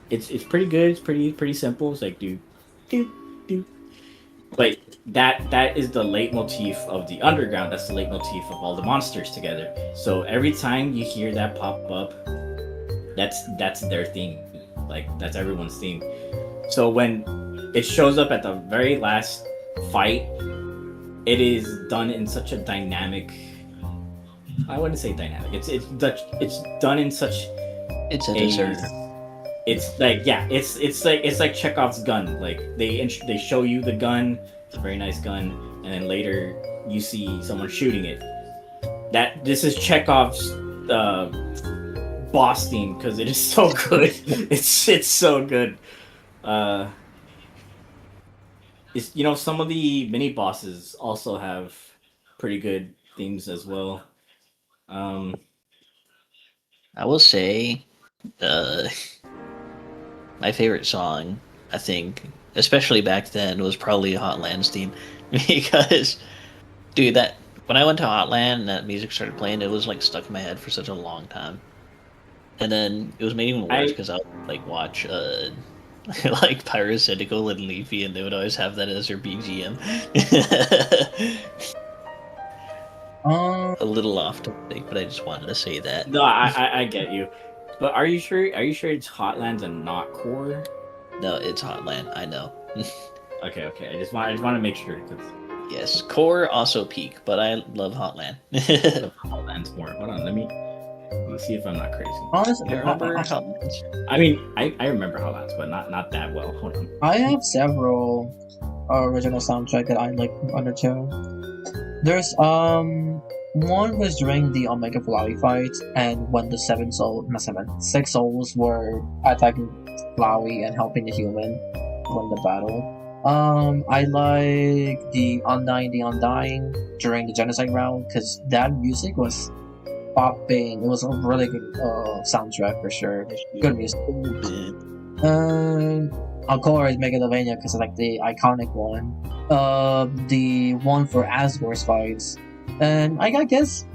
C: it's pretty good. It's pretty simple. It's like do. But that is the leitmotif of the underground. That's the leitmotif of all the monsters together. So every time you hear that pop up, that's their theme. Like, that's everyone's theme. So when it shows up at the very last fight, it is done in such a dynamic. I wouldn't say dynamic. It's done in such.
B: It's a dessert.
C: It's like, yeah, it's like Chekhov's gun. Like, they show you the gun. It's a very nice gun, and then later you see someone shooting it. This is Chekhov's boss theme because it is so good. It's so good. It's, some of the mini bosses also have pretty good themes as well.
B: I will say, my favorite song, I think, especially back then, was probably Hotland's theme, because, dude, when I went to Hotland and that music started playing, it was like stuck in my head for such a long time. And then it was made even worse because I would like watch like Pyrocynical and Leafy, and they would always have that as their BGM. A little off topic, but I just wanted to say that.
C: No, I get you. But are you sure it's Hotlands and not Core?
B: No, it's Hotland. I know.
C: Okay. I just want to make sure.
B: Yes, Core also peak, but I love Hotland.
C: Hotland's more. Hold on, let me see if I'm not crazy.
A: Honestly,
B: I remember Hotlands.
C: I mean, I remember Hotlands, but not that well. Hold on.
A: I have several original soundtrack that I like from Undertale. There's one was during the Omega Flowey fight, and when the 6 souls were attacking Flowey and helping the human win the battle. I like the Undying during the genocide round, because that music was popping. It was a really good soundtrack for sure. Good music. Of course, Megalovania, because I like the iconic one. The one for Asgore's fights, and I guess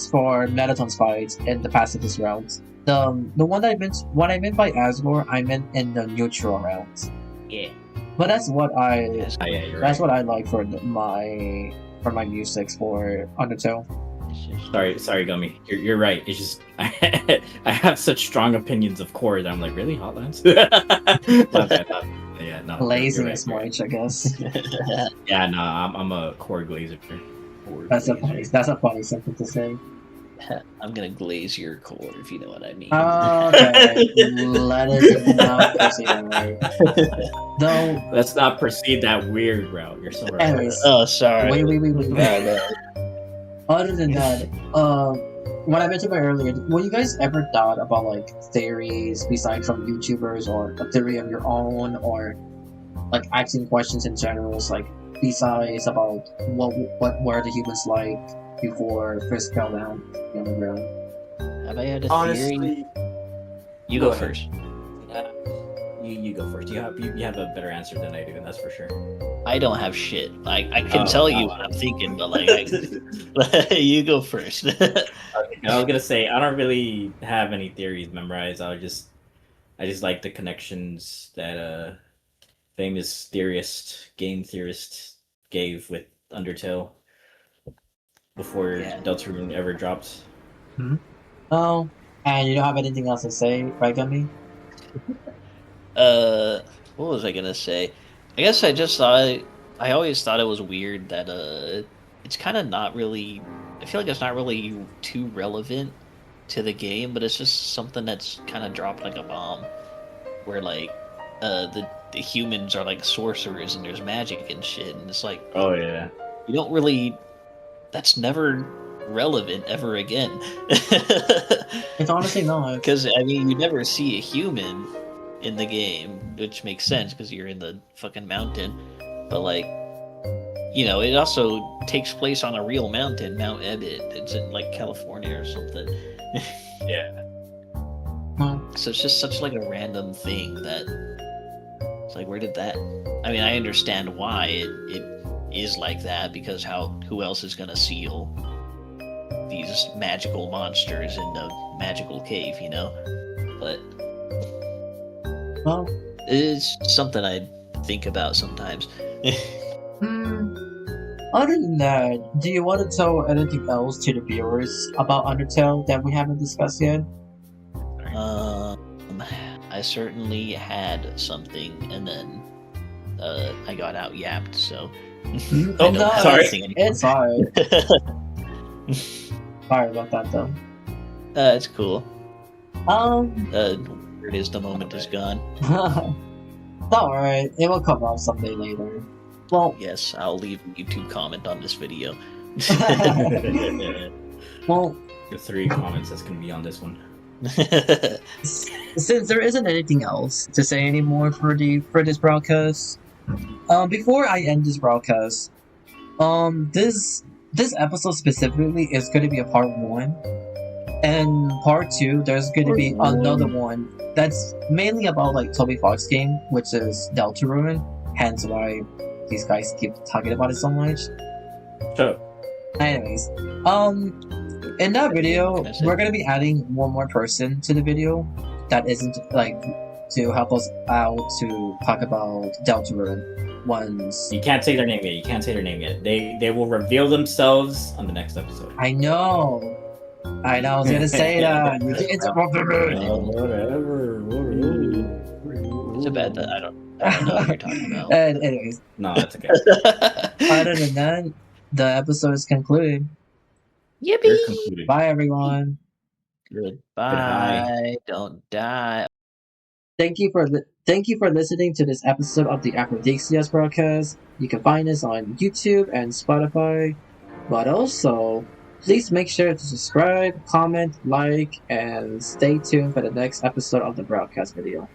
A: for Metaton's fights in the pacifist rounds. The one that what I meant by Asgore, I meant in the neutral rounds.
B: Yeah.
A: But that's what
C: that's
A: what I like for my music for Undertale.
C: Sorry, Gummy. You're right. It's just I have such strong opinions of Core that I'm like, really, Hotlands? No.
A: Laziness, right. I guess.
C: Yeah, no, I'm a Core glazer.
A: That's a funny something to say.
B: I'm gonna glaze your core, if you know what I mean.
A: Okay, let us not proceed that way. Though,
C: let's not proceed that weird route. You're so right.
A: Anyways,
B: sorry.
A: Wait. Other than that, what I mentioned earlier, what you guys ever thought about like theories besides from YouTubers, or a theory of your own, or like asking questions in general? Like, besides about what were the humans like before first fell down on the ground?
B: Have I had a
C: Honestly,
B: theory? You go
C: ahead.
B: first.
C: You go first. You have a better answer than I do, and that's for sure.
B: I don't have shit. Like I can tell you what I'm thinking, but like you go first.
C: Okay, I was gonna say I don't really have any theories memorized. I just like the connections that famous game theorist gave with Undertale before Deltarune ever dropped.
A: Oh, and you don't have anything else to say, right, Gummy?
B: What was I gonna say? I guess I just thought I always thought it was weird that it's kind of not really. I feel like it's not really too relevant to the game, but it's just something that's kind of dropped like a bomb, where like the humans are like sorcerers and there's magic and shit, and it's like,
C: oh yeah,
B: you don't really. That's never relevant ever again.
A: It's honestly not,
B: because I mean you never see a human in the game, which makes sense because you're in the fucking mountain, but like, you know, it also takes place on a real mountain, Mount Ebbitt. It's in like California or something.
C: yeah.
B: So it's just such like a random thing that it's like, where did that? I mean, I understand why it is like that, because who else is gonna seal these magical monsters in the magical cave, you know? But
A: well,
B: it's something I think about sometimes.
A: Other than that, do you want to tell anything else to the viewers about Undertale that we haven't discussed yet?
B: I certainly had something, and then I got out yapped, so I don't have
C: sorry.
B: anything anymore.
A: It's hard. Sorry about that, though.
B: It's cool.
A: Where
B: it is, the moment is gone.
A: Alright, it will come out someday later. Well,
B: Yes, I'll leave a YouTube comment on this video.
A: well,
C: The 3 comments that's gonna be on this one.
A: since there isn't anything else to say anymore for this broadcast, before I end this broadcast, this episode specifically is going to be a part 1, and part 2 there's going to be another one that's mainly about like Toby Fox game, which is Deltarune, hence why these guys keep talking about it so much.
C: Shut up.
A: Anyways, in that video, we're gonna be adding one more person to the video that isn't like to help us out to talk about Deltarune once.
C: You can't say their name yet. They will reveal themselves on the next episode.
A: I know, I was gonna say that. You interrupted me.
C: Whatever.
B: It's a bad that I don't know what you're talking about.
A: And anyways,
C: No, that's okay.
A: other than that, the episode is concluded.
C: You're
B: Yippee!
C: concluded.
A: Bye, everyone.
B: Goodbye. Don't die.
A: Thank you for listening to this episode of the Aphrodisiacx Podcast. You can find us on YouTube and Spotify, but also please make sure to subscribe, comment, like, and stay tuned for the next episode of the broadcast video.